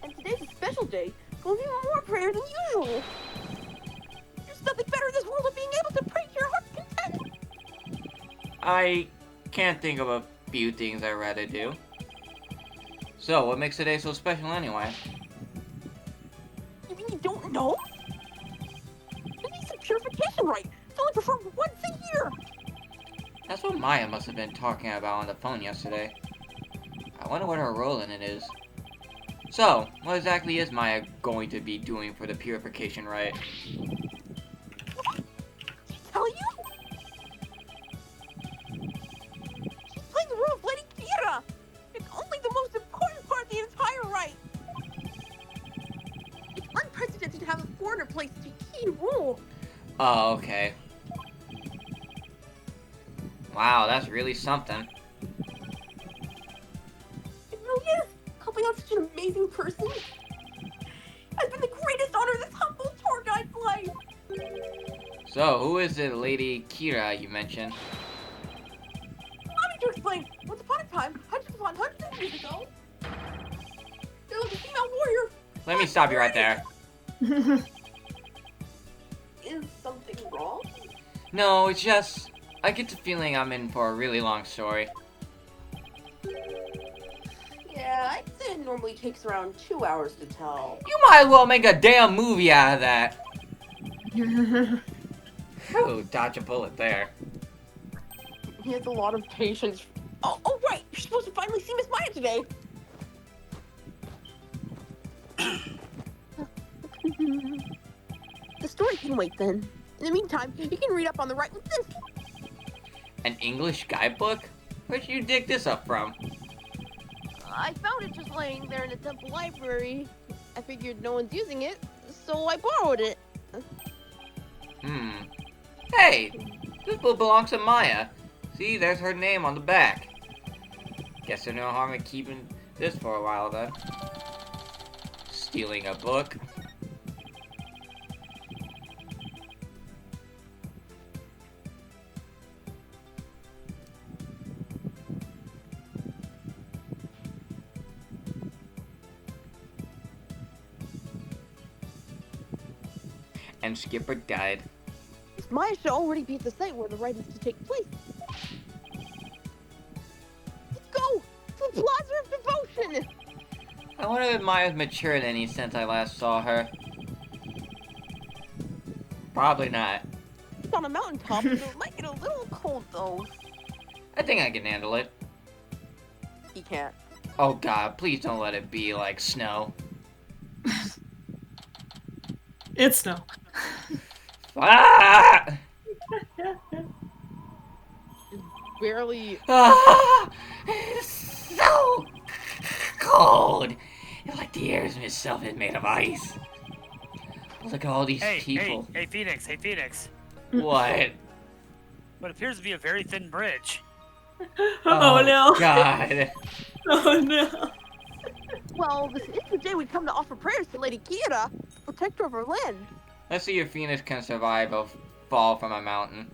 [SPEAKER 5] And today's a special day, full of even more prayer than usual. There's nothing better in this world than being able to pray to your heart's content.
[SPEAKER 1] I can't think of a few things I'd rather do. So, what makes today so special anyway?
[SPEAKER 5] You mean you don't know? It needs some purification right. It's only performed once a year.
[SPEAKER 1] That's what Maya must have been talking about on the phone yesterday. I wonder what her role in it is. So, what exactly is Maya going to be doing for the purification rite?
[SPEAKER 5] Tell you? She's playing the role of Lady Kira. It's only the most important part of the entire rite. It's unprecedented to have a foreigner play such a key role.
[SPEAKER 1] Oh, okay. Wow, that's really something.
[SPEAKER 5] It really is. Helping out such an amazing person has been the greatest honor of this humble tour guide's life.
[SPEAKER 1] So, who is the Lady Kira you mentioned?
[SPEAKER 5] Allow me to explain. Once upon a time, hundreds upon hundreds of years ago, there was a female warrior.
[SPEAKER 1] Let me stop you right there.
[SPEAKER 5] Is something wrong?
[SPEAKER 1] No, it's just... I get the feeling I'm in for a really long story.
[SPEAKER 5] Yeah, I'd say it normally takes around 2 hours to tell.
[SPEAKER 1] You might as well make a damn movie out of that. Ooh, dodge a bullet there.
[SPEAKER 5] He has a lot of patience. Oh, right! You're supposed to finally see Miss Maya today! The story can wait then. In the meantime, you can read up on the right with this.
[SPEAKER 1] An English guidebook? Where'd you dig this up from?
[SPEAKER 5] I found it just laying there in the temple library. I figured no one's using it, so I borrowed it.
[SPEAKER 1] Hey! This book belongs to Maya. See, there's her name on the back. Guess there's no harm in keeping this for a while then. Stealing a book. And Skipper died.
[SPEAKER 5] Miss Maya should already be at the site where the rite is to take place. Let's go! To the Plaza of Devotion!
[SPEAKER 1] I wonder if Maya's matured any since I last saw her. Probably not.
[SPEAKER 5] It's on a mountaintop, so it might get a little cold though.
[SPEAKER 1] I think I can handle it.
[SPEAKER 5] He can't.
[SPEAKER 1] Oh god, please don't let it be like snow.
[SPEAKER 2] It's snow.
[SPEAKER 1] Ah!
[SPEAKER 5] Barely.
[SPEAKER 1] Ah! It's so cold. It's like the air itself is made of ice. Look at all these
[SPEAKER 3] Hey,
[SPEAKER 1] people.
[SPEAKER 3] hey, Phoenix, hey, Phoenix.
[SPEAKER 1] What?
[SPEAKER 3] What appears to be a very thin bridge.
[SPEAKER 2] Oh, no.
[SPEAKER 1] God.
[SPEAKER 2] Oh no.
[SPEAKER 5] Well, this is the day we come to offer prayers to Lady Kira, protector of our land.
[SPEAKER 1] Let's see if Phoenix can survive a fall from a mountain.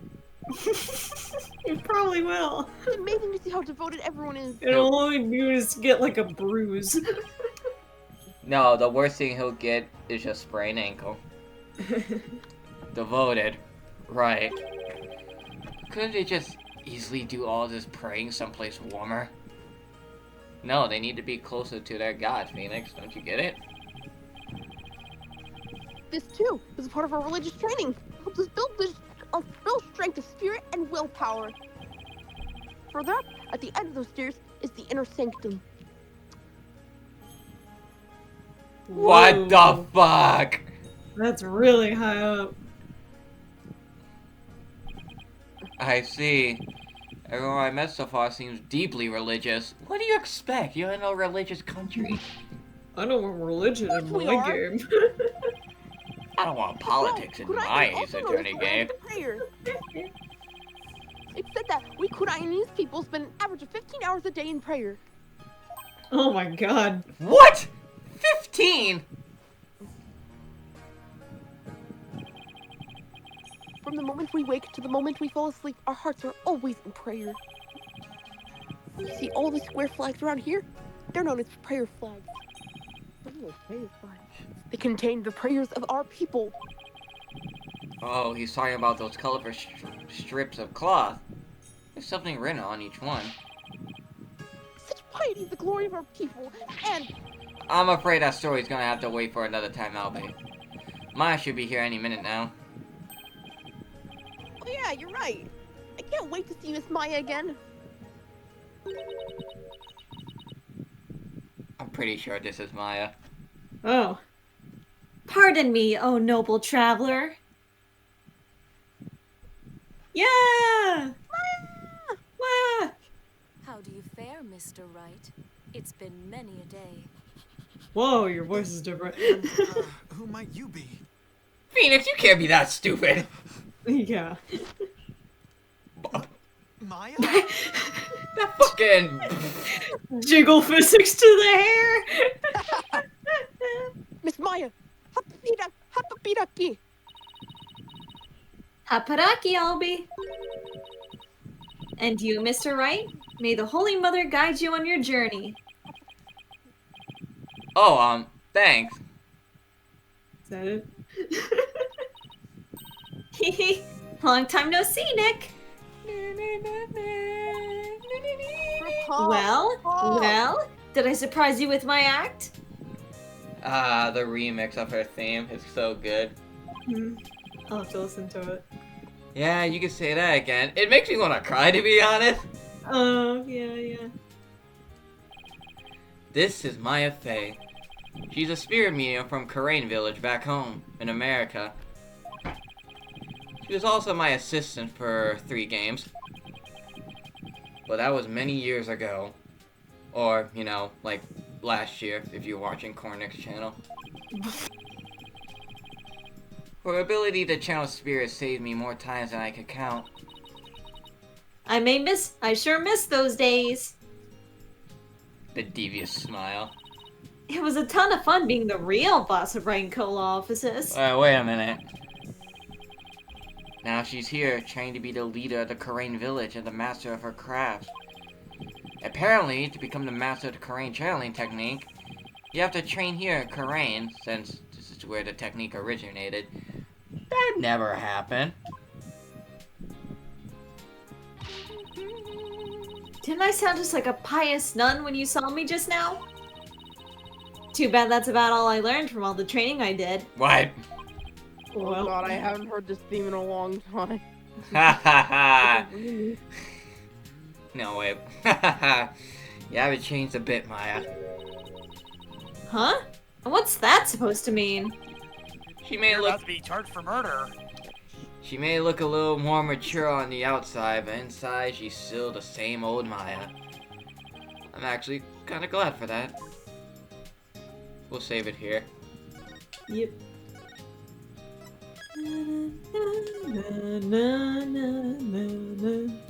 [SPEAKER 2] You probably will.
[SPEAKER 5] It's amazing to see how devoted everyone is.
[SPEAKER 2] It'll only do is get like a bruise.
[SPEAKER 1] No, the worst thing he'll get is just sprained ankle. Devoted. Right. Couldn't they just easily do all this praying someplace warmer? No, they need to be closer to their god, Phoenix. Don't you get it?
[SPEAKER 5] This too is a part of our religious training. It helps us build strength of spirit and willpower. Further up, at the end of those stairs, is the inner sanctum.
[SPEAKER 1] What the fuck?
[SPEAKER 2] That's really high up.
[SPEAKER 1] I see. Everyone I met so far seems deeply religious. What do you expect? You're in a religious country.
[SPEAKER 2] I don't want religion in
[SPEAKER 5] We
[SPEAKER 2] my
[SPEAKER 5] are.
[SPEAKER 2] game.
[SPEAKER 1] I don't want politics in my Ace Attorney game.
[SPEAKER 5] It said that we Kuraianese people spend an average of 15 hours a day in prayer.
[SPEAKER 2] Oh my god.
[SPEAKER 1] What? 15?
[SPEAKER 5] From the moment we wake to the moment we fall asleep, our hearts are always in prayer. You see all the square flags around here? They're known as prayer flags. Oh, prayer flags. They contain the prayers of our people.
[SPEAKER 1] Oh, he's talking about those colorful strips of cloth. There's something written on each one.
[SPEAKER 5] Such piety is the glory of our people, and
[SPEAKER 1] I'm afraid that story's gonna have to wait for another time, Albie. Maya should be here any minute now.
[SPEAKER 5] oh yeah, you're right. I can't wait to see Miss Maya again.
[SPEAKER 1] I'm pretty sure this is Maya.
[SPEAKER 2] Oh.
[SPEAKER 6] Pardon me, oh noble traveler.
[SPEAKER 2] Yeah! Maya!
[SPEAKER 9] How do you fare, Mr. Wright? It's been many a day.
[SPEAKER 2] Whoa, your voice is different.
[SPEAKER 8] Who might you be?
[SPEAKER 1] Phoenix, you can't be that stupid!
[SPEAKER 2] Yeah.
[SPEAKER 8] Maya?
[SPEAKER 1] That fucking...
[SPEAKER 2] Jiggle physics to the hair!
[SPEAKER 5] Miss Maya, hapapiraki.
[SPEAKER 6] Haparaki, Albie. And you, Mr. Wright? May the Holy Mother guide you on your journey.
[SPEAKER 1] Oh, thanks.
[SPEAKER 2] Is that it?
[SPEAKER 6] Hehe. Long time no see, Nick. Well, did I surprise you with my act?
[SPEAKER 1] Ah, the remix of her theme is so good.
[SPEAKER 2] I'll have to listen to it.
[SPEAKER 1] Yeah, you can say that again. It makes me want to cry, to be honest.
[SPEAKER 2] Oh, yeah.
[SPEAKER 1] This is Maya Fey. She's a spirit medium from Karain Village back home in America. She was also my assistant for 3 games. But that was many years ago. Or, you know, like last year, if you're watching Cornick's channel. Her ability to channel spirits saved me more times than I could count.
[SPEAKER 6] I sure miss those days.
[SPEAKER 1] The devious smile.
[SPEAKER 6] It was a ton of fun being the real boss of Wright & Co. Law Offices.
[SPEAKER 1] Wait a minute. Now she's here, trying to be the leader of the Karain village and the master of her craft. Apparently, to become the master of the Karain channeling technique, you have to train here in Karain, since this is where the technique originated. That never happened.
[SPEAKER 6] Didn't I sound just like a pious nun when you saw me just now? Too bad that's about all I learned from all the training I did.
[SPEAKER 1] What?
[SPEAKER 2] Well,
[SPEAKER 5] God, I haven't heard this theme in a long time.
[SPEAKER 1] Ha ha ha! No, wait. You haven't changed a bit, Maya.
[SPEAKER 6] Huh? What's that supposed to mean?
[SPEAKER 1] She may
[SPEAKER 3] You're
[SPEAKER 1] look
[SPEAKER 3] about to be charged for murder.
[SPEAKER 1] She may look a little more mature on the outside, but inside she's still the same old Maya. I'm actually kind of glad for that. We'll save it here.
[SPEAKER 2] yep. Na, na, na, na, na, na.